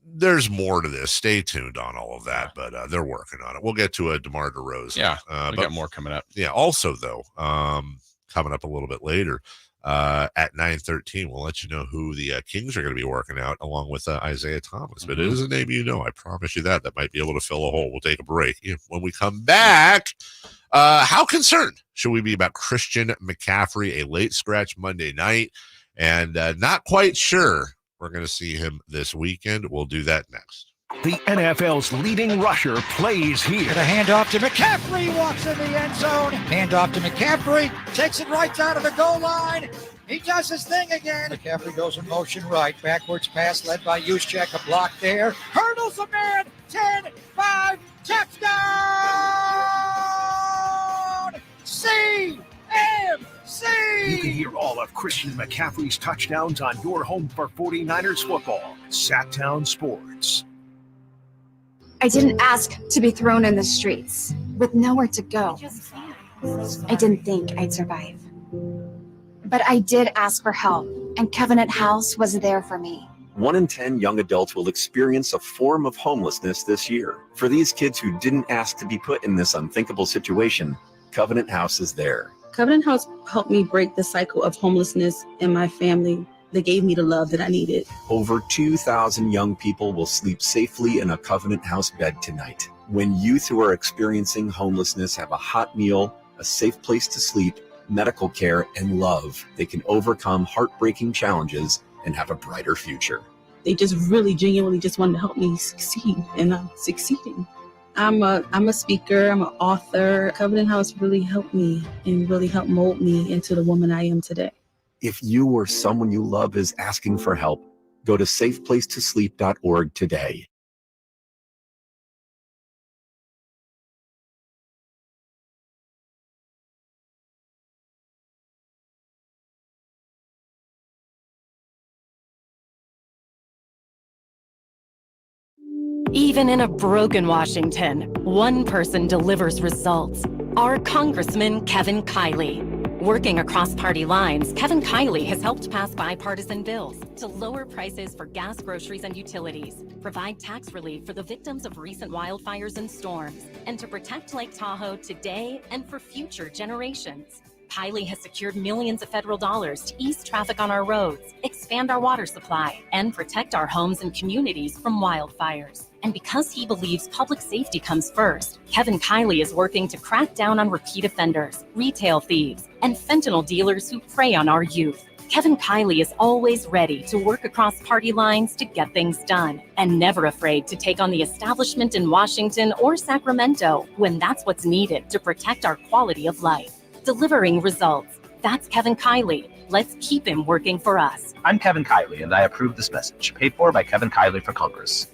there's more to this. Stay tuned on all of that, but they're working on it. We'll get to a DeMar DeRozan. Yeah, we got more coming up. Yeah. Also, though, coming up a little bit later at 9:13, we'll let you know who the Kings are going to be working out along with Isaiah Thomas. But it is a name you know. I promise you that might be able to fill a hole. We'll take a break. When we come back, how concerned should we be about Christian McCaffrey, a late scratch Monday night, and not quite sure we're going to see him this weekend. We'll do that next. The NFL's leading rusher plays here. The handoff to McCaffrey, walks in the end zone. Handoff to McCaffrey, takes it right down to the goal line. He does his thing again. McCaffrey goes in motion right. Backwards pass led by Juszczyk. A block there. Hurdles a man. 10-5. Touchdown! CMC! You can hear all of Christian McCaffrey's touchdowns on your home for 49ers football. Sacktown Sports. I didn't ask to be thrown in the streets with nowhere to go. I didn't think I'd survive. But I did ask for help, and Covenant House was there for me. 1 in 10 young adults will experience a form of homelessness this year. For these kids who didn't ask to be put in this unthinkable situation, Covenant House is there. Covenant House helped me break the cycle of homelessness in my family. They gave me the love that I needed. Over 2,000 young people will sleep safely in a Covenant House bed tonight. When youth who are experiencing homelessness have a hot meal, a safe place to sleep, medical care, and love, they can overcome heartbreaking challenges and have a brighter future. They just really genuinely just wanted to help me succeed, and I'm succeeding. I'm a speaker, I'm an author. Covenant House really helped me and really helped mold me into the woman I am today. If you or someone you love is asking for help, go to safeplacetosleep.org today. Even in a broken Washington, one person delivers results. Our Congressman Kevin Kiley. Working across party lines, Kevin Kiley has helped pass bipartisan bills to lower prices for gas, groceries, and utilities, provide tax relief for the victims of recent wildfires and storms, and to protect Lake Tahoe today and for future generations. Kiley has secured millions of federal dollars to ease traffic on our roads, expand our water supply, and protect our homes and communities from wildfires. And because he believes public safety comes first, Kevin Kiley is working to crack down on repeat offenders, retail thieves, and fentanyl dealers who prey on our youth. Kevin Kiley is always ready to work across party lines to get things done, and never afraid to take on the establishment in Washington or Sacramento when that's what's needed to protect our quality of life. Delivering results. That's Kevin Kiley. Let's keep him working for us. I'm Kevin Kiley, and I approve this message. Paid for by Kevin Kiley for Congress.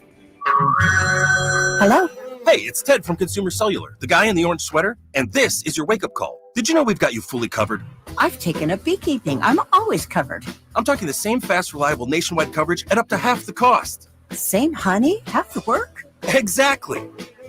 Hello? Hey, it's Ted from Consumer Cellular, the guy in the orange sweater, and this is your wake-up call. Did you know we've got you fully covered? I've taken up beekeeping. I'm always covered. I'm talking the same fast, reliable nationwide coverage at up to half the cost. Same honey? Half the work? Exactly.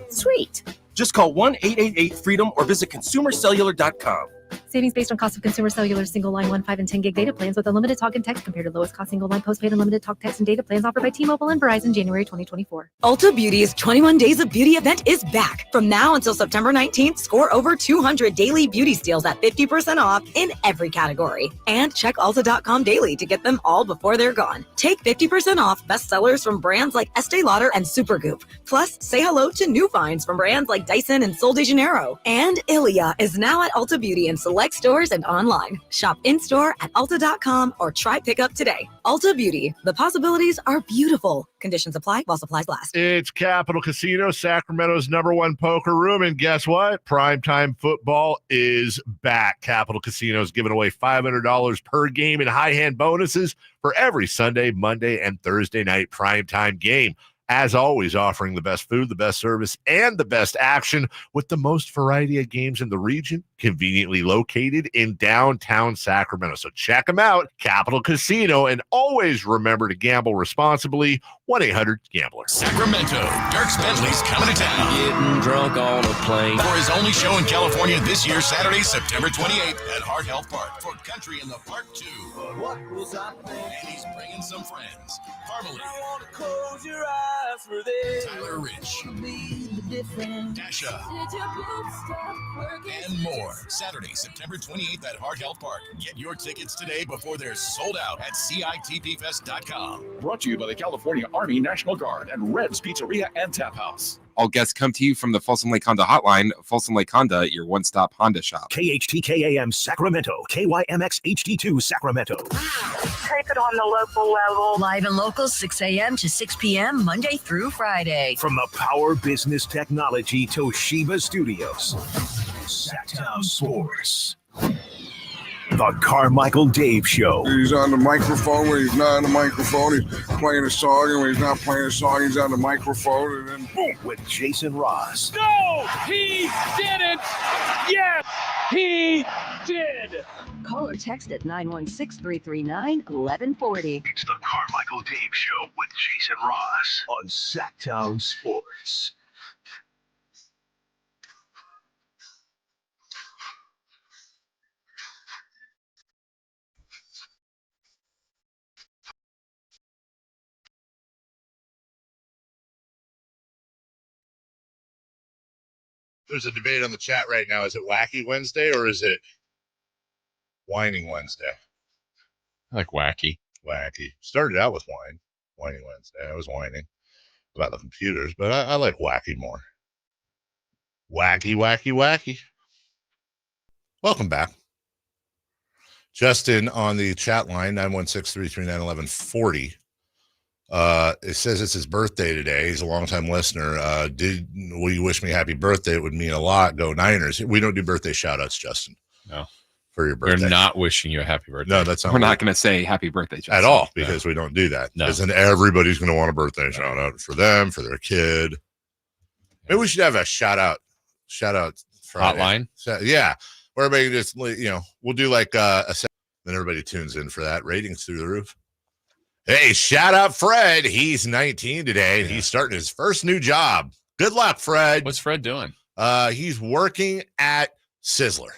Sweet. Just call 1-888-FREEDOM or visit consumercellular.com. Savings based on cost of Consumer Cellular single line 1, 5, and 10 gig data plans with unlimited talk and text compared to lowest cost single line postpaid unlimited talk, text, and data plans offered by T-Mobile and Verizon January 2024. Ulta Beauty's 21 Days of Beauty event is back. From now until September 19th, score over 200 daily beauty steals at 50% off in every category. And check Ulta.com daily to get them all before they're gone. Take 50% off bestsellers from brands like Estee Lauder and Supergoop. Plus, say hello to new finds from brands like Dyson and Sol de Janeiro. And Ilia is now at Ulta Beauty in select stores and online. Shop in-store at Ulta.com or try pickup today. Ulta Beauty. The possibilities are beautiful. Conditions apply while supplies last. It's Capital Casino, Sacramento's #1 poker room. And guess what? Primetime football is back. Capital Casino is giving away $500 per game in high hand bonuses for every Sunday, Monday, and Thursday night primetime game. As always, offering the best food, the best service, and the best action with the most variety of games in the region, conveniently located in downtown Sacramento. So check them out, Capital Casino, and always remember to gamble responsibly. 1-800-GAMBLER. Sacramento, Dirk Bentley's coming to town. Getting drunk on a plane. For his only show in California this year, Saturday, September 28th at Hart Health Park for Country in the Park 2. What was I thinking? And he's bringing some friends. Parmalee. I want to close your eyes for this. Tyler Rich. Dasha. And more. Saturday, September 28th at Hart Health Park. Get your tickets today before they're sold out at CITPfest.com. Brought to you by the California Army National Guard and Red's Pizzeria and Tap House. All guests come to you from the Folsom Lake Honda Hotline. Folsom Lake Honda, your one-stop Honda shop. KHTKAM Sacramento, KYMX HD2 Sacramento. Take it on the local level. Live and local, 6 a.m. to 6 p.m. Monday through Friday. From the Power Business Technology Toshiba Studios. Sacktown Sports. The Carmichael Dave Show. He's on the microphone when he's not on the microphone. He's playing a song, and when he's not playing a song, he's on the microphone, and then boom. With Jason Rpss. No, he didn't. Yes, he did. Call or text at 916-339-1140. It's the Carmichael Dave Show with Jason Rpss on Sacktown Sports. There's a debate on the chat right now. Is it Wacky Wednesday or is it Whining Wednesday? I like wacky. Wacky. Started out with Whining Wednesday. I was whining about the computers, but I like wacky more. Wacky, wacky, wacky. Welcome back. Justin on the chat line, 916-339-1140. It says it's his birthday today. He's a longtime listener. Will you wish me happy birthday? It would mean a lot. Go Niners. We don't do birthday shout outs, Justin. No. For your birthday. We're not wishing you a happy birthday. No, that's not. We're not going to say happy birthday, Justin. At all, because we don't do that. No. Because then everybody's going to want a birthday shout out for them, for their kid. Maybe we should have a shout out Friday. Hotline? Yeah. Where everybody just, we'll do like a set, then everybody tunes in for that. Ratings through the roof. Hey, shout out Fred. He's 19 today, and he's starting his first new job. Good luck, Fred. What's Fred doing? He's working at Sizzler.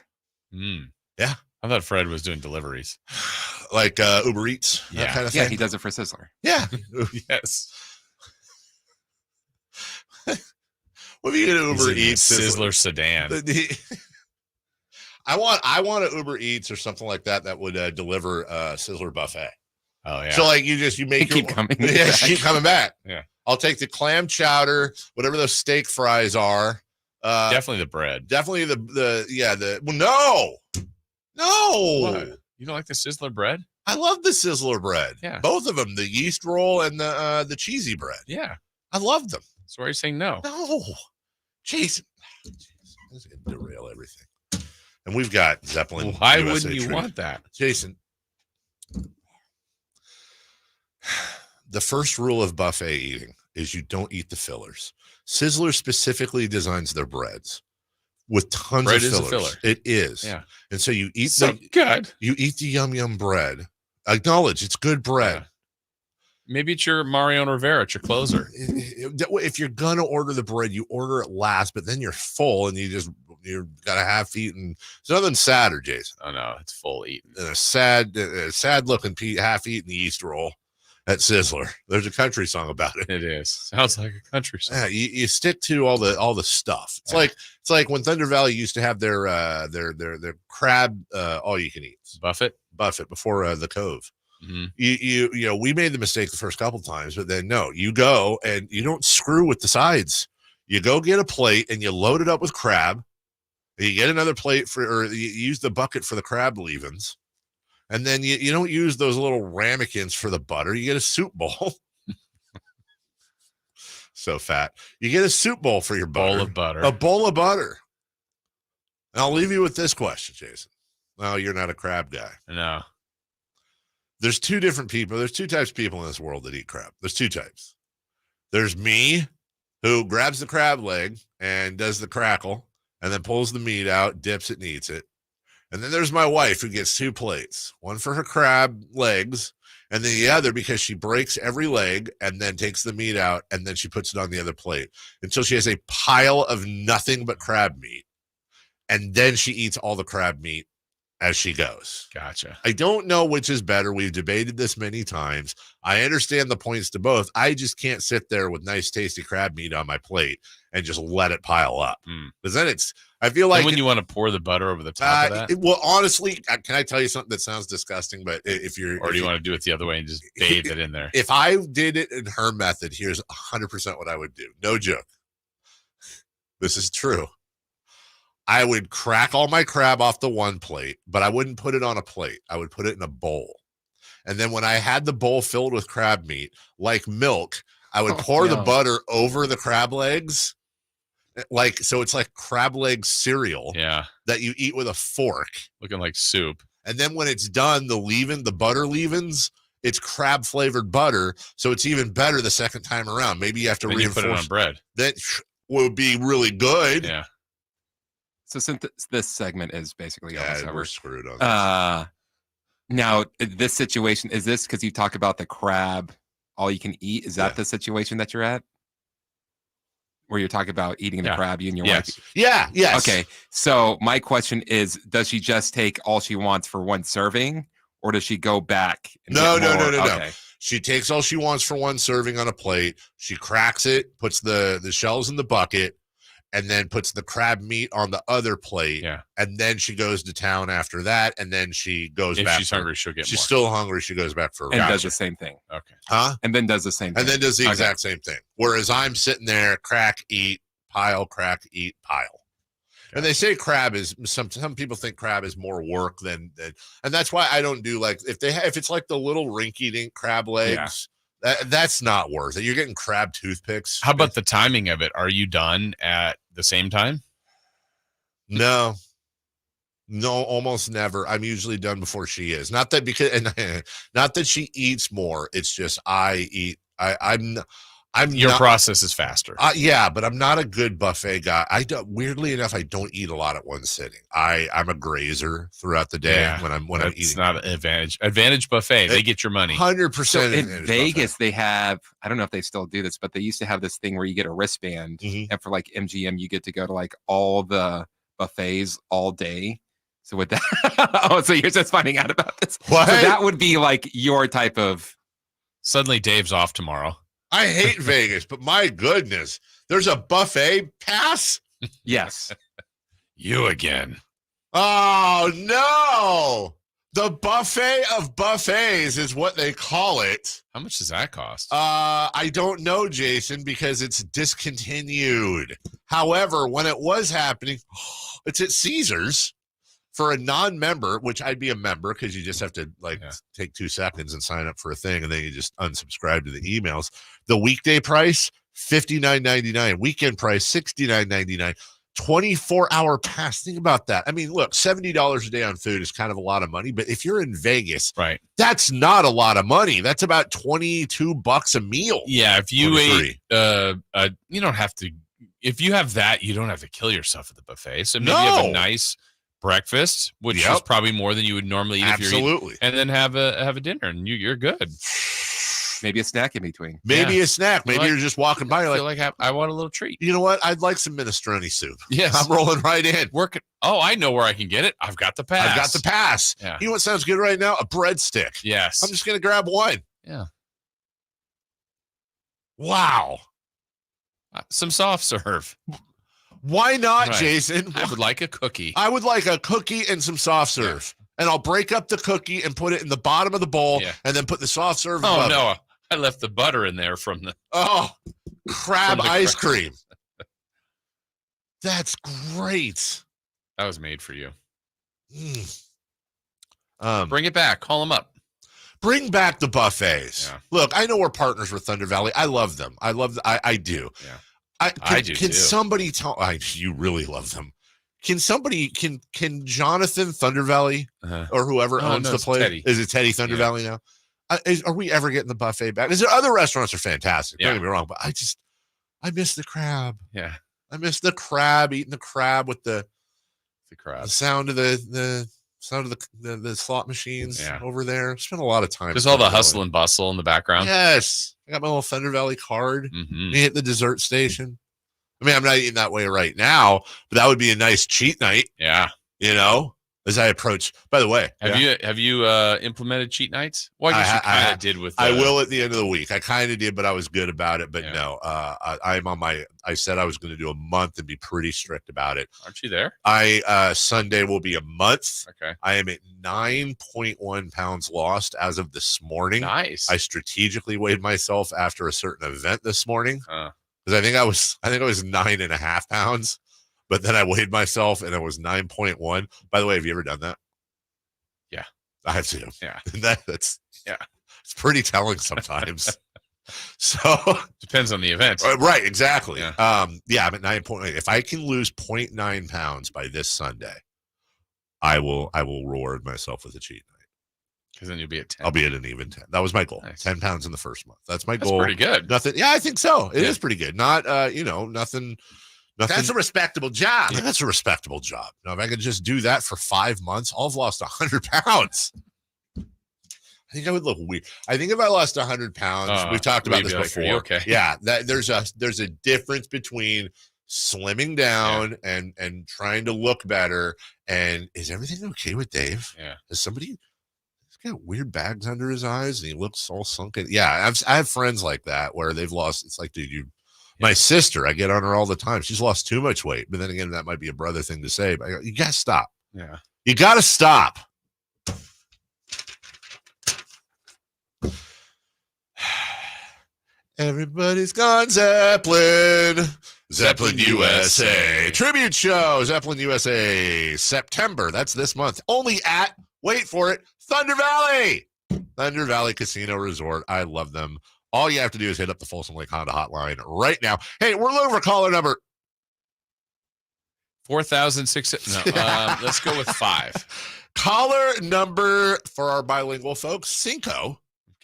Yeah. I thought Fred was doing deliveries. Like Uber Eats, that kind of thing. Yeah, he does it for Sizzler. Yeah. Yes. What are you going to Uber Eats? Sizzler sedan. I want an Uber Eats or something like that would deliver Sizzler buffet. Oh yeah. So like you keep coming. Yeah, keep coming back. Yeah. I'll take the clam chowder, whatever those steak fries are. Definitely the bread. Definitely no. What? You don't like the Sizzler bread? I love the Sizzler bread. Yeah. Both of them, the yeast roll and the cheesy bread. Yeah. I love them. So why are you saying no? No. Jason. This is going to derail everything. And we've got Zeppelin. Why USA wouldn't you Treat. want that? Jason. The first rule of buffet eating is you don't eat the fillers. Sizzler specifically designs their breads with tons Bread of is a fillers. filler. It is. Yeah. And so you eat good. You eat the yum yum bread. Acknowledge it's good bread. Yeah. Maybe it's your Mariano Rivera, it's your closer. If you're gonna order the bread, you order it last, but then you're full and you're gotta half eaten. There's nothing sadder, Jason. Oh no, it's full eaten. And a sad looking half eaten yeast roll at Sizzler. There's a country song about it. It is. Sounds like a country song. Yeah, you stick to all the stuff. It's like when Thunder Valley used to have their crab all you can eat Buffett before the Cove. Mm-hmm. We made the mistake the first couple times, but then no, you go and you don't screw with the sides. You go get a plate and you load it up with crab. And you get another plate or you use the bucket for the crab leavings. And then you don't use those little ramekins for the butter. You get a soup bowl. So fat. You get a soup bowl for your butter. Bowl of butter. A bowl of butter. And I'll leave you with this question, Jason. No, you're not a crab guy. No. There's two different people. There's two types of people in this world that eat crab. There's two types. There's me, who grabs the crab leg and does the crackle and then pulls the meat out, dips it, and eats it. And then there's my wife, who gets two plates, one for her crab legs, and then the other because she breaks every leg and then takes the meat out, and then she puts it on the other plate until she has a pile of nothing but crab meat. And then she eats all the crab meat as she goes. Gotcha. I don't know which is better. We've debated this many times. I understand the points to both. I just can't sit there with nice, tasty crab meat on my plate and just let it pile up. Because then I feel like. And when you want to pour the butter over the top of that? Well, honestly, can I tell you something that sounds disgusting? But if you're. Or do you want to do it the other way and just bathe it in there? If I did it in her method, here's 100% what I would do. No joke. This is true. I would crack all my crab off the one plate, but I wouldn't put it on a plate. I would put it in a bowl. And then when I had the bowl filled with crab meat, like milk, I would pour the butter over the crab legs. So it's like crab leg cereal. Yeah. That you eat with a fork. Looking like soup. And then when it's done, the butter leavens, it's crab flavored butter. So it's even better the second time around. Maybe you have to reinforce. You put it on bread. That would be really good. Yeah. So since this segment is basically almost over, we're screwed on this. Now, this situation, is this because you talk about the crab, all you can eat? Is that the situation that you're at? Where you're talking about eating the crab, you and your wife? Yeah, yes. Okay, so my question is, does she just take all she wants for one serving, or does she go back? And No. Okay. She takes all she wants for one serving on a plate. She cracks it, puts the shells in the bucket, and then puts the crab meat on the other plate. Yeah. And then she goes to town after that, and then she goes back. If she's hungry, she'll get She's more. still hungry. She goes back for a And does the same thing. Okay. Huh? And then does the same thing. And then does the exact same thing. Whereas I'm sitting there, crack, eat, pile, crack, eat, pile. And they say crab is some people think crab is more work than and that's why I don't do like if it's like the little rinky-dink crab legs. That's not worth it. You're getting crab toothpicks. How about the timing of it? Are you done at the same time? No, almost never. I'm usually done before she is. Not that she eats more. It's just I eat. Your process is faster. Yeah, but I'm not a good buffet guy. Weirdly enough, I don't eat a lot at one sitting. I'm a grazer throughout the day when I'm eating. It's not an advantage. Advantage buffet. They get your money. 100%. So in Vegas, they have, I don't know if they still do this, but they used to have this thing where you get a wristband, and for like MGM, you get to go to like all the buffets all day. So with that, so you're just finding out about this. What? So that would be like your type of. Suddenly, Dave's off tomorrow. I hate Vegas, but my goodness, there's a buffet pass? Yes. You again. Oh, no. The buffet of buffets is what they call it. How much does that cost? I don't know, Jason, because it's discontinued. However, when it was happening, it's at Caesars. For a non-member, which I'd be a member because you just have to take 2 seconds and sign up for a thing, and then you just unsubscribe to the emails. The weekday price, $59.99. Weekend price, $69.99. 24-hour pass. Think about that. I mean, look, $70 a day on food is kind of a lot of money, but if you're in Vegas, right, that's not a lot of money. That's about $22 a meal. Yeah, if you ate, you don't have to. If you have that, you don't have to kill yourself at the buffet. So maybe you have a nice breakfast, which is probably more than you would normally eat if you're eating, and then have a dinner, and you're good. Maybe a snack in between. Maybe a snack. Maybe you're just walking by. You're like I want a little treat. You know what? I'd like some minestrone soup. Yes, I'm rolling right in. Working. Oh, I know where I can get it. I've got the pass. I've got the pass. Yeah. You know what sounds good right now? A breadstick. Yes. I'm just gonna grab one. Yeah. Wow. Some soft serve. Why not, Right. Jason? I would like a cookie. I would like a cookie and some soft serve. And I'll break up the cookie and put it in the bottom of the bowl and then put the soft serve Oh, above no. it. I left the butter in there from the. Oh, crab from the ice crab. cream. That's great. That was made for you. Bring it back. Call them up. Bring back the buffets. Yeah. Look, I know we're partners with Thunder Valley. I love them. I do. Yeah. I do Can too. somebody tell? You really love them. Can somebody? Can Jonathan Thunder Valley or whoever owns the it's place? Teddy. Is it Teddy Thunder Valley now? Are we ever getting the buffet back? Is there other restaurants are fantastic? Don't get me wrong, but I miss the crab. Yeah, I miss the crab. Eating the crab with the crab. The sound of the slot machines over there. Spent a lot of time. Just all the hustle and bustle in the background. Yes. I got my little Thunder Valley card. Mm-hmm. We hit the dessert station. I mean, I'm not eating that way right now, but that would be a nice cheat night. Yeah. You know, as I approach. By the way, have you implemented cheat nights? Well, I guess you kind of did with. I will at the end of the week. I kind of did, but I was good about it. But no, I'm on my. I said I was going to do a month and be pretty strict about it. Aren't you there? Sunday will be a month. Okay. I am at 9.1 pounds lost as of this morning. Nice. I strategically weighed myself after a certain event this morning because I think I was 9.5 pounds. But then I weighed myself and it was 9.1. By the way, have you ever done that? Yeah. I have to. Yeah. That's it's pretty telling sometimes. So depends on the event. Right, exactly. Yeah. I'm at 9.8. If I can lose 0.9 pounds by this Sunday, I will reward myself with a cheat night. Because then you'll be at 10. I'll be at an even 10. That was my goal. Nice. 10 pounds in the first month. That's my goal. Pretty good. Nothing. Yeah, I think so. It is pretty good. Not, nothing. That's a respectable job. Yeah, that's a respectable job. Now, if I could just do that for 5 months, I'll have lost 100 pounds. I think I would look weird. I think if I lost 100 pounds, we've talked about this before. Okay. Yeah, there's a difference between slimming down and trying to look better. And is everything okay with Dave? Yeah. Is somebody? He's got weird bags under his eyes, and he looks all sunken. Yeah, I have friends like that where they've lost. It's like, dude, my sister, I get on her all the time. She's lost too much weight. But then again, that might be a brother thing to say. But I go, you gotta stop. Yeah, you gotta stop. Everybody's gone Zeppelin. Zeppelin USA. Tribute show. Zeppelin USA. September. That's this month. Only at, wait for it, Thunder Valley. Thunder Valley Casino Resort. I love them. All you have to do is hit up the Folsom Lake Honda hotline right now. Hey, we're looking for caller number 4,600. No, let's go with 5. Caller number for our bilingual folks, Cinco.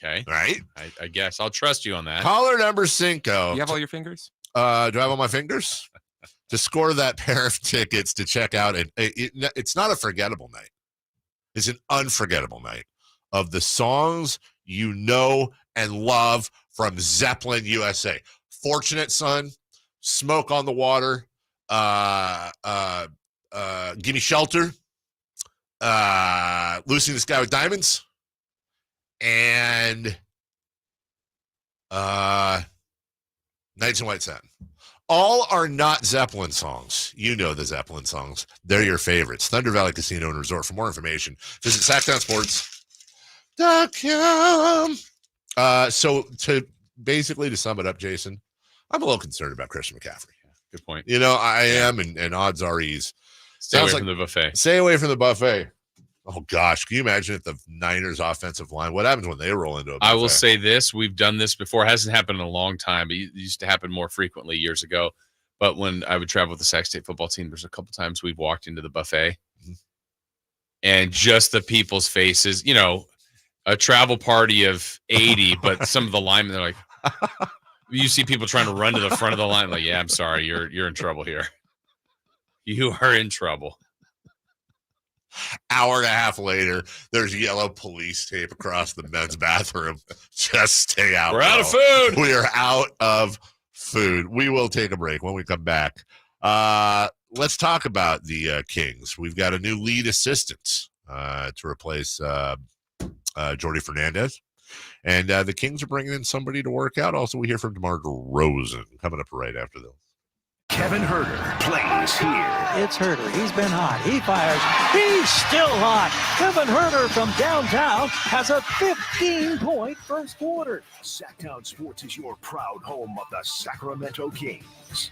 Okay. Right? I guess. I'll trust you on that. Caller number Cinco. You have all your fingers? Do I have all my fingers? To score that pair of tickets to check out. It's not a forgettable night. It's an unforgettable night of the songs you know and love from Zeppelin USA. Fortunate Son, Smoke on the Water, Gimme Shelter, Lucy in the Sky with Diamonds, and Nights in White Satin. All are not Zeppelin songs. You know the Zeppelin songs. They're your favorites. Thunder Valley Casino and Resort. For more information, visit SacktownSports.com. So to sum it up, Jason, I'm a little concerned about Christian McCaffrey. Good point. I am, and odds are he's stay away from the buffet. Stay away from the buffet. Oh gosh, can you imagine if the Niners offensive line? What happens when they roll into a buffet? I will say this: we've done this before. It hasn't happened in a long time. It used to happen more frequently years ago. But when I would travel with the Sac State football team, there's a couple times we've walked into the buffet, and just the people's faces. A travel party of 80, but some of the linemen, they're like, you see people trying to run to the front of the line. Like, yeah, I'm sorry, you're in trouble here. You are in trouble. Hour and a half later, there's yellow police tape across the men's bathroom. Just stay out. We're out of food. We are out of food. We will take a break. When we come back, let's talk about the Kings. We've got a new lead assistant to replace Jordy Fernandez. And the Kings are bringing in somebody to work out. Also, we hear from DeMar DeRozan coming up right after this. Kevin Herter plays here. It's Herter. He's been hot. He fires. He's still hot. Kevin Herter from downtown has a 15-point first quarter. Sacktown Sports is your proud home of the Sacramento Kings.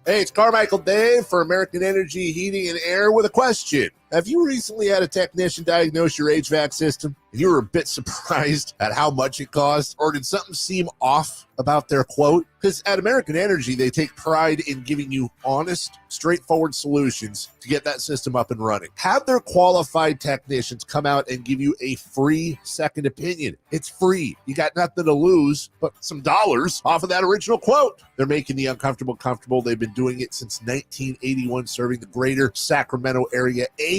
Hey, it's Carmichael Dave for American Energy Heating and Air with a question. Have you recently had a technician diagnose your HVAC system and you were a bit surprised at how much it cost? Or did something seem off about their quote? Because at American Energy, they take pride in giving you honest, straightforward solutions to get that system up and running. Have their qualified technicians come out and give you a free second opinion. It's free. You got nothing to lose but some dollars off of that original quote. They're making the uncomfortable comfortable. They've been doing it since 1981, serving the greater Sacramento area. A+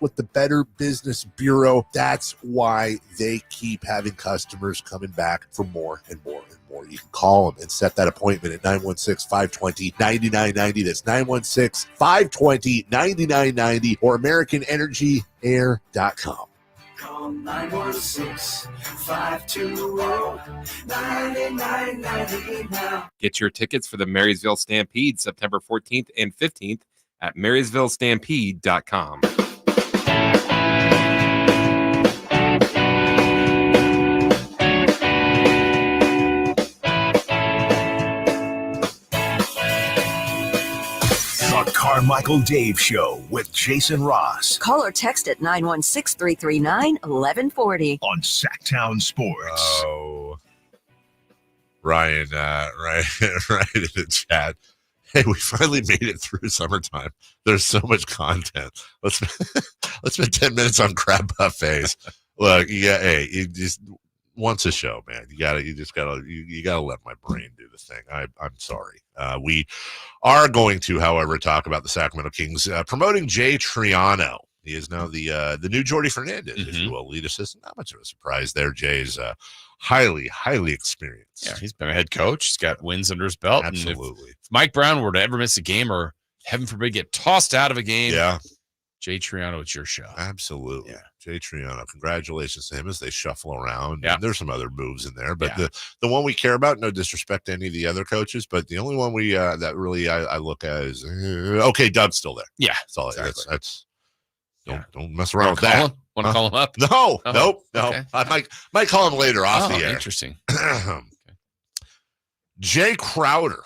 with the Better Business Bureau. That's why they keep having customers coming back for more and more and more. You can call them and set that appointment at 916-520-9990. That's 916-520-9990 or AmericanEnergyAir.com. Call 916-520-9990 now. Get your tickets for the Marysville Stampede September 14th and 15th at MarysvilleStampede.com. The Carmichael Dave Show with Jason Rpss. Call or text at 916-339-1140. On Sacktown Sports. Oh, Ryan in the chat. Hey, we finally made it through summertime. There's so much content. Let's spend 10 minutes on crab buffets. Look, you just once a show, man. You gotta let my brain do the thing. I'm sorry. We are going to, however, talk about the Sacramento Kings promoting Jae Crowder. He is now the new Jordy Fernandez, if you will, lead assistant. Not much of a surprise there. Jay's highly experienced. Yeah, he's been a head coach. He's got wins under his belt. Absolutely. If Mike Brown were to ever miss a game or, heaven forbid, get tossed out of a game, Jae Crowder, it's your show. Absolutely. Yeah. Jae Crowder, congratulations to him as they shuffle around. Yeah. There's some other moves in there, but the one we care about, no disrespect to any of the other coaches, but the only one we that really I look at is okay, Doug's still there. Yeah. Exactly. That's don't mess around with that. Want to call him up? No, Oh, nope. okay. I might call him later off the air. Interesting. Jae Crowder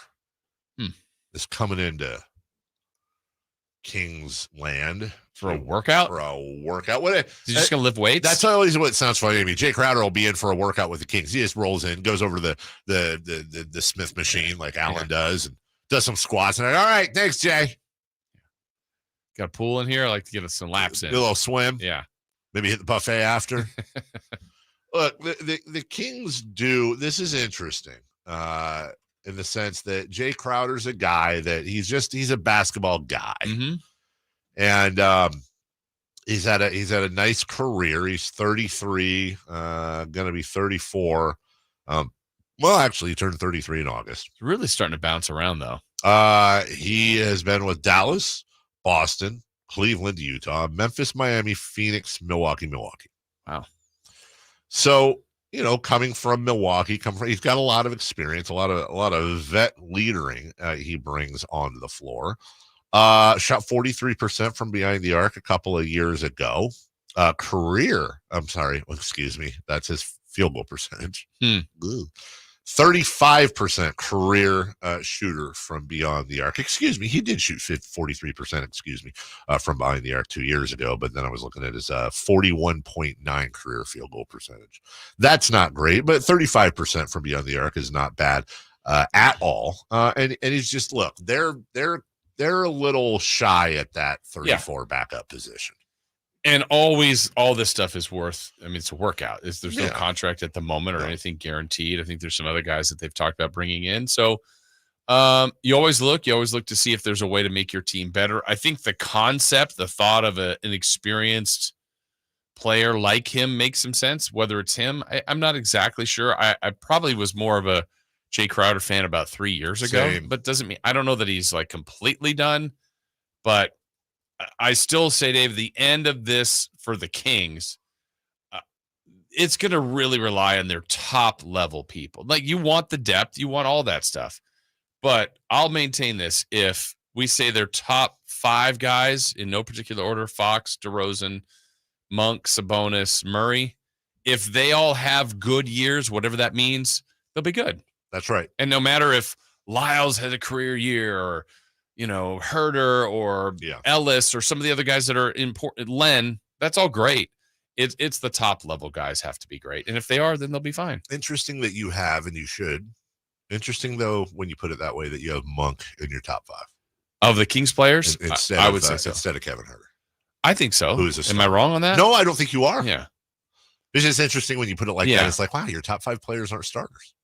is coming into Kings land for a workout. What? Is he just gonna lift weights? That's always what sounds funny to me. Jae Crowder will be in for a workout with the Kings. He just rolls in, goes over to the Smith machine like Allen does, and does some squats. And all right, thanks, Jay. Got a pool in here. I like to get us some laps in. Do a little swim. Yeah. Maybe hit the buffet after. Look, the Kings do. This is interesting in the sense that Jae Crowder's a guy that he's a basketball guy, and he's had a nice career. He's 33, going to be 34. Well, actually, he turned 33 in August. It's really starting to bounce around though. He has been with Dallas, Boston, Cleveland, Utah, Memphis, Miami, Phoenix, Milwaukee. Wow. So, coming from Milwaukee, he's got a lot of experience, a lot of vet leadering he brings onto the floor. Shot 43% from behind the arc a couple of years ago. That's his field goal percentage. 35% career shooter from beyond the arc. Excuse me, he did shoot 43%, from behind the arc 2 years ago, but then I was looking at his 41.9 career field goal percentage. That's not great, but 35% from beyond the arc is not bad at all. And he's just, look, they're a little shy at that 34 backup position. And always, all this stuff is worth. I mean, it's a workout. There's no contract at the moment or anything guaranteed. I think there's some other guys that they've talked about bringing in. So you always look to see if there's a way to make your team better. I think the concept, the thought of an experienced player like him makes some sense. Whether it's him, I'm not exactly sure. I probably was more of a Jae Crowder fan about 3 years ago, but doesn't mean I don't know that he's like completely done, but I still say, Dave, the end of this for the Kings, it's going to really rely on their top level people. Like, you want the depth, you want all that stuff. But I'll maintain this. If we say their top 5 guys in no particular order, Fox, DeRozan, Monk, Sabonis, Murray, if they all have good years, whatever that means, they'll be good. That's right. And no matter if Lyles had a career year or Herder or Ellis or some of the other guys that are important, Len, that's all great. It's the top level guys have to be great. And if they are, then they'll be fine. Interesting that you have, and you should. Interesting, though, when you put it that way, that you have Monk in your top 5. Of the Kings players? I would say so. Instead of Kevin Herder. I think so. Am I wrong on that? No, I don't think you are. Yeah. It's just interesting when you put it like that. It's like, wow, your top 5 players aren't starters.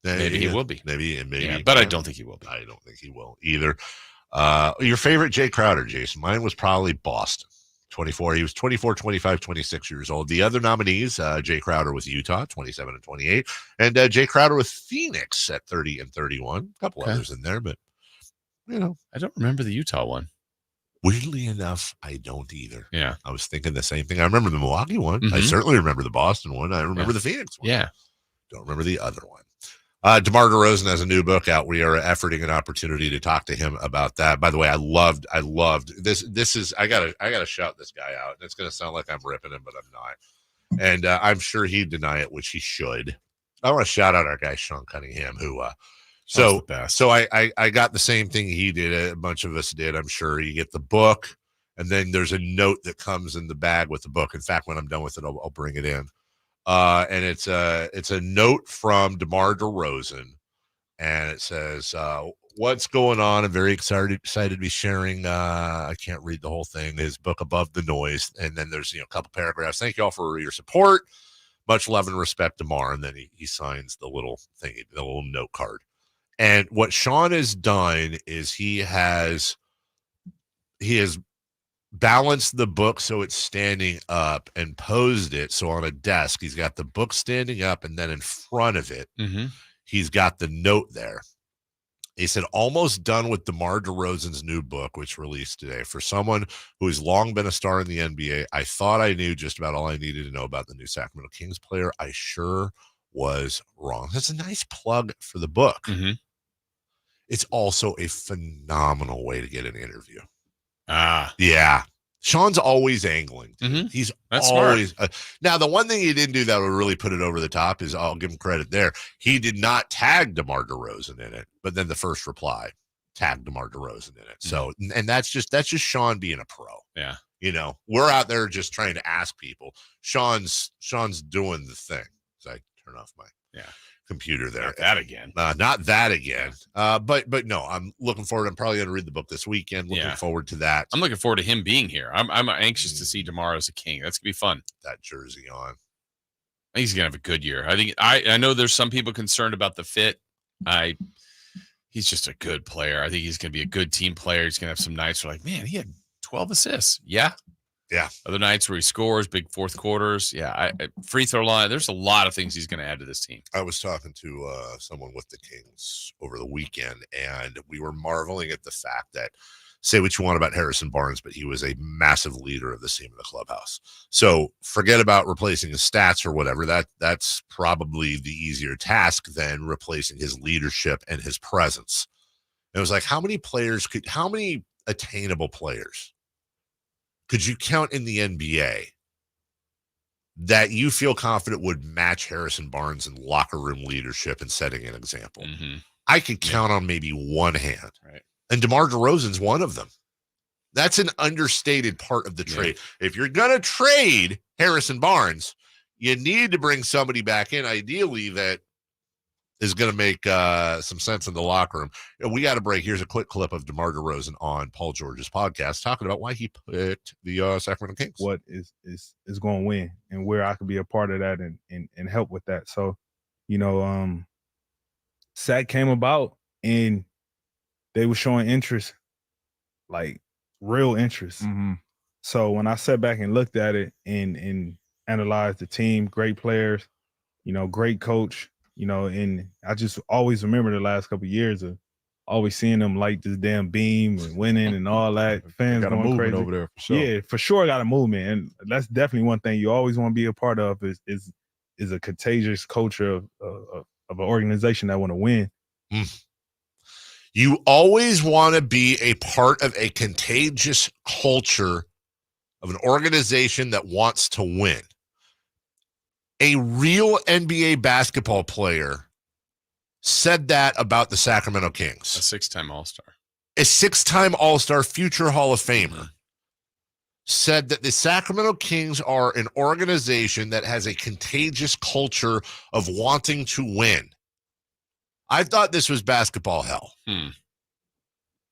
Maybe he will be. Maybe. Yeah, but I don't think he will be. I don't think he will either. Your favorite Jae Crowder, Jason? Mine was probably Boston. 24. He was 24, 25, 26 years old. The other nominees, Jae Crowder with Utah, 27 and 28, and Jae Crowder with Phoenix at 30 and 31. A couple others in there, but I don't remember the Utah one. Weirdly enough, I don't either. Yeah, I was thinking the same thing. I remember the Milwaukee one. I certainly remember the Boston one. I remember the Phoenix one. Yeah, don't remember the other one. Demar DeRozan has a new book out. We are efforting an opportunity to talk to him about that. By the way, I loved this. This is, I gotta shout this guy out. It's going to sound like I'm ripping him, but I'm not. And I'm sure he'd deny it, which he should. I want to shout out our guy, Sean Cunningham, who, so I got the same thing he did. A bunch of us did. I'm sure you get the book, and then there's a note that comes in the bag with the book. In fact, when I'm done with it, I'll bring it in. And it's a note from DeMar DeRozan, and it says, what's going on. I'm very excited to be sharing. I can't read the whole thing. His book, Above the Noise. And then there's, a couple paragraphs. Thank you all for your support. Much love and respect, Demar. And then he signs the little thing, the little note card. And what Sean has done is he has balanced the book so it's standing up and posed it. So on a desk, he's got the book standing up, and then in front of it, he's got the note there. He said, almost done with DeMar DeRozan's new book, which released today. For someone who has long been a star in the NBA, I thought I knew just about all I needed to know about the new Sacramento Kings player. I sure was wrong. That's a nice plug for the book. It's also a phenomenal way to get an interview. Yeah. Sean's always angling. He's That's always now the one thing he didn't do that would really put it over the top is, I'll give him credit there, he did not tag DeMar DeRozan in it, but then the first reply tagged DeMar DeRozan in it. So and that's just Sean being a pro. Yeah. We're out there just trying to ask people. Sean's doing the thing. So I turn off my computer there. Not that again. Not that again. But no, I'm looking forward. I'm probably going to read the book this weekend. Looking forward to that. I'm looking forward to him being here. I'm anxious to see DeMar as a King. That's going to be fun. That jersey on. I think he's going to have a good year. I think I know there's some people concerned about the fit. He's just a good player. I think he's going to be a good team player. He's going to have some nights where like, man, he had 12 assists. Yeah. Other nights where he scores, big fourth quarters. Free throw line. There's a lot of things he's going to add to this team. I was talking to someone with the Kings over the weekend, and we were marveling at the fact that, say what you want about Harrison Barnes, but he was a massive leader of the team in the clubhouse. So forget about replacing his stats or whatever. That's probably the easier task than replacing his leadership and his presence. And it was like, how many attainable players could you count in the NBA that you feel confident would match Harrison Barnes in locker room leadership and setting an example? I could count on maybe one hand. Right. And DeMar DeRozan's one of them. That's an understated part of the trade. If you're going to trade Harrison Barnes, you need to bring somebody back in, ideally, that is going to make some sense in the locker room. We got a break. Here's a quick clip of DeMar DeRozan on Paul George's podcast talking about why he picked the Sacramento Kings. What is going to win and where I could be a part of that and help with that. So, Sac came about and they were showing interest, like real interest. So when I sat back and looked at it and analyzed the team, great players, great coach, and I just always remember the last couple of years of always seeing them light this damn beam and winning and all that. Fans got a going movement crazy over there for sure. Yeah, for sure, got a movement, and that's definitely one thing you always want to be a part of is a contagious culture of an organization that want to win. You always want to be a part of a contagious culture of an organization that wants to win. A real NBA basketball player said that about the Sacramento Kings. A six-time All-Star. A six-time All-Star, future Hall of Famer, said that the Sacramento Kings are an organization that has a contagious culture of wanting to win. I thought this was basketball hell. It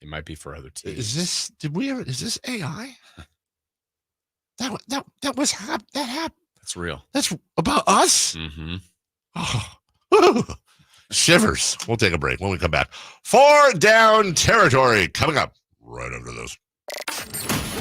might be for other teams. Is this AI? That happened. That's real. That's about us? Oh. Shivers. We'll take a break when we come back. 4 Down Territory coming up right after this.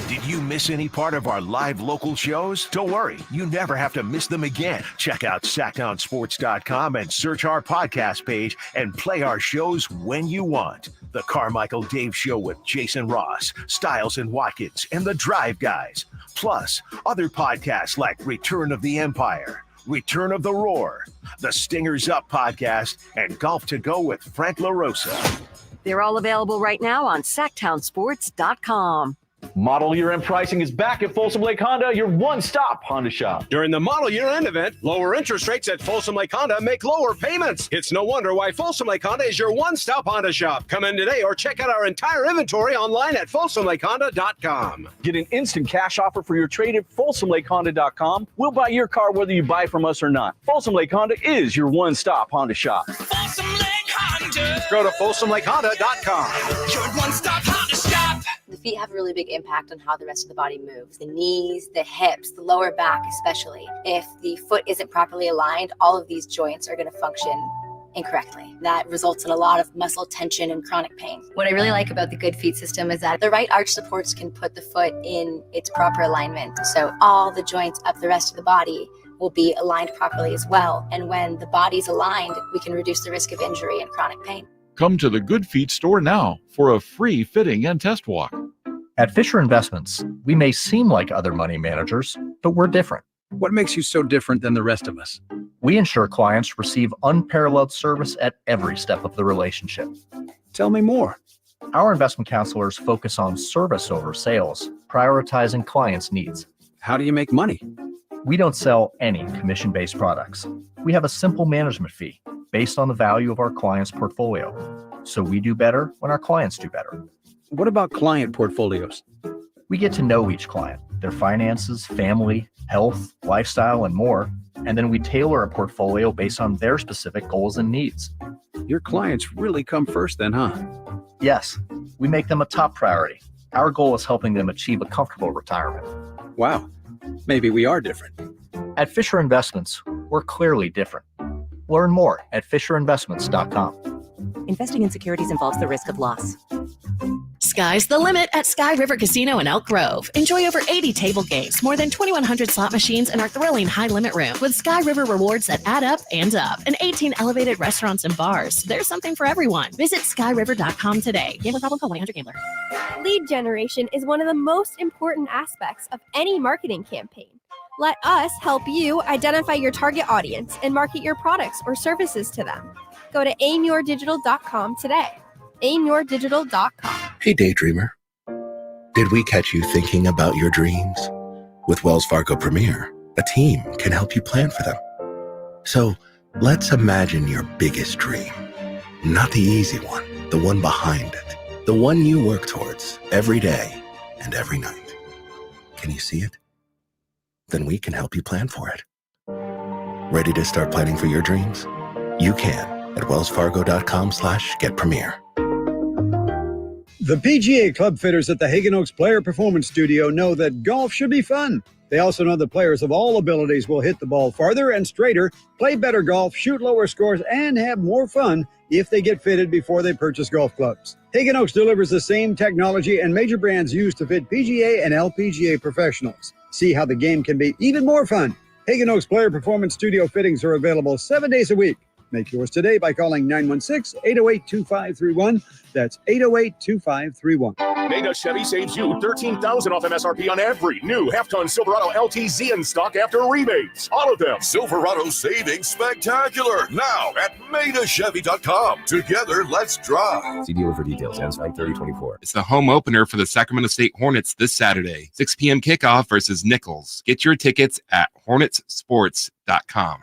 Did you miss any part of our live local shows? Don't worry, you never have to miss them again. Check out sacktownsports.com and search our podcast page and play our shows when you want. The Carmichael Dave Show with Jason Rpss, Styles and Watkins, and the Drive Guys. Plus, other podcasts like Return of the Empire, Return of the Roar, the Stingers Up podcast, and Golf to Go with Frank LaRosa. They're all available right now on sacktownsports.com. Model year-end pricing is back at Folsom Lake Honda, your one-stop Honda shop. During the model year-end event, lower interest rates at Folsom Lake Honda make lower payments. It's no wonder why Folsom Lake Honda is your one-stop Honda shop. Come in today or check out our entire inventory online at folsomlakehonda.com. Get an instant cash offer for your trade at folsomlakehonda.com. We'll buy your car whether you buy from us or not. Folsom Lake Honda is your one-stop Honda shop. Folsom Lake Honda. banter. Go to FolsomLakeHonda.com. Your one-stop Honda shop. The feet have a really big impact on how the rest of the body moves. The knees, the hips, the lower back especially. If the foot isn't properly aligned, all of these joints are going to function incorrectly. That results in a lot of muscle tension and chronic pain. What I really like about the Good Feet system is that the right arch supports can put the foot in its proper alignment. So all the joints up the rest of the body will be aligned properly as well. And when the body's aligned, we can reduce the risk of injury and chronic pain. Come to the Good Feet store now for a free fitting and test walk. At Fisher Investments, we may seem like other money managers, but we're different. What makes you so different than the rest of us? We ensure clients receive unparalleled service at every step of the relationship. Tell me more. Our investment counselors focus on service over sales, prioritizing clients' needs. How do you make money? We don't sell any commission-based products. We have a simple management fee based on the value of our client's portfolio. So we do better when our clients do better. What about client portfolios? We get to know each client, their finances, family, health, lifestyle, and more. And then we tailor a portfolio based on their specific goals and needs. Your clients really come first then, huh? Yes, we make them a top priority. Our goal is helping them achieve a comfortable retirement. Wow, maybe we are different. At Fisher Investments, we're clearly different. Learn more at FisherInvestments.com. Investing in securities involves the risk of loss. Sky's the limit at Sky River Casino in Elk Grove. Enjoy over 80 table games, more than 2,100 slot machines, and our thrilling high-limit room with Sky River rewards that add up and up, and 18 elevated restaurants and bars. There's something for everyone. Visit skyriver.com today. Gambling problem? Call 1-800-GAMBLER. Lead generation is one of the most important aspects of any marketing campaign. Let us help you identify your target audience and market your products or services to them. Go to aimyourdigital.com today. aimyourdigital.com. Hey, Daydreamer. Did we catch you thinking about your dreams? With Wells Fargo Premier, a team can help you plan for them. So let's imagine your biggest dream. Not the easy one, the one behind it. The one you work towards every day and every night. Can you see it? Then we can help you plan for it. Ready to start planning for your dreams? You can at wellsfargo.com/getpremier. The PGA club fitters at the Hagen Oaks Player Performance Studio know that golf should be fun. They also know that players of all abilities will hit the ball farther and straighter, play better golf, shoot lower scores, and have more fun if they get fitted before they purchase golf clubs. Hagen Oaks delivers the same technology and major brands used to fit PGA and LPGA professionals. See how the game can be even more fun. Hagen Oaks Player Performance Studio fittings are available 7 days a week. Make yours today by calling 916-808-2531. That's 808-2531. Mega Chevy saves you $13,000 off MSRP on every new half-ton Silverado LTZ in stock after rebates. All of them. Silverado savings spectacular. Now at MaidaChevy.com. Together, let's drive. See dealer for details. Ends 9/30/24. It's the home opener for the Sacramento State Hornets this Saturday. 6 p.m. kickoff versus Nichols. Get your tickets at HornetsSports.com.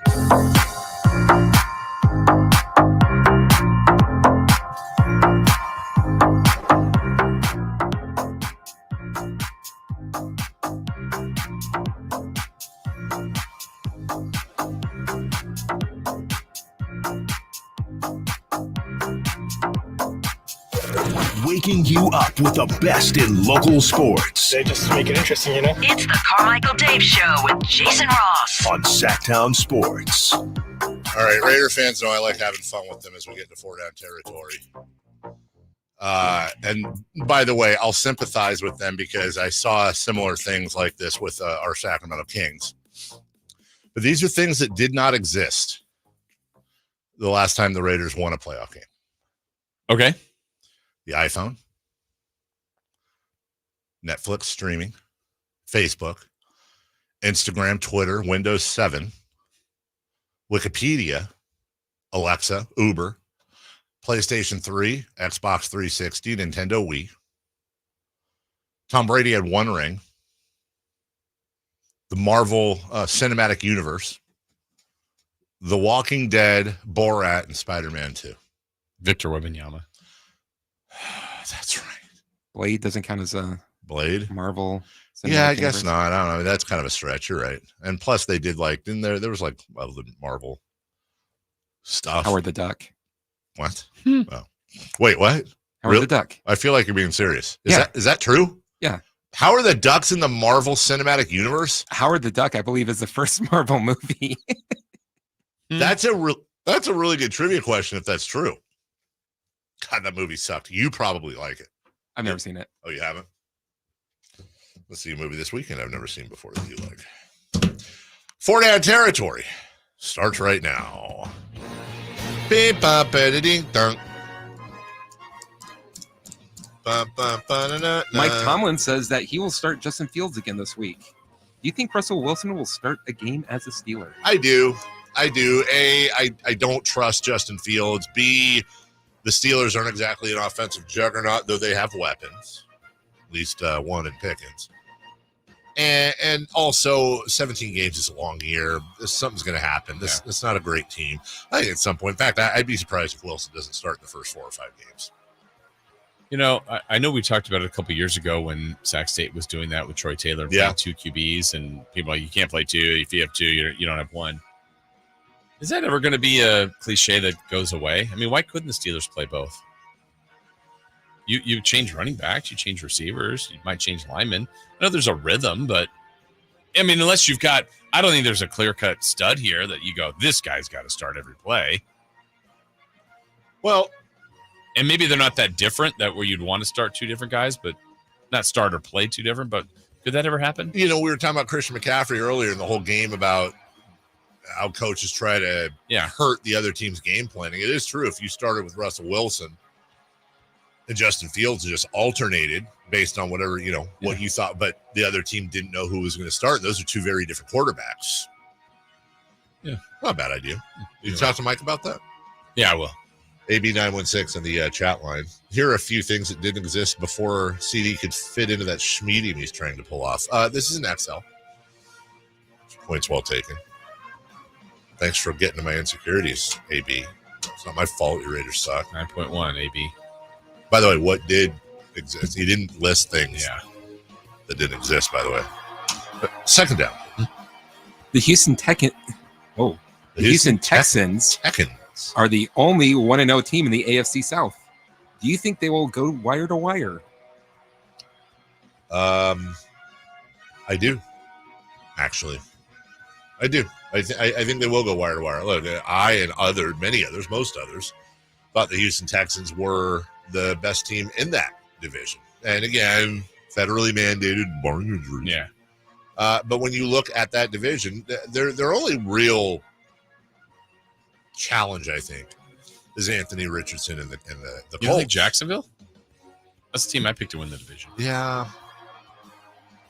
Waking you up with the best in local sports. They just make it interesting, you know? It's the Carmichael Dave Show with Jason Rpss on Sacktown Sports. All right, Raider fans know I like having fun with them as we get into 4-down territory. And by the way, I'll sympathize with them because I saw similar things like this with our Sacramento Kings. But these are things that did not exist the last time the Raiders won a playoff game. Okay. The iPhone, Netflix streaming, Facebook, Instagram, Twitter, Windows 7, Wikipedia, Alexa, Uber, PlayStation 3, Xbox 360, Nintendo Wii. Tom Brady had one ring. The Marvel Cinematic Universe, The Walking Dead, Borat, and Spider-Man 2. Victor Wembanyama. That's right. Blade doesn't count as a Blade Marvel. Yeah, I guess not. I don't know. That's kind of a stretch. You're right. And plus, they did like, didn't there was like other Marvel stuff. Howard the Duck. What? Oh. Wait, what? Howard the Duck. I feel like you're being serious. Yeah. Is that true? Yeah. How are the Ducks in the Marvel Cinematic Universe? Howard the Duck, I believe, is the first Marvel movie. That's a really good trivia question if that's true. God, that movie sucked. You probably like it. I've never seen it. Oh, you haven't? Let's see a movie this weekend I've never seen before that you like. 4-Down Territory starts right now. Beep, bop, ding, dunk. Mike Tomlin says that he will start Justin Fields again this week. Do you think Russell Wilson will start a game as a Steeler? I do. A, I don't trust Justin Fields. B, the Steelers aren't exactly an offensive juggernaut, though they have weapons. At least one in Pickens. And also, 17 games is a long year. Something's going to happen. It's not a great team. I think at some point, in fact, I'd be surprised if Wilson doesn't start in the first 4 or 5 games. You know, I know we talked about it a couple years ago when Sac State was doing that with Troy Taylor, playing 2 QBs, and people are like, you can't play 2. If you have 2, you don't have 1. Is that ever going to be a cliche that goes away? I mean, why couldn't the Steelers play both? You change running backs, you change receivers, you might change linemen. I know there's a rhythm, but I mean, unless you've got, I don't think there's a clear-cut stud here that you go, this guy's got to start every play. Well, and maybe they're not that different that where you'd want to start 2 different guys, but not start or play 2 different. But could that ever happen? You know, we were talking about Christian McCaffrey earlier in the whole game about how coaches try to hurt the other team's game planning. It is true. If you started with Russell Wilson and Justin Fields just alternated based on whatever, what you thought, but the other team didn't know who was going to start. Those are 2 very different quarterbacks. Yeah. Not a bad idea. You talk to Mike about that? Yeah, I will. AB916 on the chat line. Here are a few things that didn't exist before CD could fit into that schmedium he's trying to pull off. This is an XL. Points well taken. Thanks for getting to my insecurities, AB. It's not my fault your Raiders suck. 9.1, AB. By the way, what did exist? He didn't list things that didn't exist, by the way. But second down. The Houston Texans are the only 1-0 team in the AFC South. Do you think they will go wire to wire? I do. Actually, I do. I think they will go wire to wire. Look, I and most others, thought the Houston Texans were the best team in that division. And again, federally mandated, barring injuries. Yeah. But when you look at that division, their only real challenge, I think, is Anthony Richardson and the Colts. You think Jacksonville? That's the team I picked to win the division. Yeah.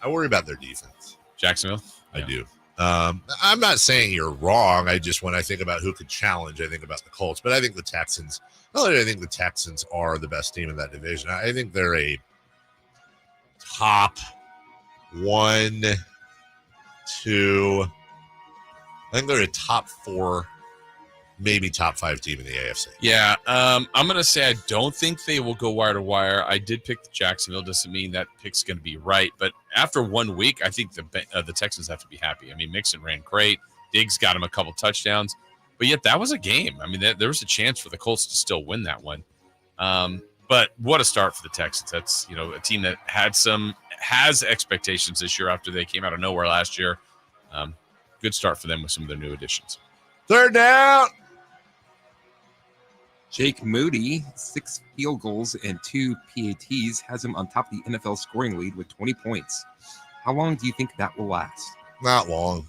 I worry about their defense. Jacksonville? I do. I'm not saying you're wrong. When I think about who could challenge, I think about the Colts. But I think the Texans, I think the Texans are the best team in that division. I think they're a top 1, 2. I think they're a top 4, maybe top 5 team in the AFC. Yeah, I'm going to say I don't think they will go wire to wire. I did pick the Jacksonville. Doesn't mean that pick's going to be right. But after 1 week, I think the Texans have to be happy. I mean, Mixon ran great. Diggs got him a couple touchdowns. But yet that was a game. I mean, there was a chance for the Colts to still win that one. But what a start for the Texans. That's, a team that has expectations this year after they came out of nowhere last year. Good start for them with some of their new additions. Third down. Jake Moody, 6 field goals and 2 PATs, has him on top of the NFL scoring lead with 20 points. How long do you think that will last? Not long.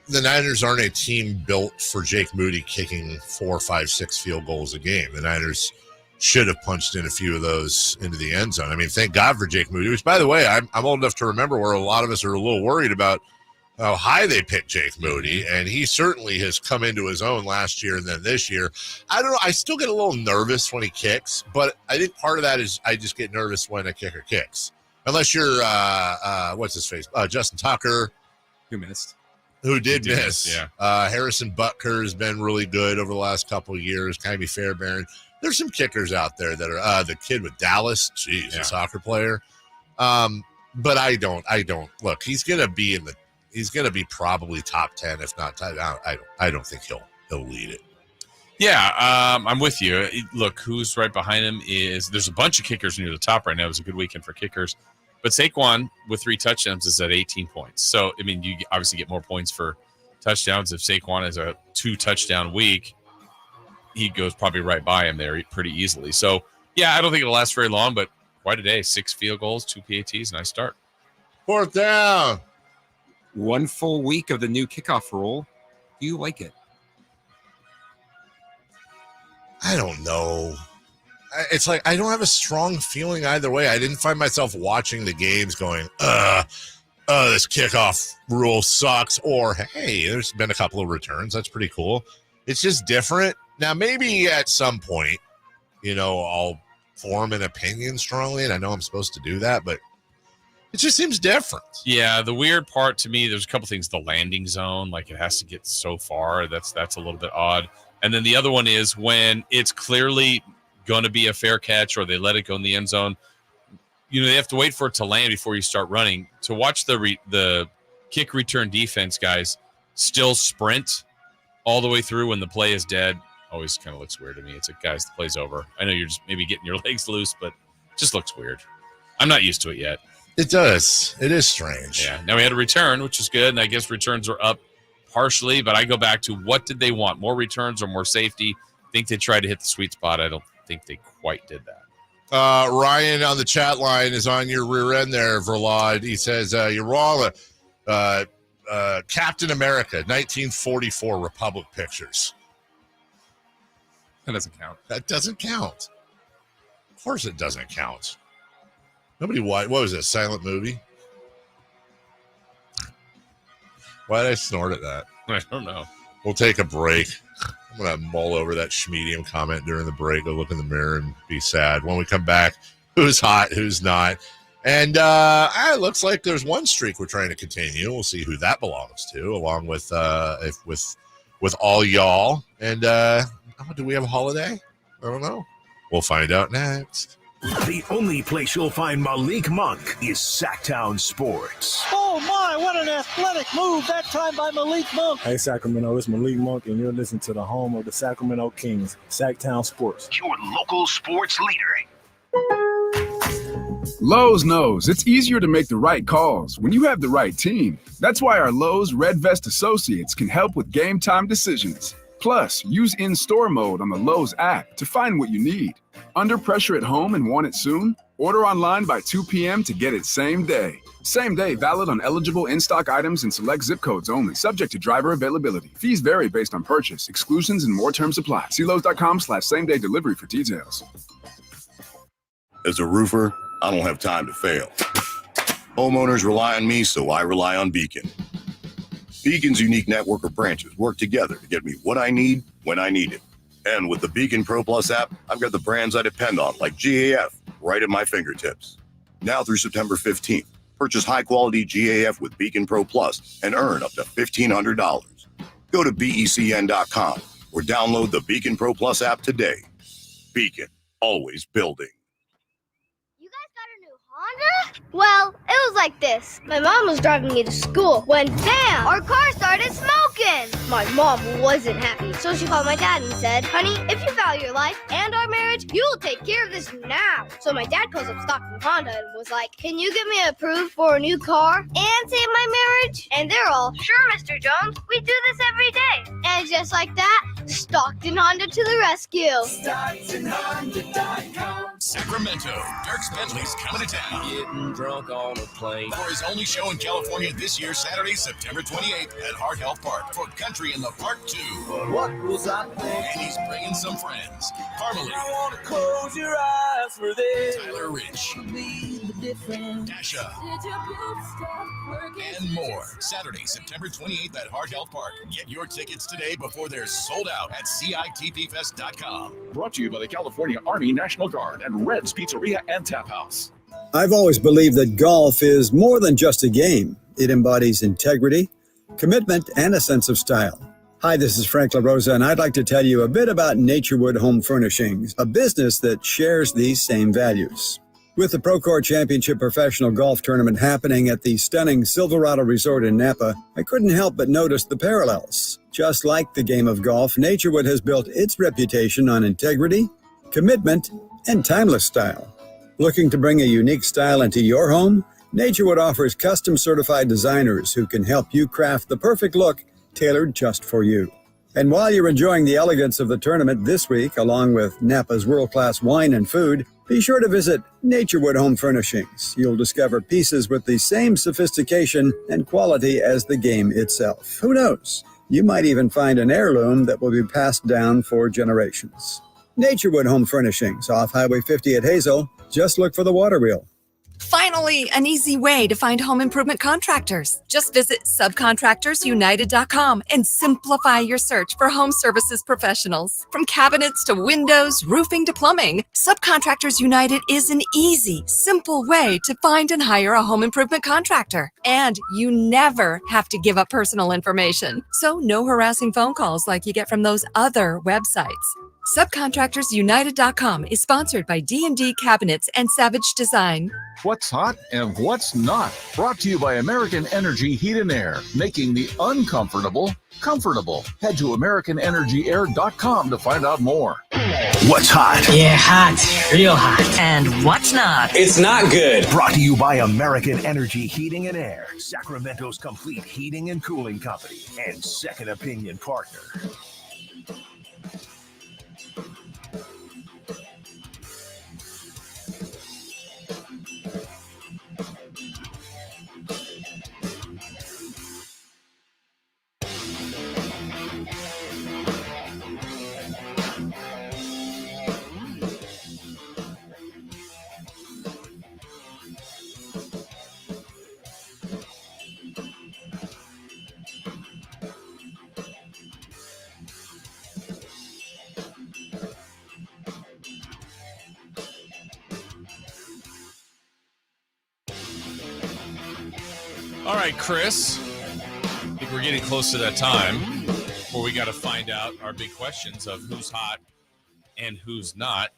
The Niners aren't a team built for Jake Moody kicking 4, 5, 6 field goals a game. The Niners should have punched in a few of those into the end zone. I mean, thank God for Jake Moody, which, by the way, I'm old enough to remember where a lot of us are a little worried about how high they picked Jake Moody, and he certainly has come into his own last year and then this year. I don't know. I still get a little nervous when he kicks, but I think part of that is I just get nervous when a kicker kicks. Unless you're, what's his face? Justin Tucker. Who did miss. Yeah. Harrison Butker has been really good over the last couple of years. Kyrie Fairbairn. There's some kickers out there that are the kid with Dallas. Jeez, a soccer player. But I don't look. He's going to be probably top 10, if not top. I don't think he'll lead it. Yeah, I'm with you. Look, who's right behind him there's a bunch of kickers near the top right now. It was a good weekend for kickers. But Saquon, with 3 touchdowns, is at 18 points. So, I mean, you obviously get more points for touchdowns. If Saquon has a 2-touchdown week, he goes probably right by him there pretty easily. So, yeah, I don't think it'll last very long, but quite a day. 6 field goals, 2 PATs, nice start. 4th down. 1 full week of the new kickoff rule. Do you like it? I don't know. It's like I don't have a strong feeling either way. I didn't find myself watching the games going, this kickoff rule sucks. Or, hey, there's been a couple of returns. That's pretty cool. It's just different. Now, maybe at some point, I'll form an opinion strongly, and I know I'm supposed to do that, but it just seems different. Yeah, the weird part to me, there's a couple things. The landing zone, like it has to get so far. That's a little bit odd. And then the other one is when it's clearly going to be a fair catch or they let it go in the end zone, they have to wait for it to land before you start running. To watch the kick return defense guys still sprint all the way through when the play is dead always kind of looks weird to me. It's like, guys, the play's over. I know you're just maybe getting your legs loose, but it just looks weird. I'm not used to it yet. It does. It is strange. Yeah. Now we had a return, which is good, and I guess returns are up partially, but I go back to what did they want? More returns or more safety? I think they tried to hit the sweet spot. I don't think they quite did that. Ryan on the chat line is on your rear end there, Verlaud. He says, you're wrong. Captain America, 1944 Republic Pictures. That doesn't count. That doesn't count. Of course it doesn't count. Nobody, what was it, a silent movie? Why did I snort at that? I don't know. We'll take a break. I'm going to mull over that Schmedium comment during the break. Go look in the mirror and be sad. When we come back, who's hot, who's not. And it looks like there's one streak we're trying to continue. We'll see who that belongs to, along with all y'all. And do we have a holiday? I don't know. We'll find out next. The only place you'll find Malik Monk is Sacktown Sports. Oh my, what an athletic move that time by Malik Monk. Hey Sacramento, it's Malik Monk and you're listening to the home of the Sacramento Kings, Sacktown Sports. Your local sports leader. Lowe's knows it's easier to make the right calls when you have the right team. That's why our Lowe's Red Vest Associates can help with game time decisions. Plus, use in-store mode on the Lowe's app to find what you need. Under pressure at home and want it soon? Order online by 2 p.m. to get it same day. Same day valid on eligible in-stock items and select zip codes only, subject to driver availability. Fees vary based on purchase. Exclusions and more terms apply. See Lowe's.com/same-day delivery for details. As a roofer, I don't have time to fail. Homeowners rely on me, so I rely on Beacon. Beacon's unique network of branches work together to get me what I need when I need it. And with the Beacon Pro Plus app, I've got the brands I depend on, like GAF, right at my fingertips. Now through September 15th, purchase high-quality GAF with Beacon Pro Plus and earn up to $1,500. Go to BECN.com or download the Beacon Pro Plus app today. Beacon, always building. Well, it was like this. My mom was driving me to school when, bam, our car started smoking. My mom wasn't happy, so she called my dad and said, honey, if you value your life and our marriage, you will take care of this now. So my dad calls up Stockton Honda and was like, can you get me approved for a new car and save my marriage? And they're all, sure, Mr. Jones, we do this every day. And just like that, Stockton Honda to the rescue. StocktonHonda.com. Sacramento, Dierks Bentley's coming to town. Getting drunk on a plane. For his only show in California this year, Saturday, September 28th at Heart Health Park for Country in the Park 2. What was I thinking? And he's bringing some friends. Carmichael. I want to close your eyes for this. Tyler Rich. Dasha. And more. Saturday, September 28th at Heart Health Park. Get your tickets today before they're sold out at CITPFest.com. Brought to you by the California Army National Guard and Red's Pizzeria and Tap House. I've always believed that golf is more than just a game. It embodies integrity, commitment, and a sense of style. Hi, this is Frank LaRosa, and I'd like to tell you a bit about Naturewood Home Furnishings, a business that shares these same values. With the Procore Championship Professional Golf Tournament happening at the stunning Silverado Resort in Napa, I couldn't help but notice the parallels. Just like the game of golf, Naturewood has built its reputation on integrity, commitment, and timeless style. Looking to bring a unique style into your home? Naturewood offers custom certified designers who can help you craft the perfect look tailored just for you. And while you're enjoying the elegance of the tournament this week, along with Napa's world-class wine and food, be sure to visit Naturewood Home Furnishings. You'll discover pieces with the same sophistication and quality as the game itself. Who knows? You might even find an heirloom that will be passed down for generations. Naturewood Home Furnishings, off Highway 50 at Hazel. Just look for the water wheel. Finally, an easy way to find home improvement contractors. Just visit subcontractorsunited.com and simplify your search for home services professionals. From cabinets to windows, roofing to plumbing, Subcontractors United is an easy, simple way to find and hire a home improvement contractor. And you never have to give up personal information. So no harassing phone calls like you get from those other websites. Subcontractorsunited.com is sponsored by D&D Cabinets and Savage Design. What's hot and what's not. Brought to you by American Energy Heat and Air, making the uncomfortable comfortable. Head to AmericanEnergyAir.com to find out more. What's hot? Yeah, hot. Real hot. And what's not? It's not good. Brought to you by American Energy Heating and Air, Sacramento's complete heating and cooling company, and second opinion partner. All right, Chris. I think we're getting close to that time where we got to find out our big questions of who's hot and who's not.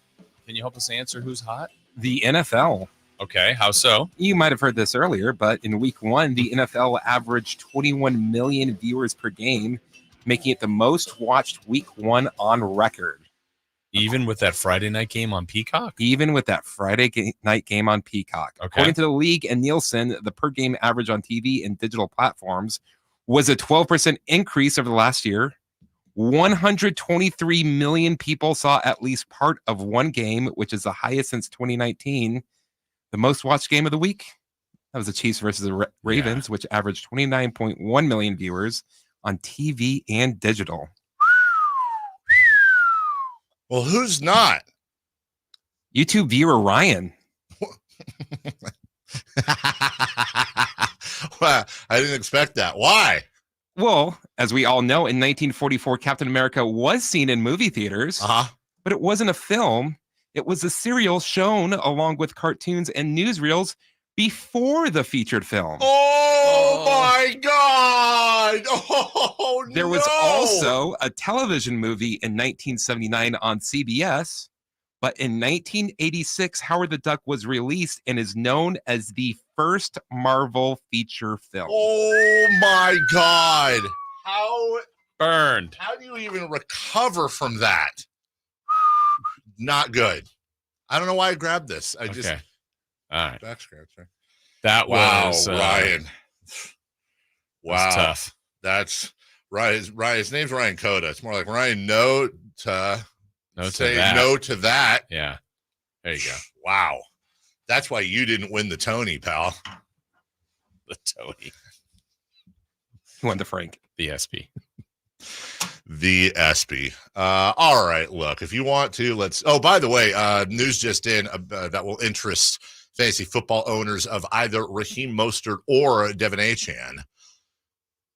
Can you help us answer who's hot? The NFL. Okay, how so? You might have heard this earlier, but in week 1, the NFL averaged 21 million viewers per game, making it the most watched week 1 on record. Even with that Friday night game on Peacock? Even with that Friday night game on Peacock. Okay. According to the league and Nielsen, the per game average on TV and digital platforms was a 12% increase over the last year. 123 million people saw at least part of one game, which is the highest since 2019. The most watched game of the week, that was the Chiefs versus the Ravens, which averaged 29.1 million viewers on TV and digital. Well, who's not? YouTube viewer Ryan. Well, I didn't expect that. Why? Well, as we all know, in 1944, Captain America was seen in movie theaters, but it wasn't a film. It was a serial shown along with cartoons and newsreels before the featured film. Oh my God! Oh, there was also a television movie in 1979 on CBS, but in 1986, Howard the Duck was released and is known as the first Marvel feature film. Oh my God! How burned? How do you even recover from that? Not good. I don't know why I grabbed this. I just. All right. Back scratcher. That was Ryan. Wow. That's tough. That's Ryan. His name's Ryan Coda. It's more like Ryan no to that. Yeah. There you go. Wow. That's why you didn't win the Tony, pal. The Tony. You won the Frank. The SP. The ESPY. All right, look, if you want to, let's. Oh, by the way, news just in that will interest fantasy football owners of either Raheem Mostert or Devin Achane.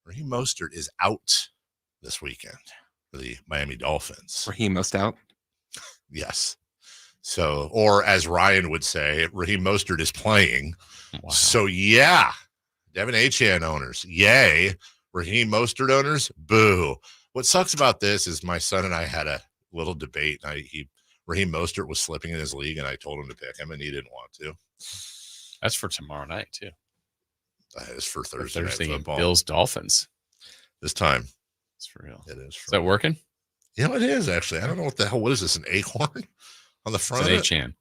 Raheem Mostert is out this weekend for the Miami Dolphins. Raheem Mostert out? Yes. So, or as Ryan would say, Raheem Mostert is playing. Wow. So, yeah, Devin Achane owners, yay. Raheem Mostert owners, boo. What sucks about this is my son and I had a little debate. Raheem Mostert was slipping in his league, and I told him to pick him, and he didn't want to. That's for tomorrow night, too. That is for Thursday night Thursday football. Bills Dolphins. This time. It's for real. It is. Is that working? Yeah, it is, actually. I don't know what the hell. What is this, an acorn on the front It's an of it? A-chan.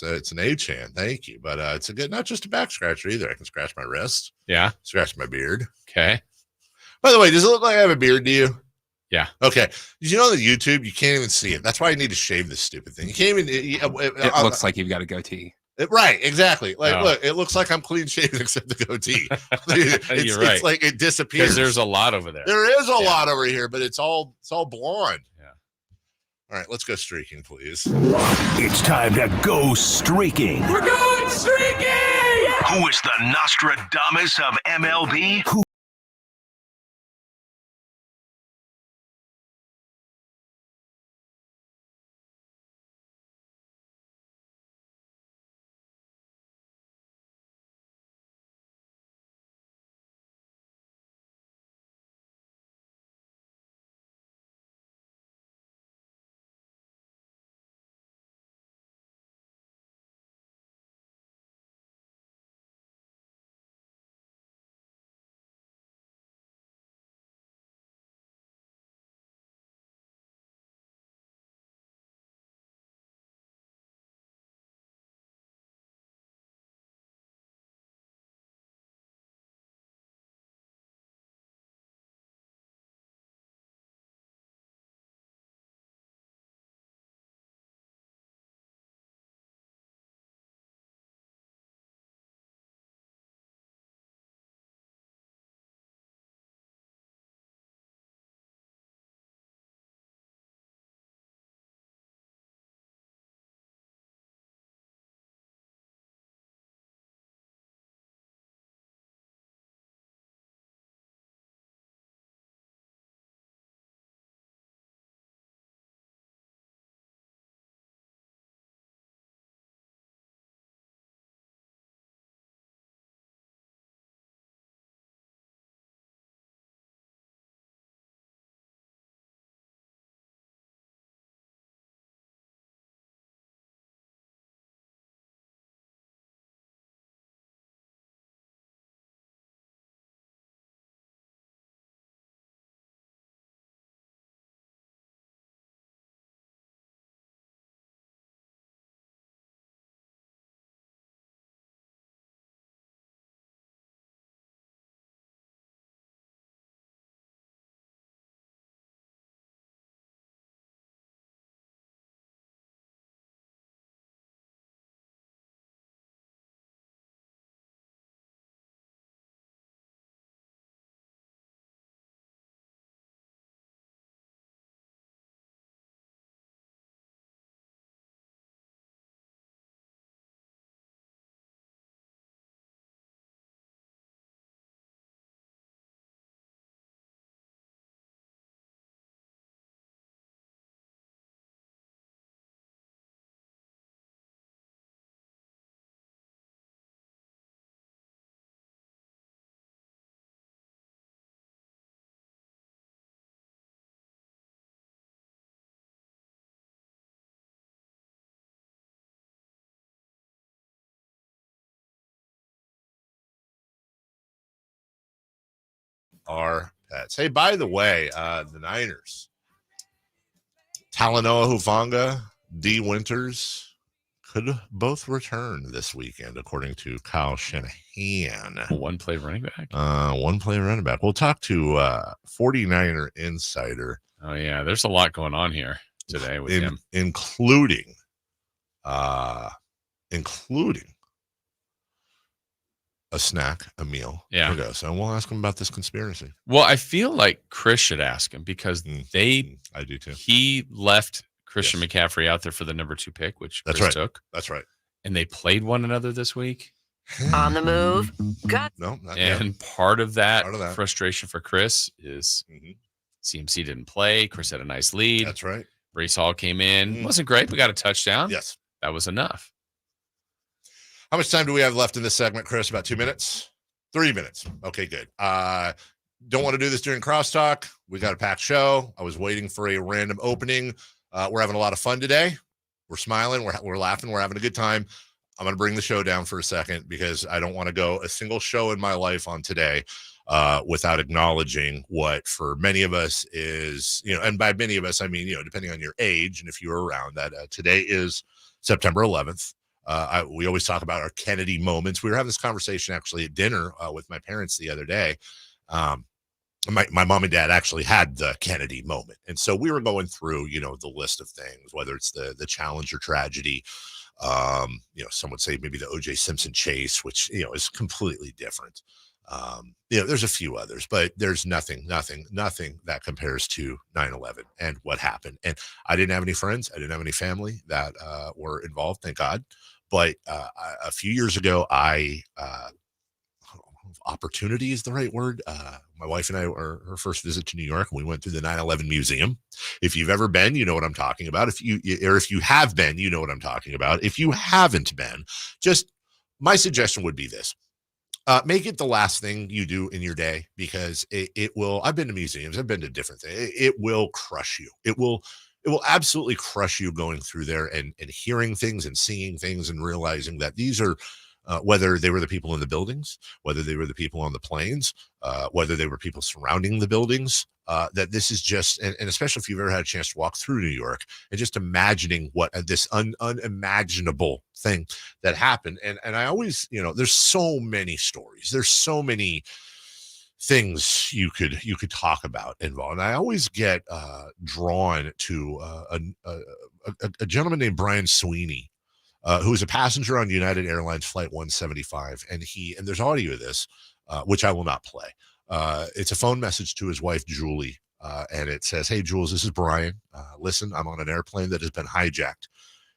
It's an A-chan. Thank you. But it's a good, not just a back scratcher either. I can scratch my wrist. Yeah. Scratch my beard. Okay. By the way, does it look like I have a beard to you? Yeah. Okay. Did you know on the YouTube, you can't even see it. That's why I need to shave this stupid thing. You can't even. It looks like you've got a goatee. Right, exactly. Like, look, it looks like I'm clean shaven except the goatee. You're right. It's like it disappears. Because there's a lot over there. There is a lot over here, but it's all blonde. Yeah. All right, let's go streaking, please. It's time to go streaking. We're going streaking! Who is the Nostradamus of MLB? Who Our pets. Hey, by the way, the Niners, Talanoa Hufanga, D. Winters could both return this weekend, according to Kyle Shanahan. One-play running back? One-play running back. We'll talk to 49er Insider. Oh, yeah. There's a lot going on here today with him. Including a snack, a meal. Yeah. So we'll ask him about this conspiracy. Well, I feel like Chris should ask him because I do too. He left Christian McCaffrey out there for the number 2 pick, which Chris took. That's right. And they played one another this week. On the move. Got no, not and yet. part of that frustration for Chris is CMC didn't play. Chris had a nice lead. That's right. Brees Hall came in. Wasn't great, but got a touchdown. Yes. That was enough. How much time do we have left in this segment, Chris? About 2 minutes? 3 minutes. Okay, good. Don't want to do this during crosstalk. We got a packed show. I was waiting for a random opening. We're having a lot of fun today. We're smiling. We're laughing. We're having a good time. I'm going to bring the show down for a second because I don't want to go a single show in my life on today without acknowledging what for many of us is, and by many of us, I mean, depending on your age and if you were around that, today is September 11th. We always talk about our Kennedy moments. We were having this conversation actually at dinner with my parents the other day. My mom and dad actually had the Kennedy moment. And so we were going through, the list of things, whether it's the Challenger tragedy, some would say maybe the O.J. Simpson chase, which, is completely different. There's a few others, but there's nothing that compares to 9/11 and what happened. And I didn't have any friends. I didn't have any family that were involved, thank God. But a few years ago, opportunity is the right word. My wife and I her first visit to New York, and we went through the 9/11 museum. If you've ever been, you know what I'm talking about. If you have been, you know what I'm talking about. If you haven't been, just my suggestion would be this. Make it the last thing you do in your day, because it will. I've been to museums. I've been to different things. It will crush you. It will absolutely crush you going through there and hearing things and seeing things and realizing that these are, whether they were the people in the buildings, whether they were the people on the planes, whether they were people surrounding the buildings, that this is just, and especially if you've ever had a chance to walk through New York and just imagining what this unimaginable thing that happened. And I always, there's so many stories. There's so many things you could talk about involved. And I always get drawn to a gentleman named Brian Sweeney, who was a passenger on United Airlines Flight 175. And there's audio of this, which I will not play. It's a phone message to his wife, Julie. And it says, "Hey, Jules, this is Brian. Listen, I'm on an airplane that has been hijacked.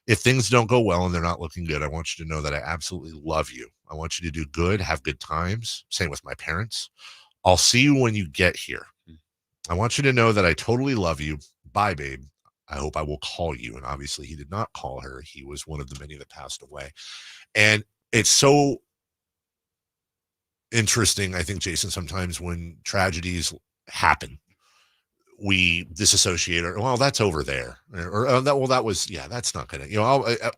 If things don't go well and they're not looking good, I want you to know that I absolutely love you. I want you to do good, have good times. Same with my parents. I'll see you when you get here. I want you to know that I totally love you. Bye, babe. I hope I will call you." And obviously he did not call her. He was one of the many that passed away. And it's so interesting, I think, Jason, sometimes when tragedies happen, we disassociate, or, well, that's over there, or that was, that's not gonna,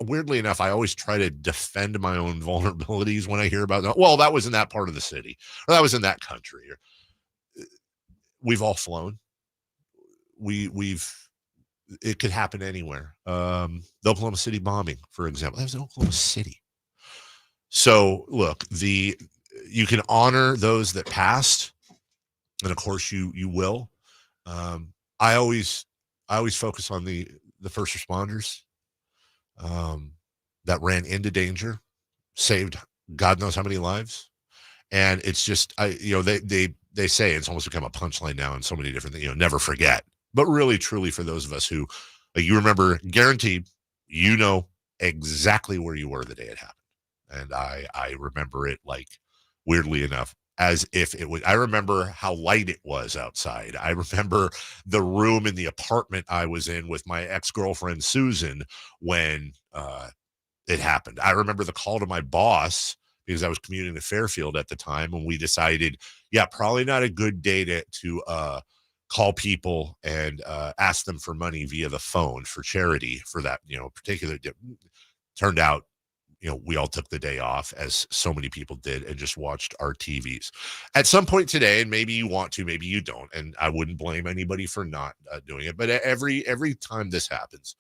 weirdly enough, I always try to defend my own vulnerabilities when I hear about that. Well, that was in that part of the city, or that was in that country. We've all flown. It could happen anywhere. The Oklahoma City bombing, for example, that was in Oklahoma City. So look, you can honor those that passed, and of course you will. I always focus on the first responders that ran into danger, saved God knows how many lives. And it's just, they say it's almost become a punchline now in so many different things, never forget. But really, truly, for those of us who, you remember, guaranteed, exactly where you were the day it happened. And I remember it, like, weirdly enough, as if it was. I remember how light it was outside. I remember the room in the apartment I was in with my ex-girlfriend, Susan, when it happened. I remember the call to my boss, because I was commuting to Fairfield at the time, when we decided, probably not a good day to call people and ask them for money via the phone for charity for that, particular. Turned out, we all took the day off, as so many people did, and just watched our TVs. At some point today, and maybe you want to, maybe you don't, and I wouldn't blame anybody for not doing it, but every time this happens,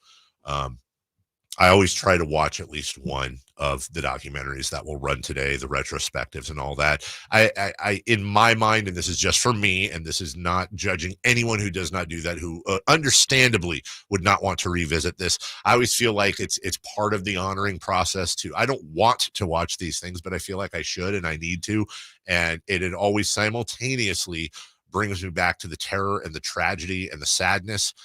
I always try to watch at least one of the documentaries that will run today, the retrospectives and all that. I in my mind, and this is just for me, and this is not judging anyone who does not do that, who understandably would not want to revisit this. I always feel like it's part of the honoring process too. I don't want to watch these things, but I feel like I should and I need to. And it always simultaneously brings me back to the terror and the tragedy and the sadness,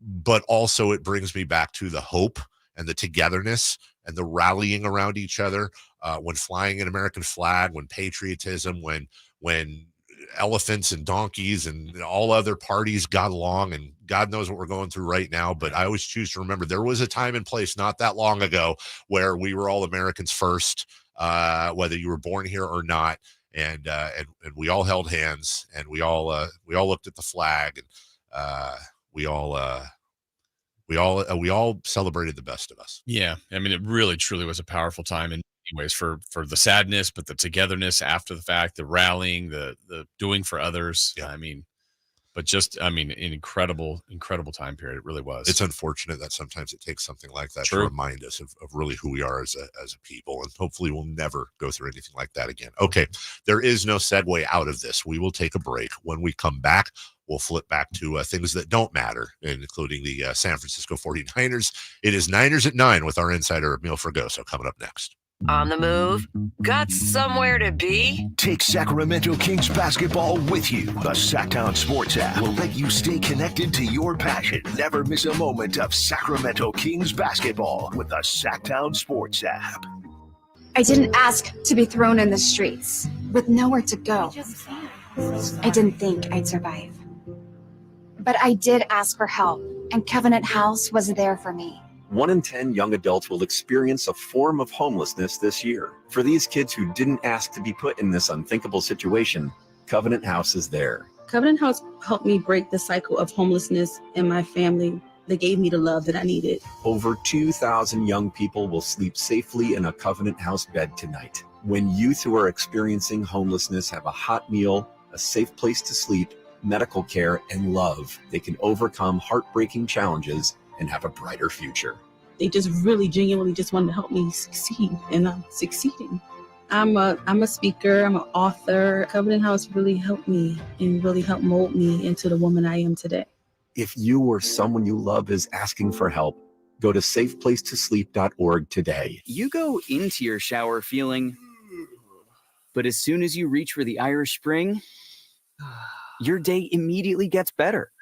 but also it brings me back to the hope and the togetherness and the rallying around each other, when flying an American flag, when patriotism, when elephants and donkeys and all other parties got along. And God knows what we're going through right now, but I always choose to remember there was a time and place not that long ago where we were all Americans first, whether you were born here or not. And we all held hands, and we all looked at the flag, and we all We all celebrated the best of us. Yeah. I mean, it really, truly was a powerful time in many ways for the sadness, but the togetherness after the fact, the rallying, the doing for others. Yeah. I mean, but just, an incredible, incredible time period. It really was. It's unfortunate that sometimes it takes something like that to remind us of really who we are as a people. And hopefully we'll never go through anything like that again. Okay. There is no segue out of this. We will take a break. When we come back, we'll flip back to things that don't matter, including the San Francisco 49ers. It is Niners at 9 with our insider, Emil Fragoso, coming up next. On the move? Got somewhere to be? Take Sacramento Kings basketball with you. The Sacktown Sports app will let you stay connected to your passion. Never miss a moment of Sacramento Kings basketball with the Sacktown Sports app. I didn't ask to be thrown in the streets with nowhere to go. I didn't think I'd survive. But I did ask for help, and Covenant House was there for me. 1 in 10 young adults will experience a form of homelessness this year. For these kids who didn't ask to be put in this unthinkable situation, Covenant House is there. Covenant House helped me break the cycle of homelessness in my family. They gave me the love that I needed. Over 2,000 young people will sleep safely in a Covenant House bed tonight. When youth who are experiencing homelessness have a hot meal, a safe place to sleep, medical care, and love, they can overcome heartbreaking challenges and have a brighter future. They just really genuinely just wanted to help me succeed, and I'm succeeding. I'm a speaker, I'm an author. Covenant House really helped me and really helped mold me into the woman I am today. If you or someone you love is asking for help, go to safeplacetosleep.org today. You go into your shower feeling, but as soon as you reach for the Irish Spring, your day immediately gets better.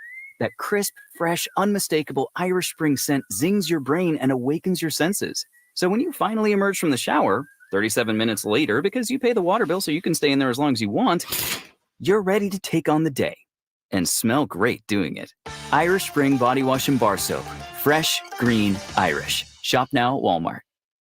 That crisp, fresh, unmistakable Irish Spring scent zings your brain and awakens your senses. So when you finally emerge from the shower, 37 minutes later, because you pay the water bill so you can stay in there as long as you want, you're ready to take on the day and smell great doing it. Irish Spring Body Wash and Bar Soap. Fresh, green, Irish. Shop now at Walmart.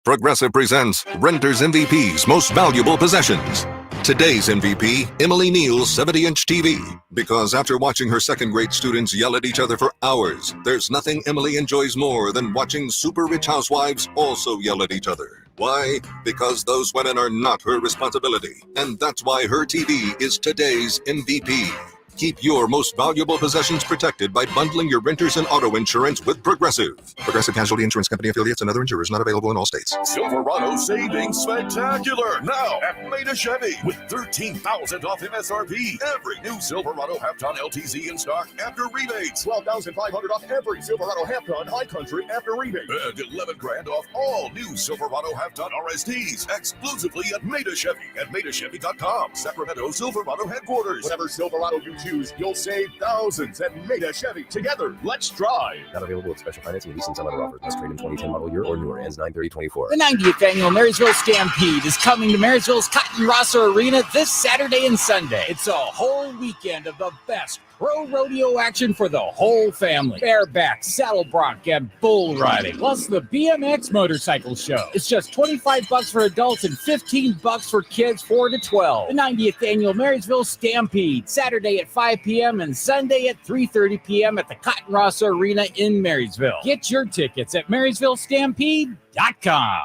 Progressive presents Renter's MVP's Most Valuable Possessions. Today's MVP, Emily Neal's 70-inch TV. Because after watching her second-grade students yell at each other for hours, there's nothing Emily enjoys more than watching super rich housewives also yell at each other. Why? Because those women are not her responsibility. And that's why her TV is today's MVP. Keep your most valuable possessions protected by bundling your renters and auto insurance with Progressive. Progressive Casualty Insurance Company affiliates and other insurers not available in all states. Silverado savings spectacular now at Maida Chevy with $13,000 off MSRP. Every new Silverado half-ton LTZ in stock after rebates. $12,500 off every Silverado half-ton High Country after rebate. And $11,000 off all new Silverado half-ton RSTs exclusively at Maida Chevy at MaidaChevy.com. Sacramento Silverado headquarters. Whatever Silverado you choose, you'll save thousands at Maida Chevy. Together, let's drive. Not available with special financing, leasing, some other offers. Must trade in 2010 model year or newer. Ends 9/30/24. The 90th annual Marysville Stampede is coming to Marysville's Cotton Rosser Arena this Saturday and Sunday. It's a whole weekend of the best pro rodeo action for the whole family. Bareback, saddle bronc, and bull riding. Plus the BMX motorcycle show. It's just $25 for adults and $15 for kids 4 to 12. The 90th annual Marysville Stampede, Saturday at 5 p.m. and Sunday at 3:30 p.m. at the Cotton Rosser Arena in Marysville. Get your tickets at MarysvilleStampede.com.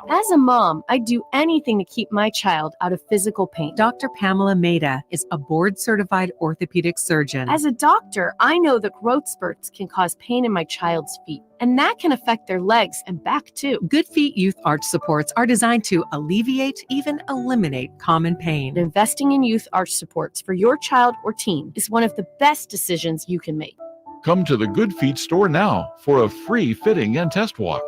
As a mom, I'd do anything to keep my child out of physical pain. Dr. Pamela Maida is a board-certified orthopedic surgeon. As a doctor, I know that growth spurts can cause pain in my child's feet, and that can affect their legs and back too. Good Feet Youth Arch supports are designed to alleviate, even eliminate common pain. Investing in youth arch supports for your child or teen is one of the best decisions you can make. Come to the Good Feet store now for a free fitting and test walk.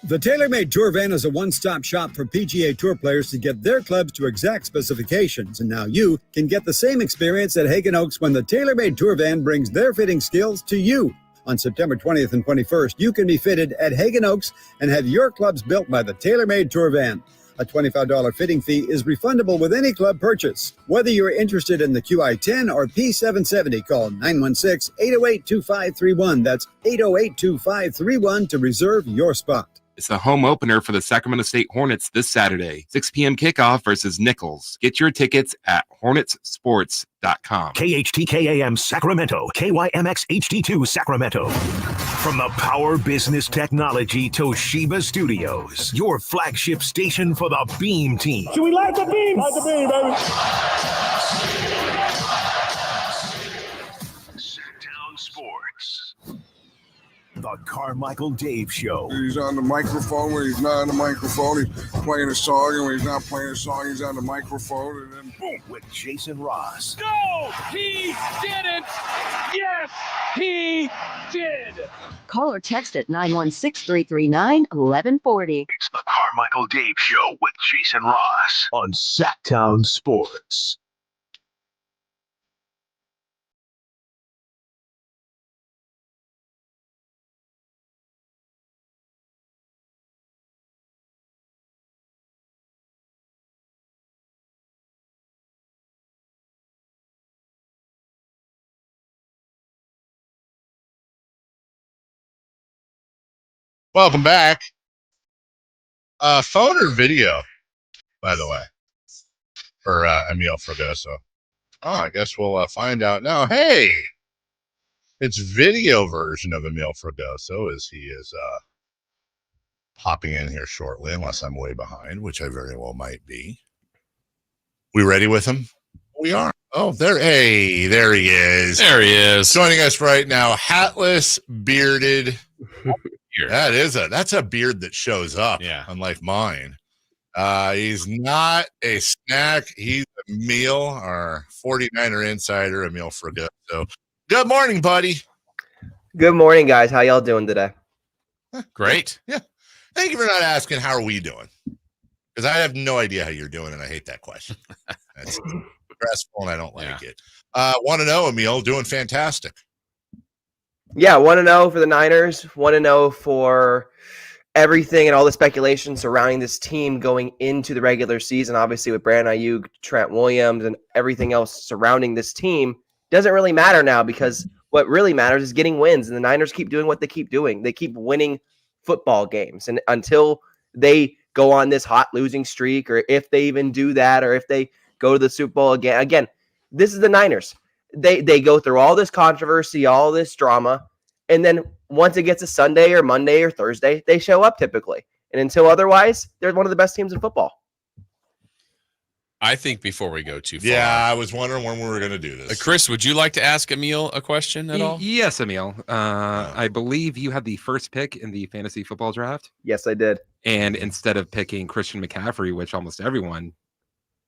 The TaylorMade Tour Van is a one-stop shop for PGA Tour players to get their clubs to exact specifications. And now you can get the same experience at Hagen Oaks when the TaylorMade Tour Van brings their fitting skills to you. On September 20th and 21st, you can be fitted at Hagen Oaks and have your clubs built by the TaylorMade Tour Van. A $25 fitting fee is refundable with any club purchase. Whether you're interested in the QI-10 or P770, call 916-808-2531. That's 808-2531 to reserve your spot. It's the home opener for the Sacramento State Hornets this Saturday. 6 p.m. kickoff versus Nichols. Get your tickets at hornetsports.com. KHTKAM Sacramento, KYMX HD2 Sacramento. From the Power Business Technology Toshiba Studios, your flagship station for the Beam Team. Should we light the beam? Light the beam, baby. Sacktown Sports. The Carmichael Dave Show. He's on the microphone when he's not on the microphone. He's playing a song, and when he's not playing a song, he's on the microphone, and then boom. With Jason Rpss. No, he didn't. Yes, he did. Call or text at 916-339-1140. It's the Carmichael Dave Show with Jason Rpss on Sacktown Sports. Welcome back. Phone or video, by the way, for Emil Fragoso. Oh, I guess we'll find out now. Hey, it's video version of Emil Fragoso as he is popping in here shortly, unless I'm way behind, which I very well might be. We ready with him? We are. Oh, there he is. There he is. Joining us right now, hatless, bearded. That's a beard that shows up, unlike mine. He's not a snack. He's a meal. Our 49er insider, Emil Fragoso. Good morning, buddy. Good morning, guys. How y'all doing today? Great. Yeah. Thank you for not asking how are we doing, because I have no idea how you're doing, and I hate that question. That's stressful, and I don't like it. Want to know, Emil? Doing fantastic. Yeah, 1-0 for the Niners, 1-0 for everything and all the speculation surrounding this team going into the regular season. Obviously, with Brandon Ayuk, Trent Williams, and everything else surrounding this team, doesn't really matter now, because what really matters is getting wins, and the Niners keep doing what they keep doing. They keep winning football games, and until they go on this hot losing streak, or if they even do that, or if they go to the Super Bowl again, this is the Niners. They go through all this controversy, all this drama, and then once it gets to Sunday or Monday or Thursday, they show up typically. And until otherwise, they're one of the best teams in football. I think before we go too far. Yeah, I was wondering when we were going to do this. Chris, would you like to ask Emil a question at all? Yes, Emil. I believe you had the first pick in the fantasy football draft. Yes, I did. And instead of picking Christian McCaffrey, which almost everyone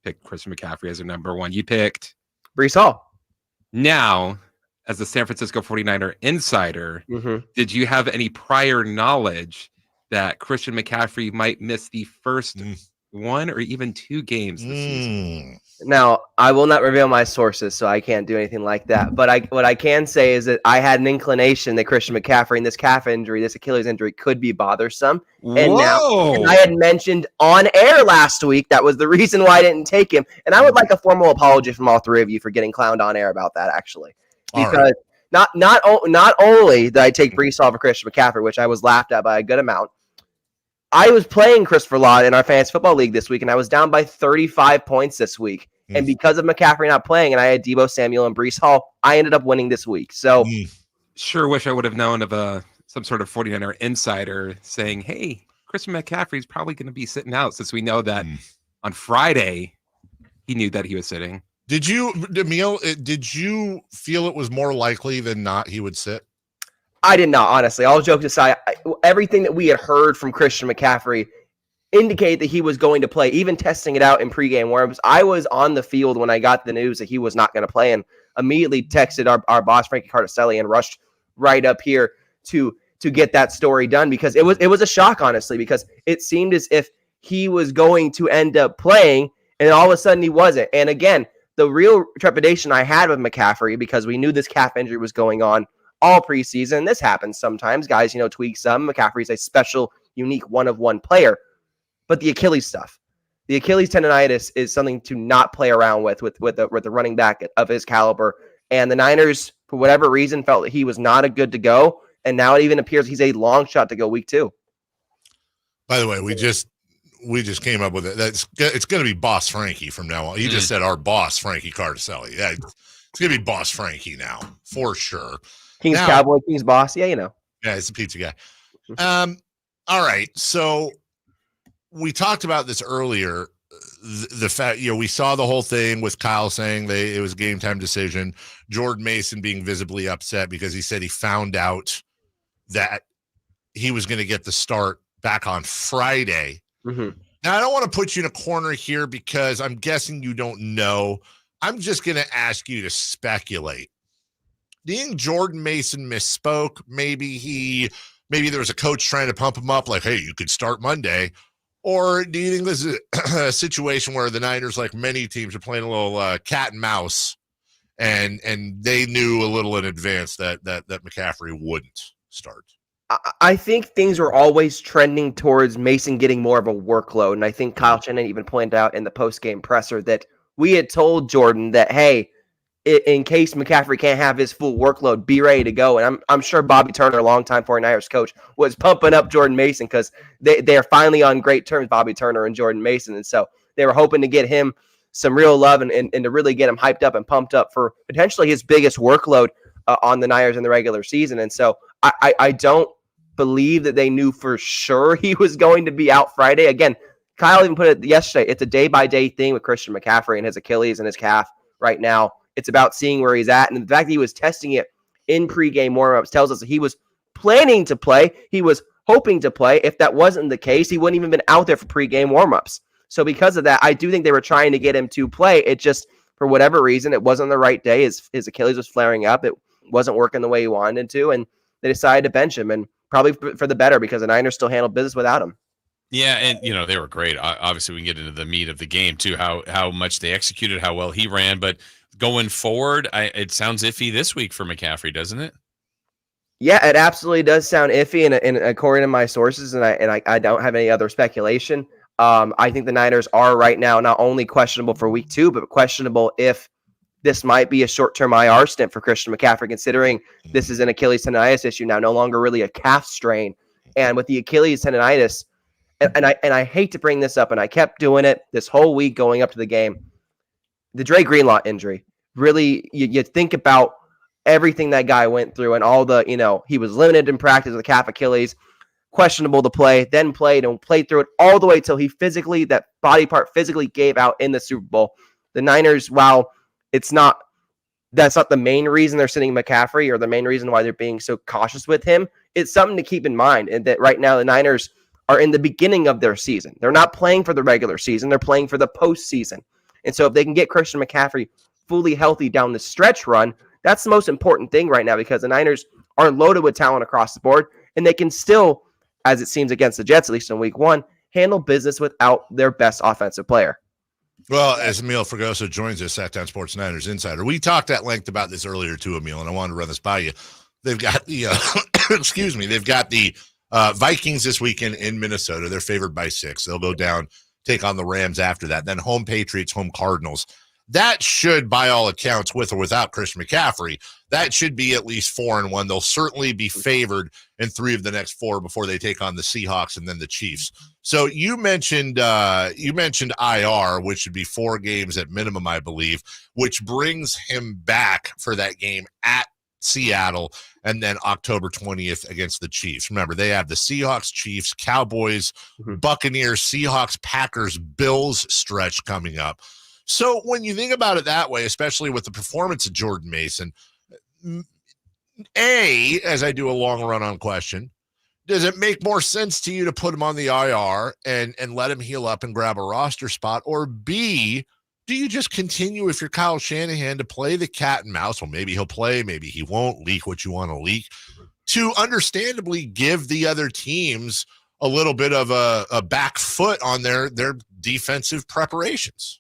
picked Christian McCaffrey as their number one, you picked Breece Hall. Now, as a San Francisco 49er insider, did you have any prior knowledge that Christian McCaffrey might miss the first one or even two games this season? Now, I will not reveal my sources, so I can't do anything like that. But what I can say is that I had an inclination that Christian McCaffrey and this calf injury, this Achilles injury, could be bothersome. And I had mentioned on air last week that was the reason why I didn't take him. And I would like a formal apology from all three of you for getting clowned on air about that, actually. Because not only did I take Breece Hall for Christian McCaffrey, which I was laughed at by a good amount, I was playing Christopher Law in our fantasy football league this week, and I was down by 35 points this week. And because of McCaffrey not playing, and I had Deebo Samuel and Breece Hall, I ended up winning this week. So, sure wish I would have known of some sort of 49er insider saying, hey, Christian McCaffrey is probably going to be sitting out, since we know that on Friday he knew that he was sitting. Did you, Emil, did you feel it was more likely than not he would sit? I did not, honestly. All jokes aside, everything that we had heard from Christian McCaffrey indicated that he was going to play, even testing it out in pregame warmups. I was on the field when I got the news that he was not going to play, and immediately texted our boss, Frankie Cardicelli, and rushed right up here to get that story done, because it was a shock, honestly, because it seemed as if he was going to end up playing, and all of a sudden he wasn't. And again, the real trepidation I had with McCaffrey, because we knew this calf injury was going on all preseason. This happens sometimes. Guys, tweak some. McCaffrey's a special, unique one-of-one player. But the Achilles stuff, the Achilles tendonitis is something to not play around with the running back of his caliber. And the Niners, for whatever reason, felt that he was not a good to go. And now it even appears he's a long shot to go week 2. By the way, we just came up with it. It's going to be Boss Frankie from now on. He just said our boss, Frankie Cardicelli. Yeah, it's going to be Boss Frankie now, for sure. King's Cowboy, King's Boss. Yeah, Yeah, he's a pizza guy. All right. So we talked about this earlier. The fact, we saw the whole thing with Kyle saying it was a game time decision. Jordan Mason being visibly upset because he said he found out that he was going to get the start back on Friday. Mm-hmm. Now, I don't want to put you in a corner here because I'm guessing you don't know. I'm just going to ask you to speculate. Do you think Jordan Mason misspoke? Maybe there was a coach trying to pump him up like, hey, you could start Monday. Or do you think this is a situation where the Niners, like many teams, are playing a little cat and mouse and they knew a little in advance that McCaffrey wouldn't start? I think things were always trending towards Mason getting more of a workload. And I think Kyle Shanahan even pointed out in the post-game presser that we had told Jordan that, hey, in case McCaffrey can't have his full workload, be ready to go. And I'm sure Bobby Turner, longtime 49ers coach, was pumping up Jordan Mason because they are finally on great terms, Bobby Turner and Jordan Mason. And so they were hoping to get him some real love and to really get him hyped up and pumped up for potentially his biggest workload on the Niners in the regular season. And so I don't believe that they knew for sure he was going to be out Friday. Again, Kyle even put it yesterday. It's a day-by-day thing with Christian McCaffrey and his Achilles and his calf right now. It's about seeing where he's at. And the fact that he was testing it in pregame warmups tells us that he was planning to play. He was hoping to play. If that wasn't the case, he wouldn't even been out there for pregame warmups. So because of that, I do think they were trying to get him to play. It just, for whatever reason, it wasn't the right day. His Achilles was flaring up. It wasn't working the way he wanted to. And they decided to bench him. And probably for the better because the Niners still handled business without him. Yeah, and they were great. Obviously, we can get into the meat of the game too, how much they executed, how well he ran. But going forward, it sounds iffy this week for McCaffrey, doesn't it? Yeah, it absolutely does sound iffy, and according to my sources, and I don't have any other speculation. I think the Niners are right now not only questionable for week 2, but questionable if this might be a short-term IR stint for Christian McCaffrey, considering this is an Achilles tendonitis issue now, no longer really a calf strain. And with the Achilles tendonitis, and I hate to bring this up, and I kept doing it this whole week going up to the game, the Dre Greenlaw injury, really, you think about everything that guy went through and all the, he was limited in practice with the calf Achilles, questionable to play, then played through it all the way till that body part physically gave out in the Super Bowl. The Niners, while that's not the main reason they're sitting McCaffrey or the main reason why they're being so cautious with him, it's something to keep in mind. And that right now the Niners are in the beginning of their season. They're not playing for the regular season. They're playing for the postseason. And so if they can get Christian McCaffrey fully healthy down the stretch run, that's the most important thing right now because the Niners are loaded with talent across the board, and they can still, as it seems against the Jets, at least in week 1, handle business without their best offensive player. Well, as Emil Fregoso joins us, Sacktown Sports Niners Insider, we talked at length about this earlier too, Emil, and I wanted to run this by you. They've got the, they've got the Vikings this weekend in Minnesota. They're favored by 6. They'll go down, take on the Rams after that. Then home Patriots, home Cardinals. That should, by all accounts, with or without Christian McCaffrey, that should be at least 4-1. They'll certainly be favored in 3 of the next 4 before they take on the Seahawks and then the Chiefs. So you mentioned IR, which should be 4 games at minimum, I believe, which brings him back for that game at Seattle and then October 20th against the Chiefs. Remember, they have the Seahawks, Chiefs, Cowboys, Buccaneers, Seahawks, Packers, Bills stretch coming up. So when you think about it that way, especially with the performance of Jordan Mason, as I do a long run-on question, does it make more sense to you to put him on the IR and let him heal up and grab a roster spot? Or B, do you just continue, if you're Kyle Shanahan, to play the cat and mouse? Well, maybe he'll play, maybe he won't, leak what you want to leak, to understandably give the other teams a little bit of a back foot on their defensive preparations.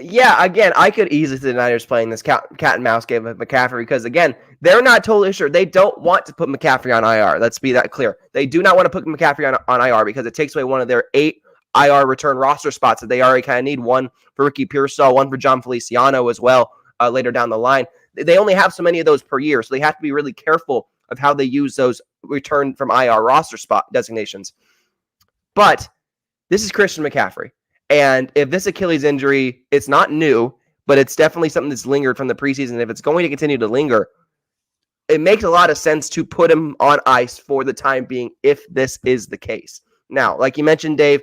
Yeah, again, I could easily see the Niners playing this cat and mouse game with McCaffrey because, again, they're not totally sure. They don't want to put McCaffrey on IR. Let's be that clear. They do not want to put McCaffrey on IR because it takes away one of their 8 IR return roster spots that they already kind of need. One for Ricky Pearsall, one for John Feliciano as well later down the line. They only have so many of those per year, so they have to be really careful of how they use those return from IR roster spot designations. But this is Christian McCaffrey. And if this Achilles injury, it's not new, but it's definitely something that's lingered from the preseason. If it's going to continue to linger, it makes a lot of sense to put him on ice for the time being if this is the case. Now, like you mentioned, Dave,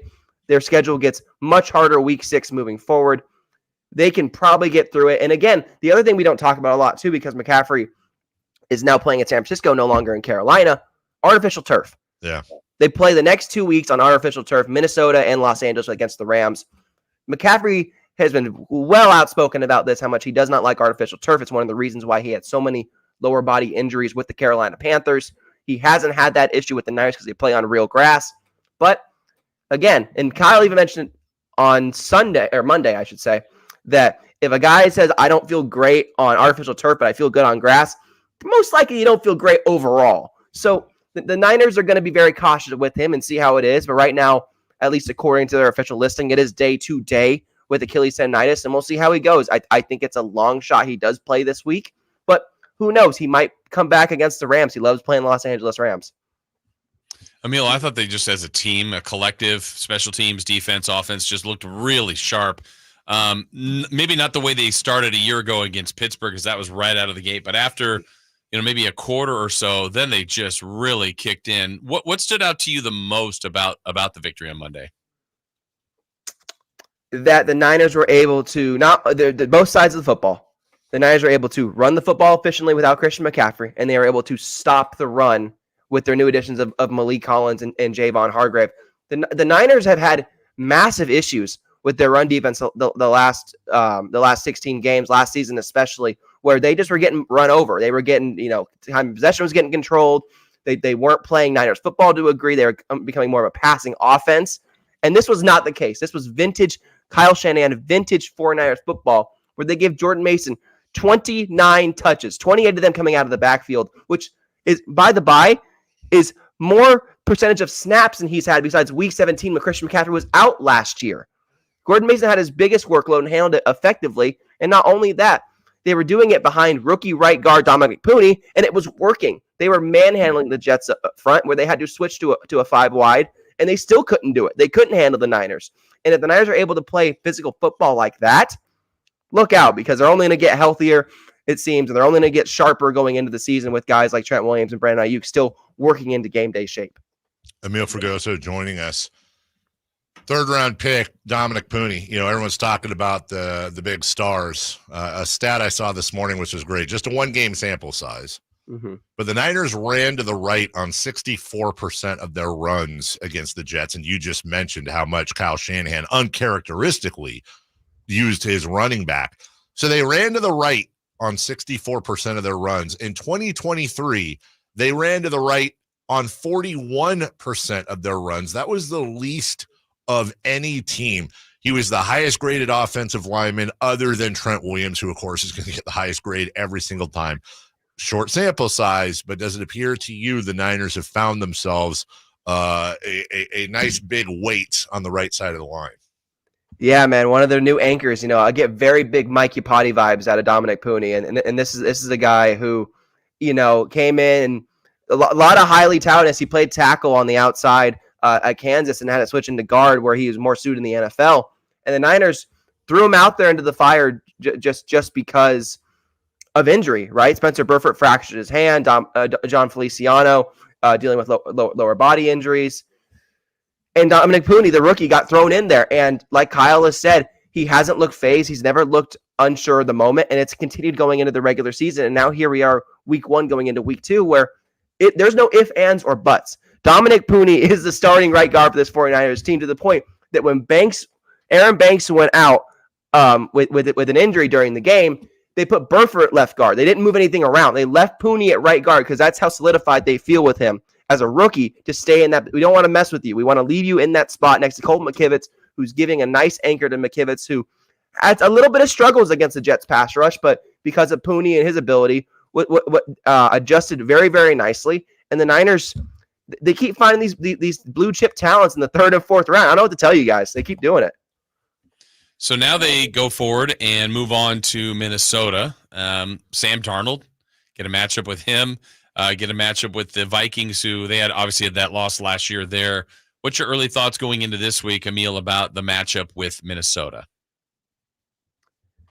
their schedule gets much harder week 6 moving forward. They can probably get through it. And again, the other thing we don't talk about a lot too, because McCaffrey is now playing at San Francisco, no longer in Carolina, artificial turf. Yeah. They play the next 2 weeks on artificial turf, Minnesota and Los Angeles against the Rams. McCaffrey has been well outspoken about this, how much he does not like artificial turf. It's one of the reasons why he had so many lower body injuries with the Carolina Panthers. He hasn't had that issue with the Niners because they play on real grass. But again, and Kyle even mentioned on Monday, I should say, that if a guy says, I don't feel great on artificial turf, but I feel good on grass, most likely you don't feel great overall. So the Niners are going to be very cautious with him and see how it is. But right now, at least according to their official listing, it is day to day with Achilles tendonitis, and we'll see how he goes. I think it's a long shot he does play this week, but who knows? He might come back against the Rams. He loves playing the Los Angeles Rams. Emil, I thought they just as a team, a collective, special teams, defense, offense, just looked really sharp. Maybe not the way they started a year ago against Pittsburgh, because that was right out of the gate, but after maybe a quarter or so, then they just really kicked in. What stood out to you the most about the victory on Monday? That the Niners were able to both sides of the football. The Niners were able to run the football efficiently without Christian McCaffrey, and they were able to stop the run with their new additions of Malik Collins and Javon Hargrave. The Niners have had massive issues with their run defense the last 16 games, last season especially, where they just were getting run over. They were getting, time of possession was getting controlled. They weren't playing Niners football to a degree. They were becoming more of a passing offense. And this was not the case. This was vintage Kyle Shanahan, vintage 49ers football, where they gave Jordan Mason 29 touches, 28 of them coming out of the backfield, which is, by the by, is more percentage of snaps than he's had besides week 17 when Christian McCaffrey was out last year. Gordon Mason had his biggest workload and handled it effectively. And not only that, they were doing it behind rookie right guard Dominic Pooney, and it was working. They were manhandling the Jets up front, where they had to switch to a 5 wide, and they still couldn't do it. They couldn't handle the Niners. And if the Niners are able to play physical football like that, look out, because they're only going to get healthier, it seems, and they're only going to get sharper going into the season with guys like Trent Williams and Brandon Ayuk still working into game day shape. Emil Fregoso joining us. 3rd-round pick, Dominic Pooney. Everyone's talking about the big stars. A stat I saw this morning, which was great, just a 1-game sample size. Mm-hmm. But the Niners ran to the right on 64% of their runs against the Jets, and you just mentioned how much Kyle Shanahan uncharacteristically used his running back. So they ran to the right on 64% of their runs. In 2023, they ran to the right on 41% of their runs. That was the least of any team. He was the highest graded offensive lineman other than Trent Williams, who, of course, is going to get the highest grade every single time. Short sample size, but does it appear to you the Niners have found themselves a nice big weight on the right side of the line? Yeah, man, one of their new anchors. I get very big Mikey Potty vibes out of Dominic Pooney, and this is a guy who, came in a lot of highly touted. He played tackle on the outside at Kansas and had to switch into guard where he was more suited in the NFL. And the Niners threw him out there into the fire just because of injury, right? Spencer Burford fractured his hand. John Feliciano dealing with lower body injuries. And Dominic Pooney, the rookie, got thrown in there. And like Kyle has said, he hasn't looked phased. He's never looked unsure of the moment. And it's continued going into the regular season. And now here we are, week 1 going into week 2, where there's no ifs, ands, or buts. Dominic Pooney is the starting right guard for this 49ers team, to the point that when Aaron Banks went out with an injury during the game, they put Burford at left guard. They didn't move anything around. They left Pooney at right guard because that's how solidified they feel with him as a rookie to stay in that. We don't want to mess with you. We want to leave you in that spot next to Colton McKivitz, who's giving a nice anchor to McKivitz, who had a little bit of struggles against the Jets pass rush, but because of Pooney and his ability, adjusted very, very nicely. And the Niners, they keep finding these blue chip talents in the 3rd and 4th round. I don't know what to tell you guys. They keep doing it. So now they go forward and move on to Minnesota. Sam Darnold, get a matchup with him, get a matchup with the Vikings, who they obviously had that loss last year there. What's your early thoughts going into this week, Emil, about the matchup with Minnesota?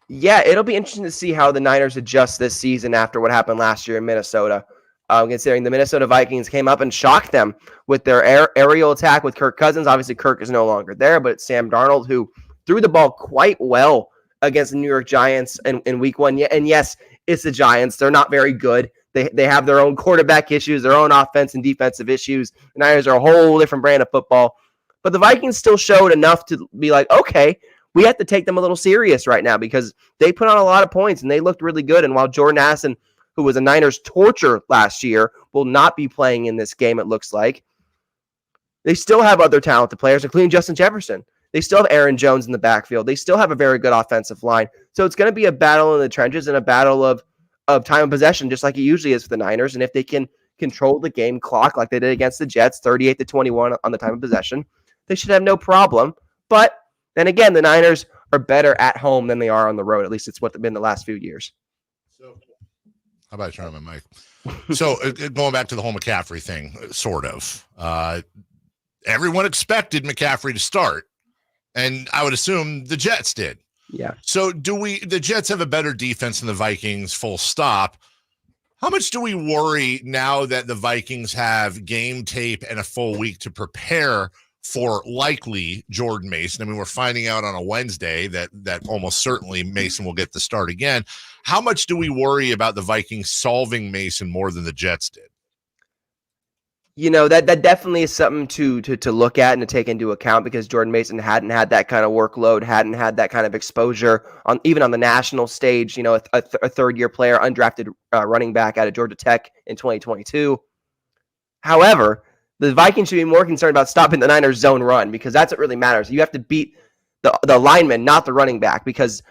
Yeah, it'll be interesting to see how the Niners adjust this season after what happened last year in Minnesota. Considering the Minnesota Vikings came up and shocked them with their aerial attack with Kirk Cousins. Obviously, Kirk is no longer there, but it's Sam Darnold who threw the ball quite well against the New York Giants in week one. And yes, it's the Giants. They're not very good. They have their own quarterback issues, their own offense and defensive issues. The Niners are a whole different brand of football. But the Vikings still showed enough to be like, okay, we have to take them a little serious right now because they put on a lot of points and they looked really good. And while Jordan Addison, who was a Niners torture last year, will not be playing in this game, it looks like, they still have other talented players, including Justin Jefferson. They still have Aaron Jones in the backfield. They still have a very good offensive line. So it's going to be a battle in the trenches and a battle of time of possession, just like it usually is for the Niners. And if they can control the game clock like they did against the Jets, 38-21 on the time of possession, they should have no problem. But then again, the Niners are better at home than they are on the road. At least it's what they've been the last few years. How about turning my mic? So going back to the whole McCaffrey thing, sort of. Everyone expected McCaffrey to start, and I would assume the Jets did. Yeah. So the Jets have a better defense than the Vikings, full stop. How much do we worry now that the Vikings have game tape and a full week to prepare for likely Jordan Mason? I mean, we're finding out on a Wednesday that almost certainly Mason will get the start again. How much do we worry about the Vikings solving Mason more than the Jets did? You know, that definitely is something to look at and to take into account because Jordan Mason hadn't had that kind of workload, hadn't had that kind of exposure even on the national stage. You know, a third-year player, undrafted running back out of Georgia Tech in 2022. However, the Vikings should be more concerned about stopping the Niners' zone run because that's what really matters. You have to beat the lineman, not the running back, because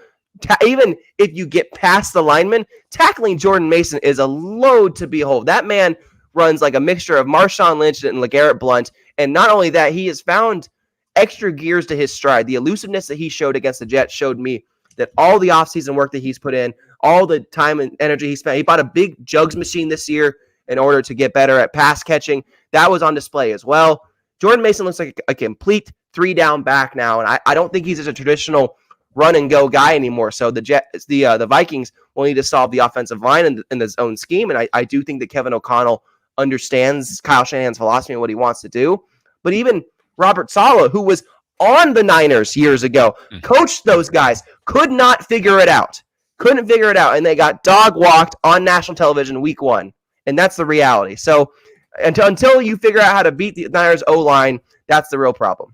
even if you get past the lineman, tackling Jordan Mason is a load to behold. That man runs like a mixture of Marshawn Lynch and LeGarrette Blount. And not only that, he has found extra gears to his stride. The elusiveness that he showed against the Jets showed me that all the offseason work that he's put in, all the time and energy he spent, he bought a big jugs machine this year in order to get better at pass catching. That was on display as well. Jordan Mason looks like a complete 3-down back now, and I don't think he's just a traditional run-and-go guy anymore. So the Vikings will need to solve the offensive line in the zone scheme, and I do think that Kevin O'Connell understands Kyle Shanahan's philosophy and what he wants to do. But even Robert Saleh, who was on the Niners years ago, coached those guys, could not figure it out. Couldn't figure it out, and they got dog-walked on national television week one, and that's the reality. So until you figure out how to beat the Niners O-line, that's the real problem.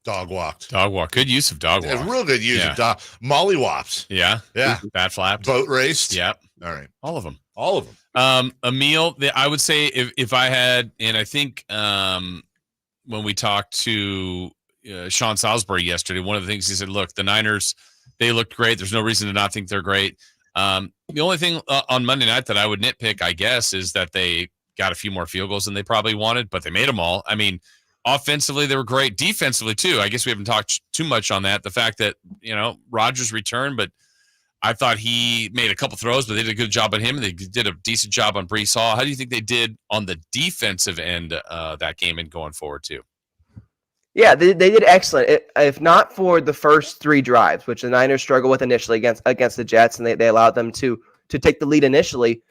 Dog walked. Good use of dog walk. Yeah, real good use of dog. Mollywops. Yeah. Yeah. Bat flapped. Boat raced. Yep. All right. All of them. Emil, I would say if I had, and I think when we talked to Sean Salisbury yesterday, one of the things he said, look, the Niners, they looked great. There's no reason to not think they're great. The only thing on Monday night that I would nitpick, I guess, is that they got a few more field goals than they probably wanted, but they made them all. I mean, offensively, they were great. Defensively, too. I guess we haven't talked too much on that. The fact that, Rodgers returned, but I thought he made a couple throws, but they did a good job on him. They did a decent job on Breece Hall. How do you think they did on the defensive end that game and going forward, too? Yeah, they did excellent. If not for the first 3 drives, which the Niners struggled with initially against the Jets, and they allowed them to take the lead initially,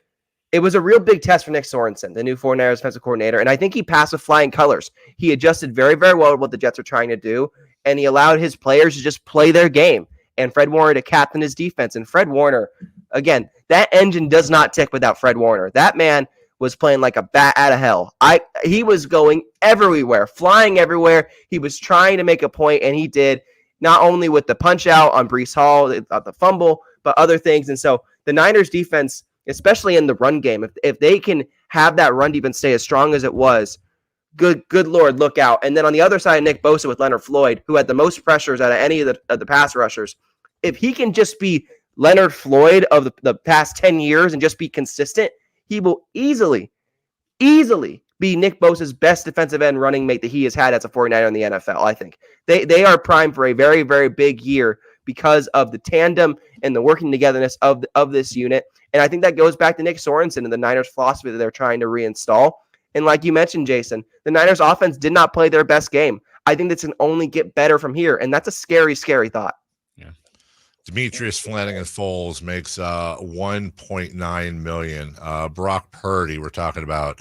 it was a real big test for Nick Sorensen, the new 49ers defensive coordinator, and I think he passed with flying colors. He adjusted very, very well to what the Jets are trying to do, and he allowed his players to just play their game, and Fred Warner to captain his defense. And Fred Warner, again, that engine does not tick without Fred Warner. That man was playing like a bat out of hell. He was going everywhere, flying everywhere. He was trying to make a point, and he did, not only with the punch out on Breece Hall, the fumble, but other things. And so the Niners defense, especially in the run game, if they can have that run defense stay as strong as it was, good Lord, look out. And then on the other side, Nick Bosa with Leonard Floyd, who had the most pressures out of any of the pass rushers. If he can just be Leonard Floyd of the past 10 years and just be consistent, he will easily be Nick Bosa's best defensive end running mate that he has had as a 49er in the NFL, I think. They are primed for a very, very big year because of the tandem and the working togetherness of this unit. And I think that goes back to Nick Sorensen and the Niners' philosophy that they're trying to reinstall. And like you mentioned, Jason, the Niners' offense did not play their best game. I think this can only get better from here, and that's a scary, scary thought. Demetrius Flanagan-Foles makes $1.9 million. Brock Purdy, we're talking about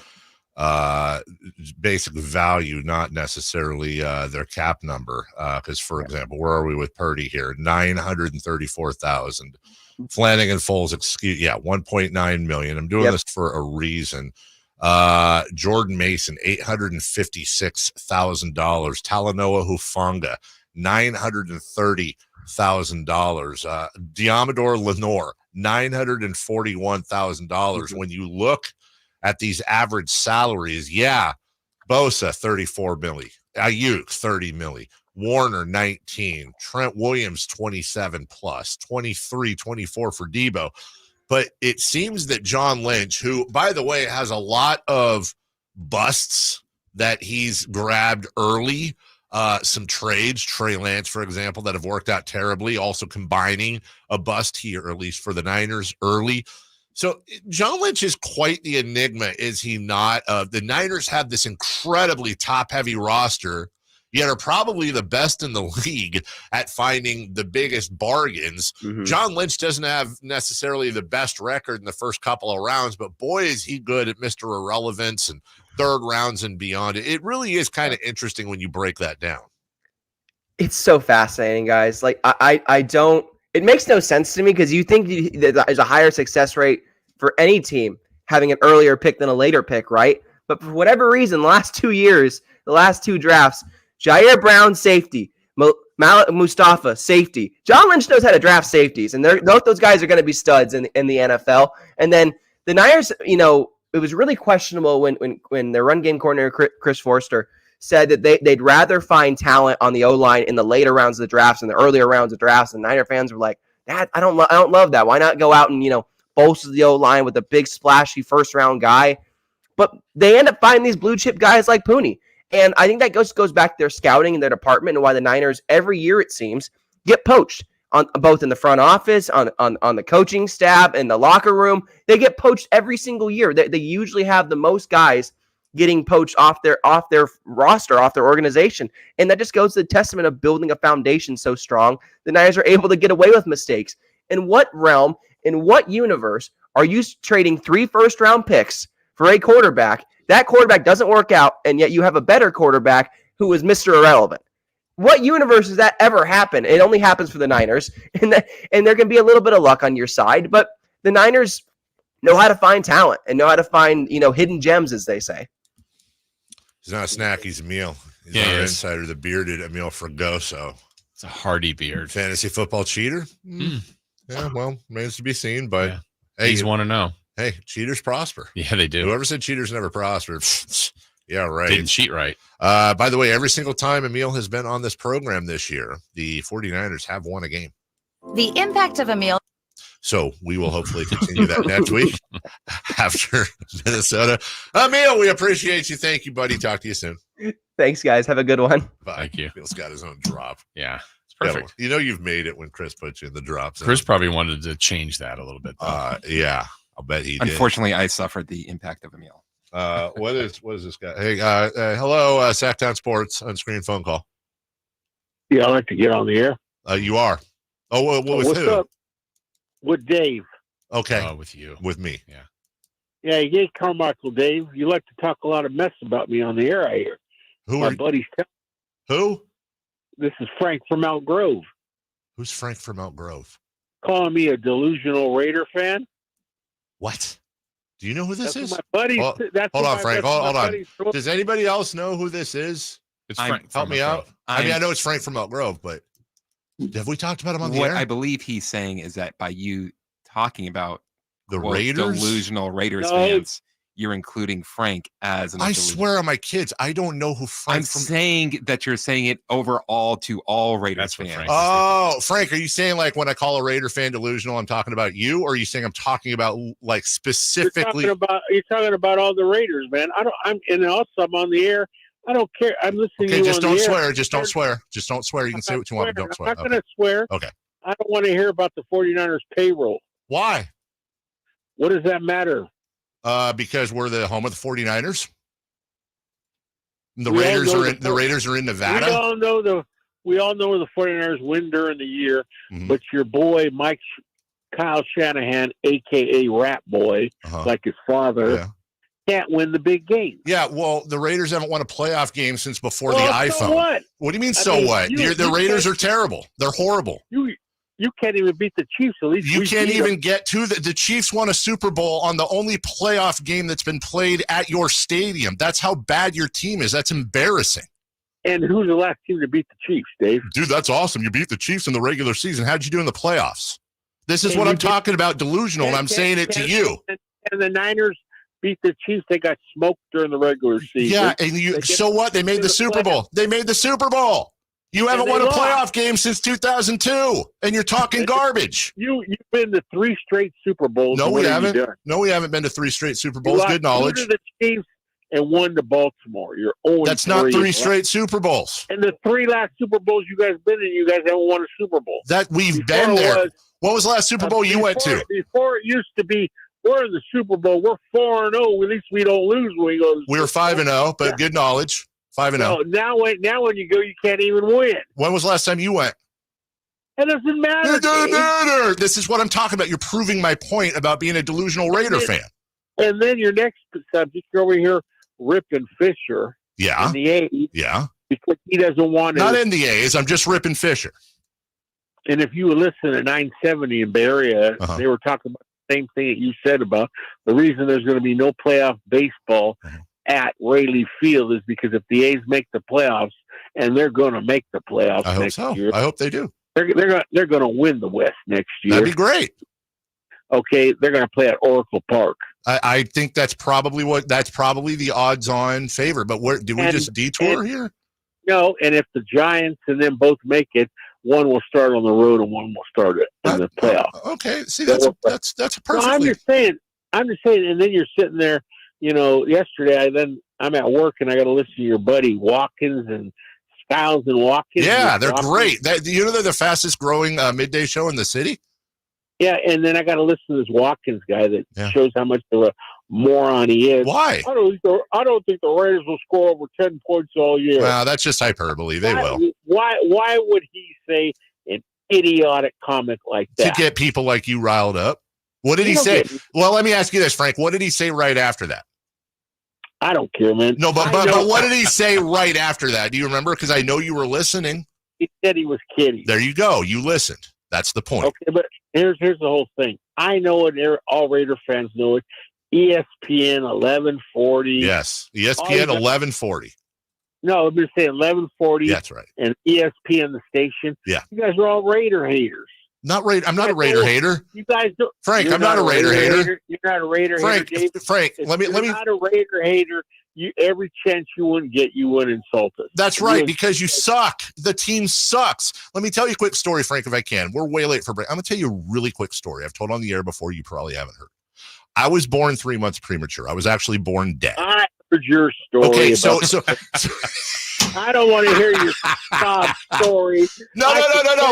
basic value, not necessarily their cap number. Because, for example, where are we with Purdy here? $934,000. Flanagan-Foles, $1.9 million. I'm doing this for a reason. Jordan Mason, $856,000. Talanoa Hufanga, $930,000. Diamador Lenore, $941,000. When you look at these average salaries, Bosa, $34 million, Ayuk, $30 million, Warner, 19, Trent Williams, 27 plus, 23, 24 for Debo. But it seems that John Lynch, who, by the way, has a lot of busts that he's grabbed early, some trades, Trey Lance, for example, that have worked out terribly, also combining a bust here, or at least for the Niners early. So John Lynch is quite the enigma, is he not? The Niners have this incredibly top-heavy roster, yet are probably the best in the league at finding the biggest bargains. John Lynch doesn't have necessarily the best record in the first couple of rounds, but boy, is he good at Mr. Irrelevance and third rounds and beyond. It really is kind of interesting when you break that down. It's so fascinating, guys. Like, I don't, it makes no sense to me, because you think that there's a higher success rate for any team having an earlier pick than a later pick, right? But for whatever reason, the last 2 years, the last two drafts, Jair Brown, safety. Malik Mustafa, safety. John Lynch knows how to draft safeties, and both those guys are going to be studs in the NFL. And then the Niners, it was really questionable when their run game coordinator, Chris Forster, said that they'd rather find talent on the O-line in the later rounds of the drafts and the earlier rounds of drafts. And Niner fans were like, I don't love that. Why not go out and, bolster the O-line with a big splashy first-round guy? But they end up finding these blue-chip guys like Pooney. And I think that goes back to their scouting and their department, and why the Niners every year, it seems, get poached on both in the front office, on the coaching staff, in the locker room. They get poached every single year. They usually have the most guys getting poached off their roster, off their organization. And that just goes to the testament of building a foundation so strong the Niners are able to get away with mistakes. In what realm, in what universe are you trading 3 first-round picks for a quarterback? That quarterback doesn't work out, and yet you have a better quarterback who is Mr. Irrelevant. What universe does that ever happen? It only happens for the Niners, and there can be a little bit of luck on your side, but the Niners know how to find talent and know how to find, hidden gems, as they say. He's not a snack, he's a meal. He's our insider, the bearded Emil Fragoso. It's a hardy beard. Fantasy football cheater? Yeah, well, remains to be seen, but hey, He's want to know. Hey, cheaters prosper. Yeah, they do. Whoever said cheaters never prospered. Yeah, right. Didn't cheat right. By the way, every single time Emil has been on this program this year, the 49ers have won a game. The impact of a meal. So we will hopefully continue that next week after Minnesota. Emil, we appreciate you. Thank you, buddy. Talk to you soon. Thanks, guys. Have a good one. Bye. Thank you. Emil's got his own drop. Yeah, it's perfect. Yeah, you've made it when Chris puts you in the drop zone. Chris probably wanted to change that a little bit. Yeah, I'll bet he did. Unfortunately, I suffered the impact of a meal. What is this guy? Hey, hello, Sacktown Sports on-screen phone call. Yeah, I'd like to get on the air. You are. Oh, with what's who? up? With Dave. Okay. With you. With me. Yeah. Yeah, you get Carmichael Dave. You like to talk a lot of mess about me on the air, I hear. My buddies tell. Who? This is Frank from Elk Grove. Who's Frank from Elk Grove? Calling me a delusional Raider fan. What? Do you know who this That's is? what my buddies. Hold on, Frank. Hold on. Does anybody else know who this is? It's Frank. Help me out. I know it's Frank from Elk Grove, but have we talked about him on the What air? I believe he's saying is that by you talking about the quote, Raiders, delusional Raiders fans, you're including Frank as an. I swear on my kids, I don't know who Frank. I'm saying that you're saying it overall to all Raiders fans. Oh, Frank, are you saying like when I call a Raider fan delusional, I'm talking about you, or are you saying I'm talking about like specifically? You're talking about all the Raiders, man. I'm on the air. I don't care. I'm listening to you. Okay, just don't swear. Air. Just don't swear. Just don't swear. You can say what you want, but don't swear. I'm not going to swear. Okay. I don't want to hear about the 49ers payroll. Why? What does that matter? Because we're the home of the 49ers. The Raiders are in Nevada. We all know we all know the 49ers win during the year, but your boy Kyle Shanahan, a.k.a. Rat Boy, like his father, can't win the big game. Yeah, well, the Raiders haven't won a playoff game since before the iPhone. So what? What do you mean, what? The Raiders are terrible. They're horrible. You can't even beat the Chiefs. At least you can't even get to the Chiefs won a Super Bowl on the only playoff game that's been played at your stadium. That's how bad your team is. That's embarrassing. And who's the last team to beat the Chiefs, Dave? Dude, that's awesome. You beat the Chiefs in the regular season. How'd you do in the playoffs? This is what I'm talking about, delusional, and I'm saying it to you. And the Niners beat the Chiefs. They got smoked during the regular season. Yeah, and so what? They made the Super Bowl. They made the Super Bowl. You haven't won a playoff game since 2002, and you're talking garbage. You've been to 3 straight Super Bowls. No, we haven't. No, we haven't been to 3 straight Super Bowls. Good knowledge. 2 to the Chiefs and 1 to Baltimore. You're 0-3. That's not 3 straight Super Bowls. And the 3 last Super Bowls you guys been in, you guys haven't won a Super Bowl. That we've been there. What was the last Super Bowl you went to? Before it used to be, we're in the Super Bowl. We're 4-0. At least we don't lose when we go. We were 5-0, but good knowledge. 5-0. No, now when you go, you can't even win. When was the last time you went? It doesn't matter. It doesn't matter. This is what I'm talking about. You're proving my point about being a delusional Raider fan. And then your next subject, you're over here ripping Fisher. Yeah. In the A's. Yeah. Because he doesn't want to. Not in the A's. I'm just ripping Fisher. And if you listen to 970 in Bay Area, they were talking about the same thing that you said about the reason there's going to be no playoff baseball at Rayleigh Field is because if the A's make the playoffs, and they're going to make the playoffs next year. I hope they do. They're going to win the West next year. That'd be great. Okay, they're going to play at Oracle Park. I think that's probably the odds-on favor. But where do we just detour here? No, and if the Giants and them both make it, one will start on the road and one will start it in the playoffs. Okay, see, that's a perfect. I'm just saying, and then you're sitting there. Yesterday I'm at work and I got to listen to your buddy Watkins and Styles and Watkins. Yeah, they're great. They're the fastest growing midday show in the city. Yeah, and then I got to listen to this Watkins guy that shows how much of a moron he is. Why? I don't think the Raiders will score over 10 points all year. Well, that's just hyperbole. They will. Why would he say an idiotic comment like that? To get people like you riled up. What did he say? Well, let me ask you this, Frank. What did he say right after that? I don't care, man. No, but what did he say right after that? Do you remember? Because I know you were listening. He said he was kidding. There you go. You listened. That's the point. Okay, but here's the whole thing. I know it. All Raider fans know it. ESPN 1140. Yes, ESPN 1140. No, I've been saying 1140. That's right. And ESPN the station. Yeah. You guys are all Raider haters. I'm not a Raider hater. You guys do. Frank, I'm not a Raider hater. You're not a Raider hater, Dave. Frank, let me. You're not a Raider hater. Every chance you wouldn't get, you would insult us. That's right, because you suck. The team sucks. Let me tell you a quick story, Frank, if I can. We're way late for break. I'm going to tell you a really quick story. I've told on the air before. You probably haven't heard. I was born 3 months premature. I was actually born dead. I heard your story. Okay, so I don't want to hear your sob story. No.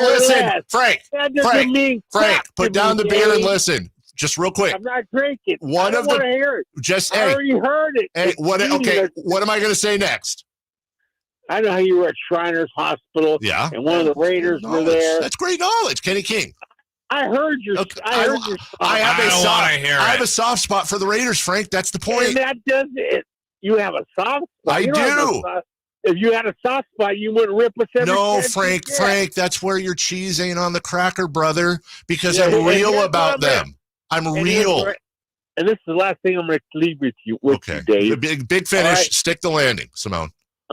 Listen, Frank, put down the beer and listen. Just real quick. I'm not drinking. I don't want to hear it. Just I already heard it. Hey, what am I going to say next? I know how you were at Shriners Hospital. Yeah. And one of the Raiders were there. That's great knowledge, Kenny King. I heard your. Okay. I have a soft spot for the Raiders, Frank. That's the point. And that does it. You have a soft spot. I do. If you had a soft spot, you wouldn't rip us every chance. Frank, that's where your cheese ain't on the cracker, brother, because I'm real about them. I'm real. And this is the last thing I'm going to leave with you, Dave. Big finish. Right. Stick the landing, Simone.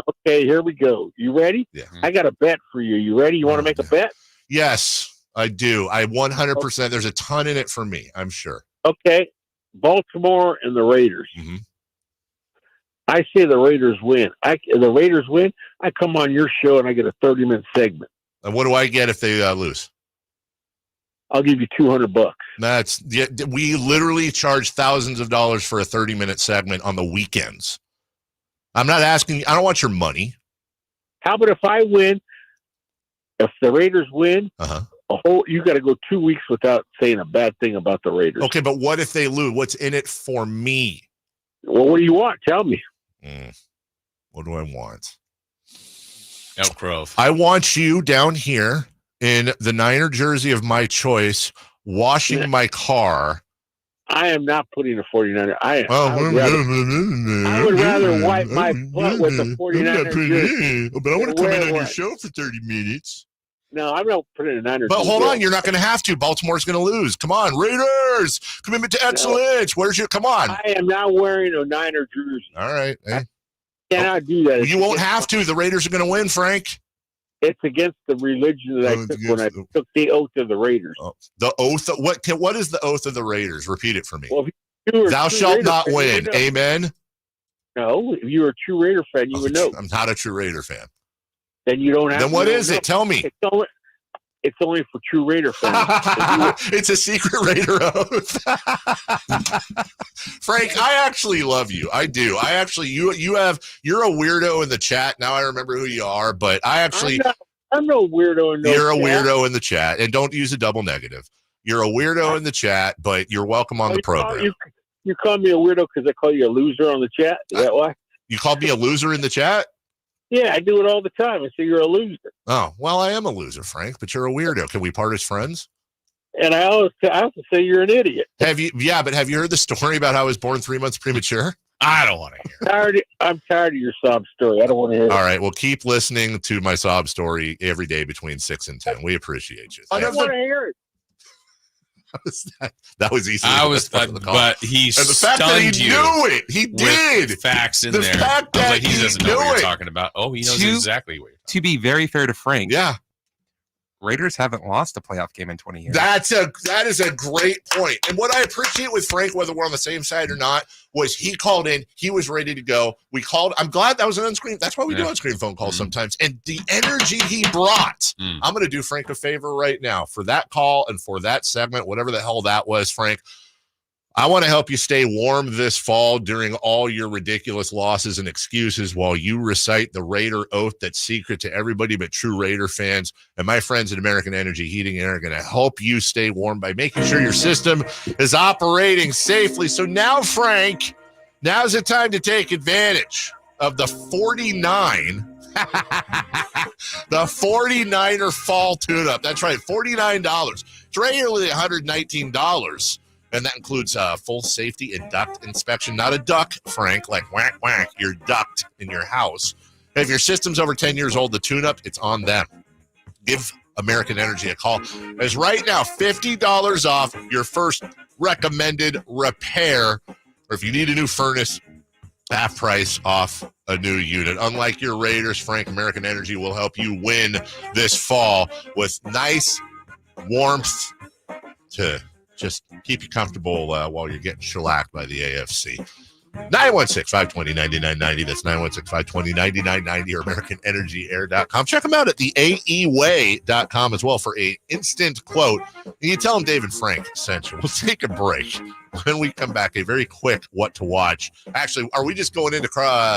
Okay, here we go. You ready? Yeah. I got a bet for you. You ready? You want to make a bet? Yes, I do. I 100%. There's a ton in it for me, I'm sure. Okay. Baltimore and the Raiders. Mm-hmm. I say the Raiders win. The Raiders win. I come on your show and I get a 30-minute segment. And what do I get if they lose? I'll give you $200. We literally charge thousands of dollars for a 30-minute segment on the weekends. I'm not asking. I don't want your money. How about if I win? If the Raiders win, you got to go 2 weeks without saying a bad thing about the Raiders. Okay, but what if they lose? What's in it for me? Well, what do you want? Tell me. What do I want? Elk Grove. I want you down here in the Niner jersey of my choice, washing my car. I am not putting a 49er. I would rather wipe my butt with a 49er jersey. But I want to come in on your show for 30 minutes. No, I'm not putting a Niner jersey. But hold on, you're not going to have to. Baltimore's going to lose. Come on, Raiders. Commitment to excellence. Where's your, come on. I am not wearing a Niner jersey. All right. I cannot do that. You won't have to. The Raiders are going to win, Frank. It's against the religion that I took when I took the oath of the Raiders. The oath of, what is the oath of the Raiders? Repeat it for me. Well, thou shalt not win. Amen. No, if you were a true Raider fan, you would know. I'm not a true Raider fan. Then you don't have. Then what is it? Tell me. It's only for true Raider fans. It's a secret Raider oath. Frank, I actually love you. I do. I actually, you're a weirdo in the chat. Now I remember who you are, but I'm no weirdo in the chat. You're a weirdo in the chat, and don't use a double negative. You're a weirdo in the chat, but you're welcome on the program. You call me a weirdo because I call you a loser on the chat? Is that why? You called me a loser in the chat? Yeah, I do it all the time. I say you're a loser. Oh, well, I am a loser, Frank, but you're a weirdo. Can we part as friends? And I have to say you're an idiot. Have you heard the story about how I was born 3 months premature? I don't want to hear it. I'm tired of your sob story. I don't want to hear it. All right, well, keep listening to my sob story every day between 6 and 10. We appreciate you. I don't want to hear it. That was easy. But he and the fact that he knew it. He did. Facts in the there. Fact I was that like, he doesn't know what you're talking about. Oh, he knows exactly what you're talking about. To be very fair to Frank. Yeah. Raiders haven't lost a playoff game in 20 years. That is a great point. And what I appreciate with Frank, whether we're on the same side or not, was he called in. He was ready to go. We called. I'm glad that was an unscreen. That's why we do unscreen phone calls sometimes. And the energy he brought. I'm going to do Frank a favor right now for that call and for that segment, whatever the hell that was, Frank. I want to help you stay warm this fall during all your ridiculous losses and excuses while you recite the Raider oath that's secret to everybody but true Raider fans. And my friends at American Energy Heating and Air are going to help you stay warm by making sure your system is operating safely. So now, Frank, now's the time to take advantage of the 49er fall tune-up. That's right, $49. It's regularly $119. And that includes full safety and duct inspection. Not a duck, Frank, like whack, whack, your duct in your house. And if your system's over 10 years old, the tune-up, it's on them. Give American Energy a call. There's right now $50 off your first recommended repair. Or if you need a new furnace, half price off a new unit. Unlike your Raiders, Frank, American Energy will help you win this fall with nice warmth to just keep you comfortable while you're getting shellacked by the AFC. 916-520-9990. That's 916-520-9990 or AmericanEnergyAir.com. Check them out at the AEWay.com as well for a instant quote. And you tell them Dave and Frank sent you. We'll take a break. When we come back, a very quick what to watch. Actually, are we just going into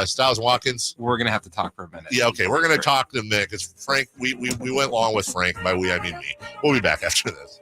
Styles Watkins? We're going to have to talk for a minute. Yeah, okay. We're going to talk to him there because Frank, we went long with Frank. By we, I mean me. We'll be back after this.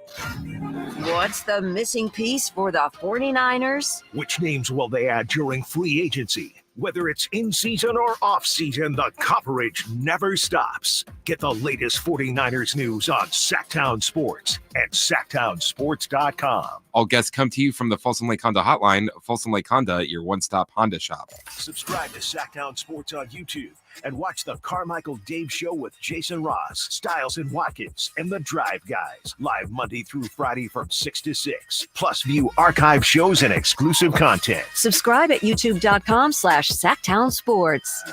What's the missing piece for the 49ers? Which names will they add during free agency? Whether it's in season or off season, the coverage never stops. Get the latest 49ers news on Sacktown Sports and SacktownSports.com. All guests come to you from the Folsom Lake Honda Hotline. Folsom Lake Honda, your one-stop Honda shop. Subscribe to Sacktown Sports on YouTube and watch the Carmichael Dave Show with Jason Rpss, Styles and Watkins, and the Drive Guys. Live Monday through Friday from 6 to 6. Plus view archive shows and exclusive content. Subscribe at youtube.com/Sacktown Sports.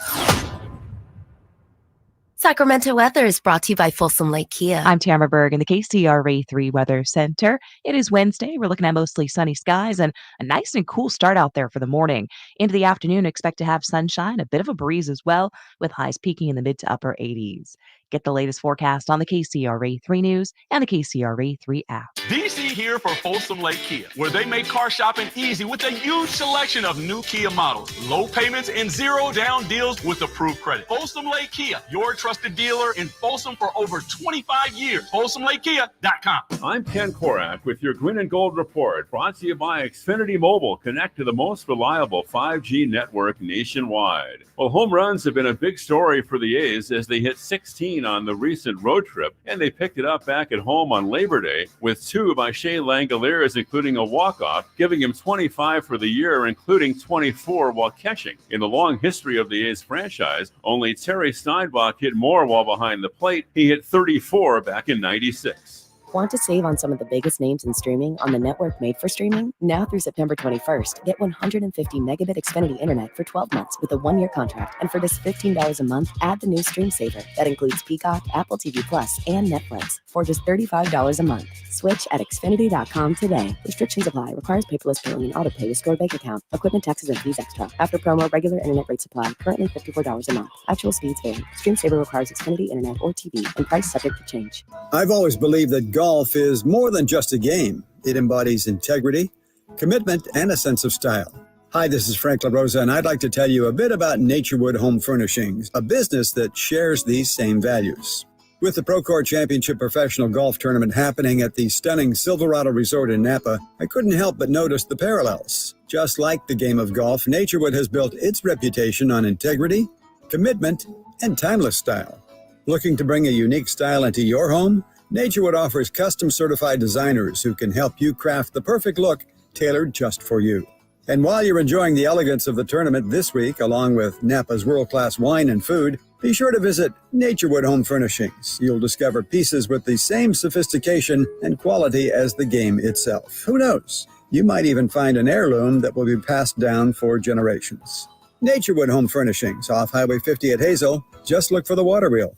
Sacramento weather is brought to you by Folsom Lake Kia. I'm Tamara Berg in the KCRA 3 Weather Center. It is Wednesday. We're looking at mostly sunny skies and a nice and cool start out there for the morning. Into the afternoon, expect to have sunshine, a bit of a breeze as well, with highs peaking in the mid to upper 80s. Get the latest forecast on the KCRA 3 News and the KCRA 3 app. DC here for Folsom Lake Kia, where they make car shopping easy with a huge selection of new Kia models, low payments, and zero down deals with approved credit. Folsom Lake Kia, your trusted dealer in Folsom for over 25 years. FolsomLakeKia.com. I'm Ken Korak with your Green and Gold Report, brought to you by Xfinity Mobile. Connect to the most reliable 5G network nationwide. Well, home runs have been a big story for the A's as they hit 16 on the recent road trip, and they picked it up back at home on Labor Day with 2 by Shea Langoliers, including a walk-off, giving him 25 for the year, including 24 while catching. In the long history of the A's franchise, only Terry Steinbach hit more while behind the plate. He hit 34 back in '96. Want to save on some of the biggest names in streaming on the network made for streaming? Now through September 21st, get 150 megabit Xfinity internet for 12 months with a 1-year contract. And for just $15 a month, add the new Stream Saver. That includes Peacock, Apple TV Plus, and Netflix for just $35 a month. Switch at Xfinity.com today. Restrictions apply. Requires paperless billing and auto pay with stored bank account. Equipment, taxes, and fees extra. After promo, regular internet rate supply. Currently $54 a month. Actual speeds vary. Stream Saver requires Xfinity internet or TV and price subject to change. I've always believed that golf is more than just a game. It embodies integrity, commitment, and a sense of style. Hi, this is Frank LaRosa, and I'd like to tell you a bit about Naturewood Home Furnishings, a business that shares these same values. With the Procore Championship Professional Golf Tournament happening at the stunning Silverado Resort in Napa, I couldn't help but notice the parallels. Just like the game of golf, Naturewood has built its reputation on integrity, commitment, and timeless style. Looking to bring a unique style into your home? Naturewood offers custom certified designers who can help you craft the perfect look tailored just for you. And while you're enjoying the elegance of the tournament this week, along with Napa's world-class wine and food, be sure to visit Naturewood Home Furnishings. You'll discover pieces with the same sophistication and quality as the game itself. Who knows? You might even find an heirloom that will be passed down for generations. Naturewood Home Furnishings, off Highway 50 at Hazel. Just look for the water wheel.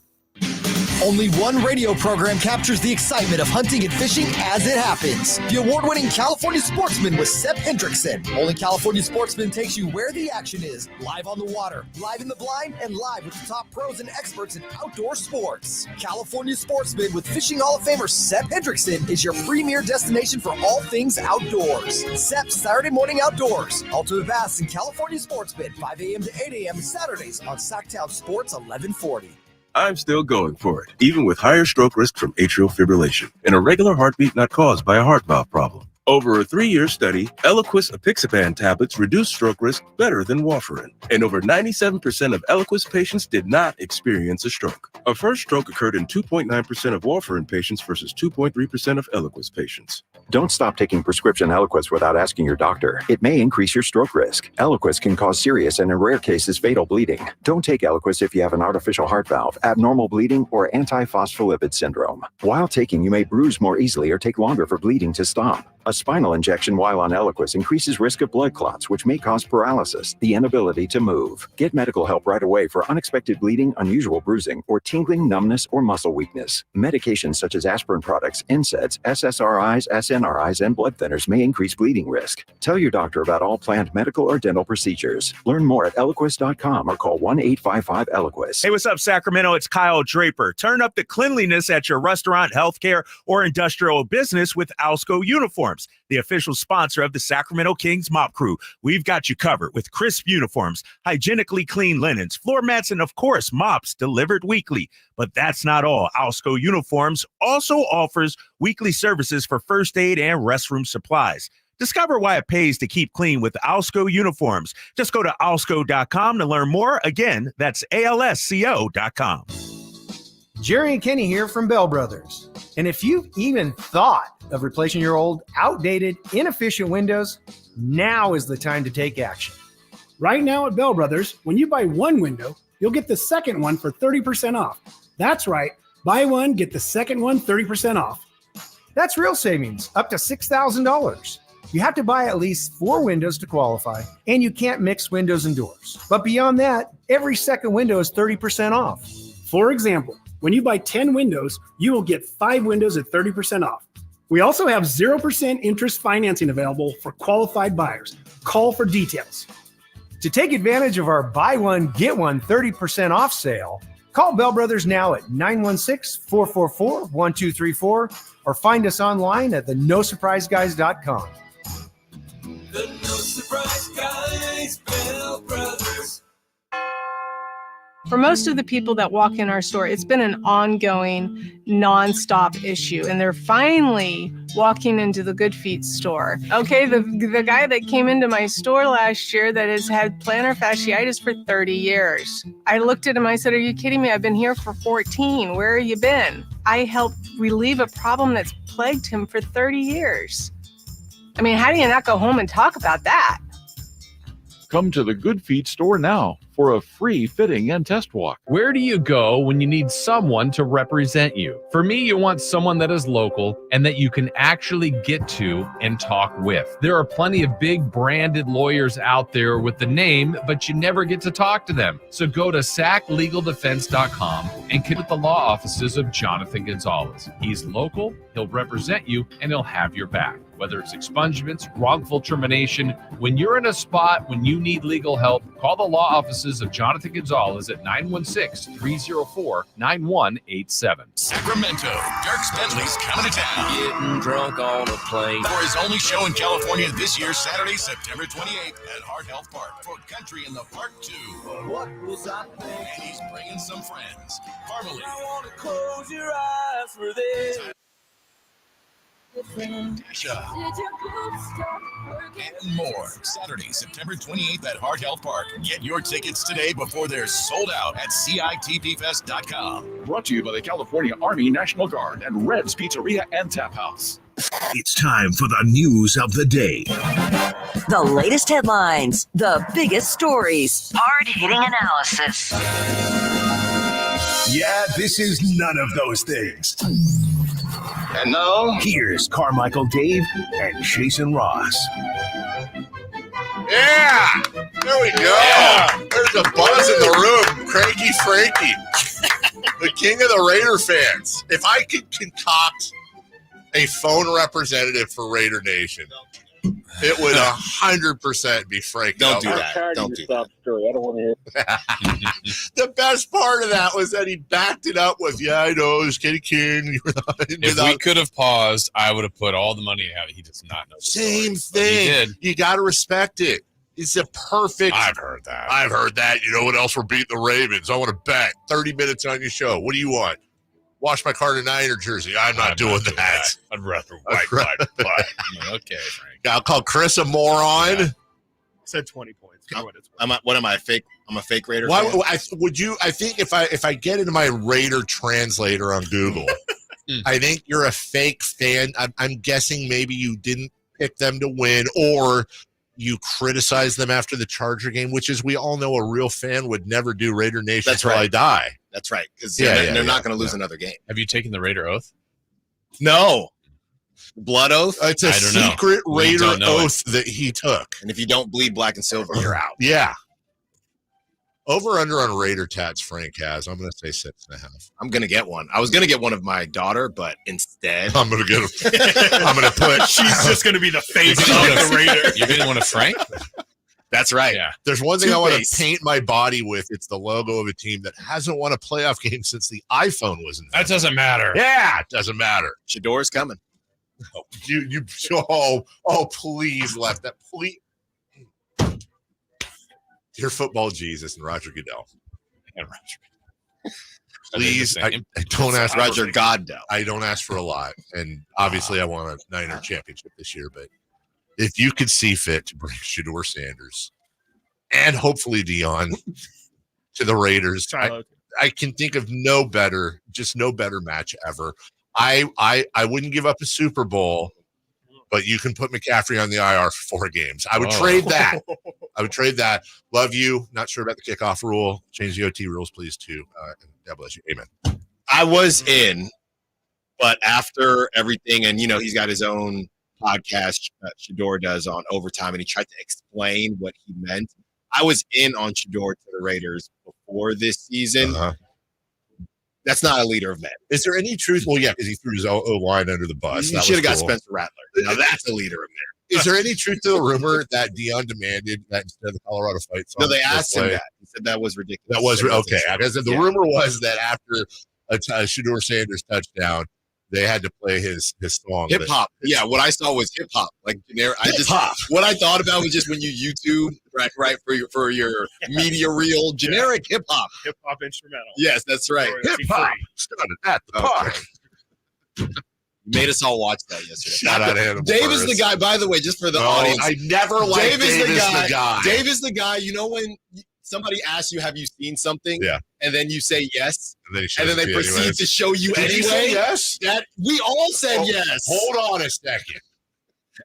Only one radio program captures the excitement of hunting and fishing as it happens. The award-winning California Sportsman with Sepp Hendrickson. Only California Sportsman takes you where the action is, live on the water, live in the blind, and live with the top pros and experts in outdoor sports. California Sportsman with Fishing Hall of Famer Sepp Hendrickson is your premier destination for all things outdoors. Sepp's Saturday Morning Outdoors. Ultimate Bass and California Sportsman, 5 a.m. to 8 a.m. Saturdays on Sacktown Sports 1140. I'm still going for it, even with higher stroke risk from atrial fibrillation, and a regular heartbeat not caused by a heart valve problem. Over a 3-year study, Eliquis apixaban tablets reduced stroke risk better than warfarin, and over 97% of Eliquis patients did not experience a stroke. A first stroke occurred in 2.9% of warfarin patients versus 2.3% of Eliquis patients. Don't stop taking prescription Eliquis without asking your doctor. It may increase your stroke risk. Eliquis can cause serious and in rare cases fatal bleeding. Don't take Eliquis if you have an artificial heart valve, abnormal bleeding, or antiphospholipid syndrome. While taking, you may bruise more easily or take longer for bleeding to stop. A spinal injection while on Eliquis increases risk of blood clots, which may cause paralysis, the inability to move. Get medical help right away for unexpected bleeding, unusual bruising, or tingling, numbness, or muscle weakness. Medications such as aspirin products, NSAIDs, SSRIs, SNRIs, and blood thinners may increase bleeding risk. Tell your doctor about all planned medical or dental procedures. Learn more at Eliquis.com or call 1-855-ELIQUIS. Hey, what's up, Sacramento? It's Kyle Draper. Turn up the cleanliness at your restaurant, healthcare, or industrial business with Alsco Uniforms, the official sponsor of the Sacramento Kings Mop Crew. We've got you covered with crisp uniforms, hygienically clean linens, floor mats, and of course, mops delivered weekly. But that's not all. Alsco Uniforms also offers weekly services for first aid and restroom supplies. Discover why it pays to keep clean with Alsco Uniforms. Just go to alsco.com to learn more. Again, that's ALSCO.com. Jerry and Kenny here from Bell Brothers. And if you've even thought of replacing your old, outdated, inefficient windows, now is the time to take action. Right now at Bell Brothers, when you buy one window, you'll get the second one for 30% off. That's right. Buy one, get the second one 30% off. That's real savings, up to $6,000. You have to buy at least 4 windows to qualify, and you can't mix windows and doors. But beyond that, every second window is 30% off. For example, when you buy 10 windows, you will get 5 windows at 30% off. We also have 0% interest financing available for qualified buyers. Call for details. To take advantage of our buy one, get one 30% off sale, Call Bell Brothers now at 916-444-1234 or find us online at theNoSurpriseGuys.com. The No Surprise Guys, Bell Brothers. For most of the people that walk in our store, it's been an ongoing, nonstop issue, and they're finally walking into the Good Feet store. Okay, the guy that came into my store last year that has had plantar fasciitis for 30 years. I looked at him, I said, "Are you kidding me? I've been here for 14. Where have you been?" I helped relieve a problem that's plagued him for 30 years. I mean, how do you not go home and talk about that? Come to the Good Feet store now for a free fitting and test walk. Where do you go when you need someone to represent you? For me, you want someone that is local and that you can actually get to and talk with. There are plenty of big branded lawyers out there with the name, but you never get to talk to them. So go to saclegaldefense.com and get with the law offices of Jonathan Gonzalez. He's local, he'll represent you, and he'll have your back. Whether it's expungements, wrongful termination, when you're in a spot when you need legal help, call the law offices of Jonathan Gonzalez at 916-304-9187. Sacramento, Dirk Bentley's coming to town. Getting drunk on a plane. For his only show in California this year, Saturday, September 28th at Heart Health Park for Country in the Park 2. What was I thinking? And he's bringing some friends. Carmichael. I want to close your eyes for this. And more. Saturday, September 28th at Heart Health Park. Get your tickets today before they're sold out at CITPFest.com. Brought to you by the California Army National Guard and Red's Pizzeria and Tap House. It's time for the news of the day. The latest headlines, the biggest stories, hard-hitting analysis. Yeah, this is none of those things. And now, here's Carmichael Dave and Jason Rpss. Yeah, there we go. Yeah. There's a buzz in the room. Cranky Frankie, the king of the Raider fans. If I could concoct a phone representative for Raider Nation, it would 100% be Frank. Don't do that. Don't do that. Story. I don't want to hear it. The best part of that was that he backed it up with, "Yeah, I know, it's Kenny King." If we could have paused, I would have put all the money out. He does not know. Same thing. You got to respect it. It's a perfect. I've heard that. You know what else? We're beating the Ravens. I want to bet 30 minutes on your show. What do you want? Wash my car to Niner jersey. I'm not doing that. I'd rather white my butt. Okay, Frank. I'll call Chris a moron. Yeah. Said 20 points. What am I fake? I'm a fake Raider. Why would you? I think if I get into my Raider translator on Google, I think you're a fake fan. I'm guessing maybe you didn't pick them to win, or you criticize them after the Charger game, which, as we all know, a real fan would never do. Raider Nation until I die. That's right, because they're not going to lose another game. Have you taken the Raider oath? No. Blood oath? It's a secret Raider oath that he took. And if you don't bleed black and silver, you're out. Yeah. Over under on Raider tats Frank has. I'm going to say 6.5. I'm going to get one. I was going to get one of my daughter, but instead I'm going to get him. I'm going to put. She's just going to be the face of the Raider. You're getting one of Frank? That's right. Yeah. There's one thing I want to paint my body with. It's the logo of a team that hasn't won a playoff game since the iPhone was invented. That doesn't matter. Yeah, it doesn't matter. Shador's coming. Please left that. Please. Dear football Jesus and Roger Goodell. And Roger. Please, I don't ask Roger Goodell. I don't ask for a lot. And obviously I want a Niner championship this year, but if you could see fit to bring Shador Sanders and hopefully Dion to the Raiders, I can think of no better match ever. I wouldn't give up a Super Bowl, but you can put McCaffrey on the IR for 4 games. I would trade that. Love you. Not sure about the kickoff rule. Change the OT rules, please, too. God bless you. Amen. I was in, but after everything, and he's got his own podcast Shador does on overtime, and he tried to explain what he meant. I was in on Shador to the Raiders before this season. That's not a leader of men. Is there any truth? Well, yeah, because he threw his O-line under the bus. He should have got Spencer Rattler. Now that's a leader of men. Is there any truth to the rumor that Dion demanded that instead of the Colorado fight song? No, they asked him that. He said that was ridiculous. That was okay. Because the rumor was that after a Shedeur Sanders touchdown, they had to play his song. Hip hop. Yeah, what I saw was hip hop. Like generic. What I thought about was just when you YouTube right for your media reel generic hip hop. Hip hop instrumental. Yes, that's right. Hip hop started at the park. You made us all watch that yesterday. Shout out Hannibal Dave Buress. is the guy, by the way, just for the audience. I never liked Dave is the guy. Dave is the guy. You know when somebody asks you, have you seen something? Yeah. And then you say yes. And then they proceed to show you Did anyway. you say yes? That we all said yes. Hold on a second.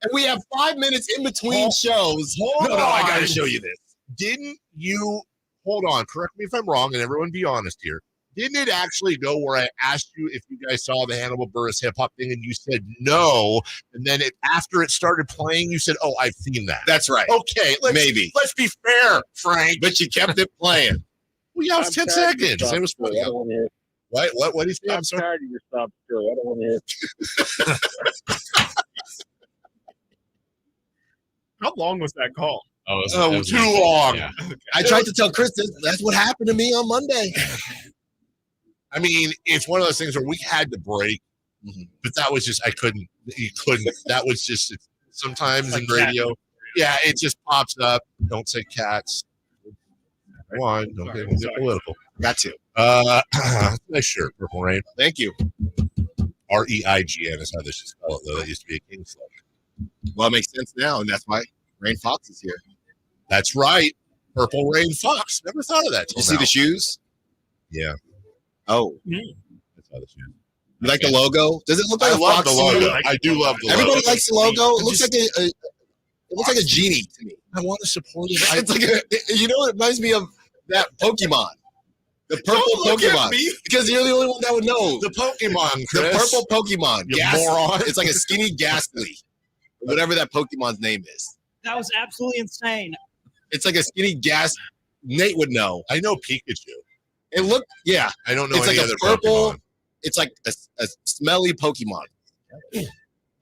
And we have 5 minutes in between shows. Hold on. I got to show you this. Didn't you, hold on, correct me if I'm wrong, and everyone be honest here. Didn't it actually go where I asked you if you guys saw the Hannibal Buress hip hop thing and you said no, and then after it started playing, you said, oh, I've seen that. That's right. Okay, Maybe. Let's be fair, Frank. But you kept it playing. Well, yeah, it was 10 seconds. It was funny. What do you say? I'm tired of your stop story. I don't want to hear. How long was that call? Oh, it was too long. Yeah. I tried to tell Chris that's what happened to me on Monday. I mean, it's one of those things where we had to break, but that was just, you couldn't. That was just, sometimes Like in radio, it just pops up. Don't say cats. Come on, don't get political. Got to. Nice shirt, Purple Rain. Thank you. REIGN is how they should spell it, though. That used to be a Kings slogan. Well, it makes sense now, and that's why Rain Fox is here. That's right. Purple Rain Fox. Never thought of that. You see the shoes? Yeah. Oh. That's how the shoes. You like the logo? Does it look like I a love fox the logo. suit? I do love the logo. Everybody likes the logo. It looks like it looks like a genie to me. I want to support it. It's like it reminds me of that Pokemon. The purple Pokemon. Because you're the only one that would know. The Pokemon, Chris. The purple Pokemon. You moron. It's like a skinny Ghastly. Whatever that Pokemon's name is. That was absolutely insane. It's like a skinny Nate would know. I know Pikachu. It looked, yeah. I don't know it's any like other a purple. Pokemon. It's like a smelly Pokemon. A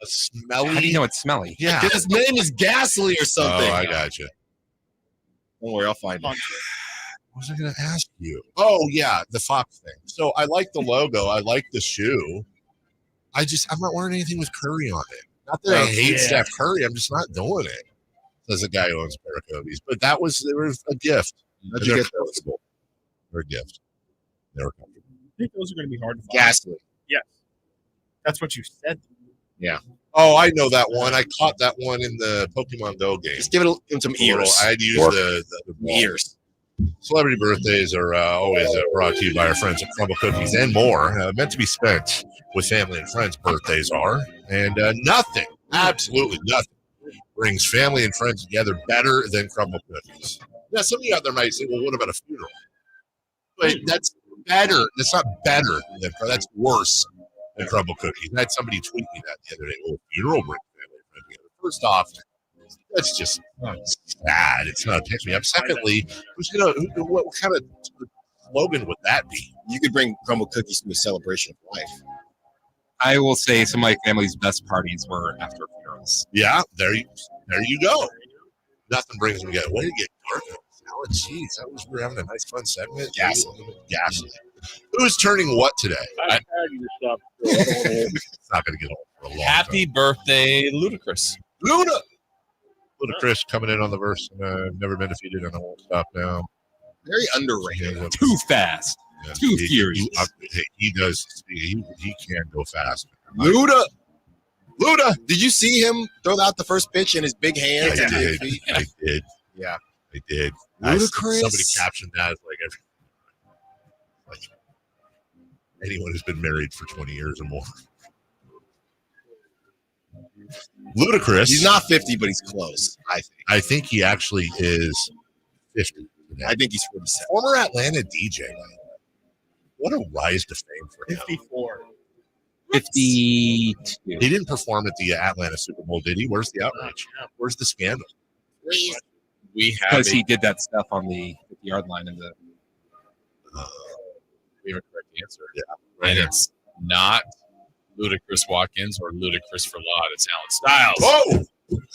smelly? How do you know it's smelly? Yeah. Because his name is Ghastly or something. Oh, I got you. Don't worry, I'll find it. What was I going to ask you? Oh, yeah, the Fox thing. So I like the logo. I like the shoe. I'm not wearing anything with Curry on it. Not that I hate Steph Curry. I'm just not doing it. Says a guy who owns pair of Kobe's. But they were a gift. How'd you get those? They're a gift. They were comfortable. I think those are going to be hard to find. Ghastly. Yes. That's what you said. Yeah. Oh, I know that one. I caught that one in the Pokemon Go game. Just give him some ears. I'd use the ears. Celebrity birthdays are always brought to you by our friends at Crumble Cookies and more. Meant to be spent with family and friends. Birthdays are. And nothing, absolutely nothing, brings family and friends together better than Crumble Cookies. Now, some of you out there might say, well, what about a funeral? But that's better. That's not better than, that's worse than Crumble Cookies. I had somebody tweet me that the other day. Oh, funeral brings family and friends together. First off, that's just sad. It's not picks me up. Secondly, what kind of slogan would that be? You could bring Crumble Cookies to a celebration of life. I will say some of my family's best parties were after funerals. Yeah, there you go. Nothing brings them together. Way to get dark. Salad cheese. We're having a nice fun segment. Ghastly. Who's turning what today? It's not going to get old for a long time. Happy birthday, Ludacris. Ludacris coming in on the verse. Never been defeated and I won't stop now. Very underrated. Too fast. Yeah, Too furious. He does. He can go fast. Luda, did you see him throw out the first pitch in his big hands? I did. Yeah, I did. Ludacris. Somebody captioned that as like anyone who's been married for 20 years or more. Ludacris. He's not 50, but he's close. I think he actually is 50. I think he's 47. Former Atlanta DJ. What a rise to fame for him. 54. 52. He didn't perform at the Atlanta Super Bowl, did he? Where's the outrage? Where's the scandal? We have Because he did that stuff on the 50-yard line in the. We have a correct answer. Yeah. And it's not Ludacris Watkins or Ludacris for Law. It's Alan Styles. Whoa!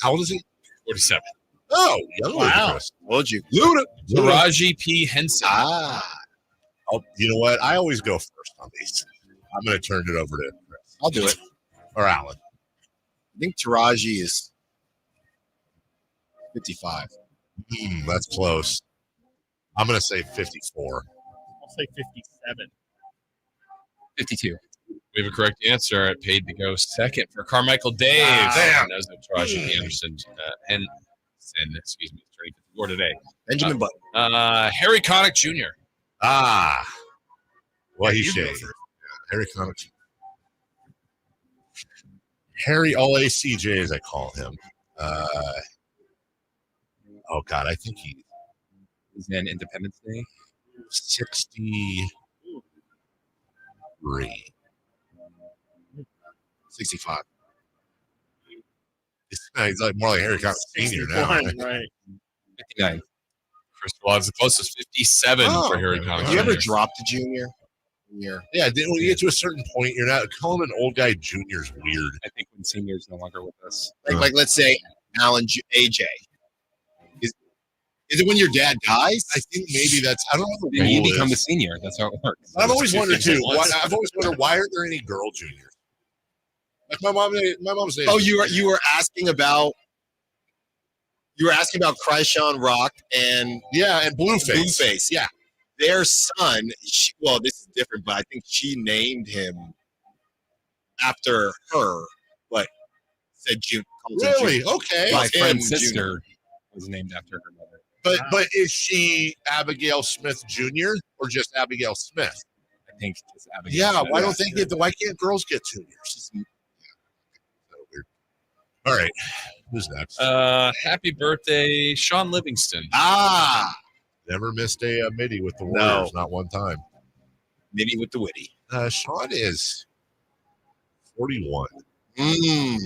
How old is he? 47. Oh, younger than Wow. Chris. Told you. Luda. Taraji P. Henson. Oh, you know what? I always go first on these. I'm going to turn it over to Chris. I'll do it. Or Alan. I think Taraji is 55. That's close. I'm going to say 54. I'll say 57. 52. We have a correct answer. It paid to go second for Carmichael Dave. Damn. Knows that Taraji P. Henson, excuse me, turning 54 today. Benjamin Button. Harry Connick Jr. Well, he should. Harry Connick. Harry LACJ, as I call him. Oh, God, I think he's in Independence Day. 63. 65. He's like more like Harry Connick Sr. now. Right. 59. Chris was the closest, 57 for Harry Connick. Have you ever dropped a junior? Yeah, when you get to a certain point, you're not calling an old guy junior is weird. I think when senior's no longer with us. Like let's say Alan AJ. Is it when your dad dies? I think maybe that's. I don't know. Then you become a senior. That's how it works. I've always wondered too. I've always wondered why aren't there any girl juniors? Like my mom's name. Oh, you were asking about. You were asking about Kreishan Rock and Blueface. Blueface, yeah. Their son. Well, this is different, but I think she named him after her, but said June. Really? Okay. My friend's sister was named after her mother. But is she Abigail Smith Jr. or just Abigail Smith? I think just Abigail. Yeah. Smith. Why don't they get? Why can't girls get juniors? Weird. All right. Who's next? Happy birthday, Sean Livingston. Never missed a midi with the Warriors, not one time. Midi with the witty. Sean is 41. He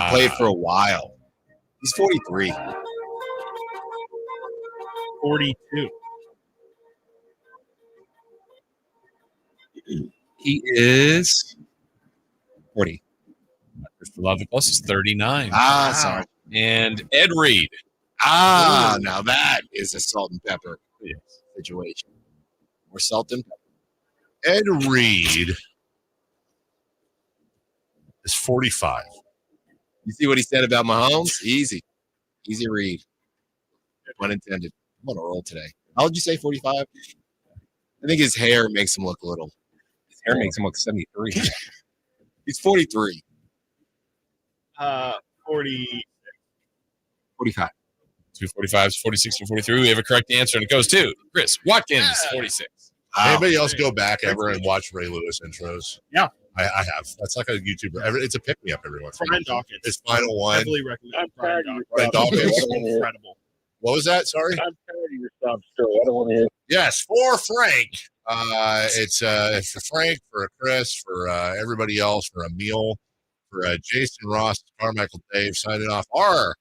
played for a while. He's 43. 42. He is 40. Christopher Love, the closest, 39. Sorry. And Ed Reed. Now that is a salt and pepper situation. Or salt and pepper. Ed Reed is 45. You see what he said about Mahomes? Easy read. Pun intended. I'm on a roll today. How would you say 45? I think his hair makes him look a little. His hair makes him look 73. He's 43. 40. 45. 245s, 46 and 43. We have a correct answer, and it goes to Chris Watkins, 46. Anybody else go back ever and watch Ray Lewis intros? Yeah. I have. That's like a YouTuber. It's a pick-me-up every once in a Brian while. Dawkins. His final one. Heavily recommend Brian Dawkins. Brian Dawkins. Incredible. What was that? Sorry? I'm tired of your stuff still. I don't want to hear. Yes, for Frank. It's for Frank, for Chris, for everybody else, for Emil, for Jason Rpss, Carmichael Dave, signing off our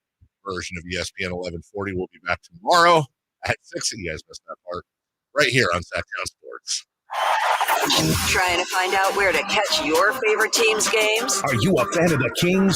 version of ESPN 1140. We'll be back tomorrow at 6. You guys missed that part. Right here on Sacktown Sports. Trying to find out where to catch your favorite team's games? Are you a fan of the Kings?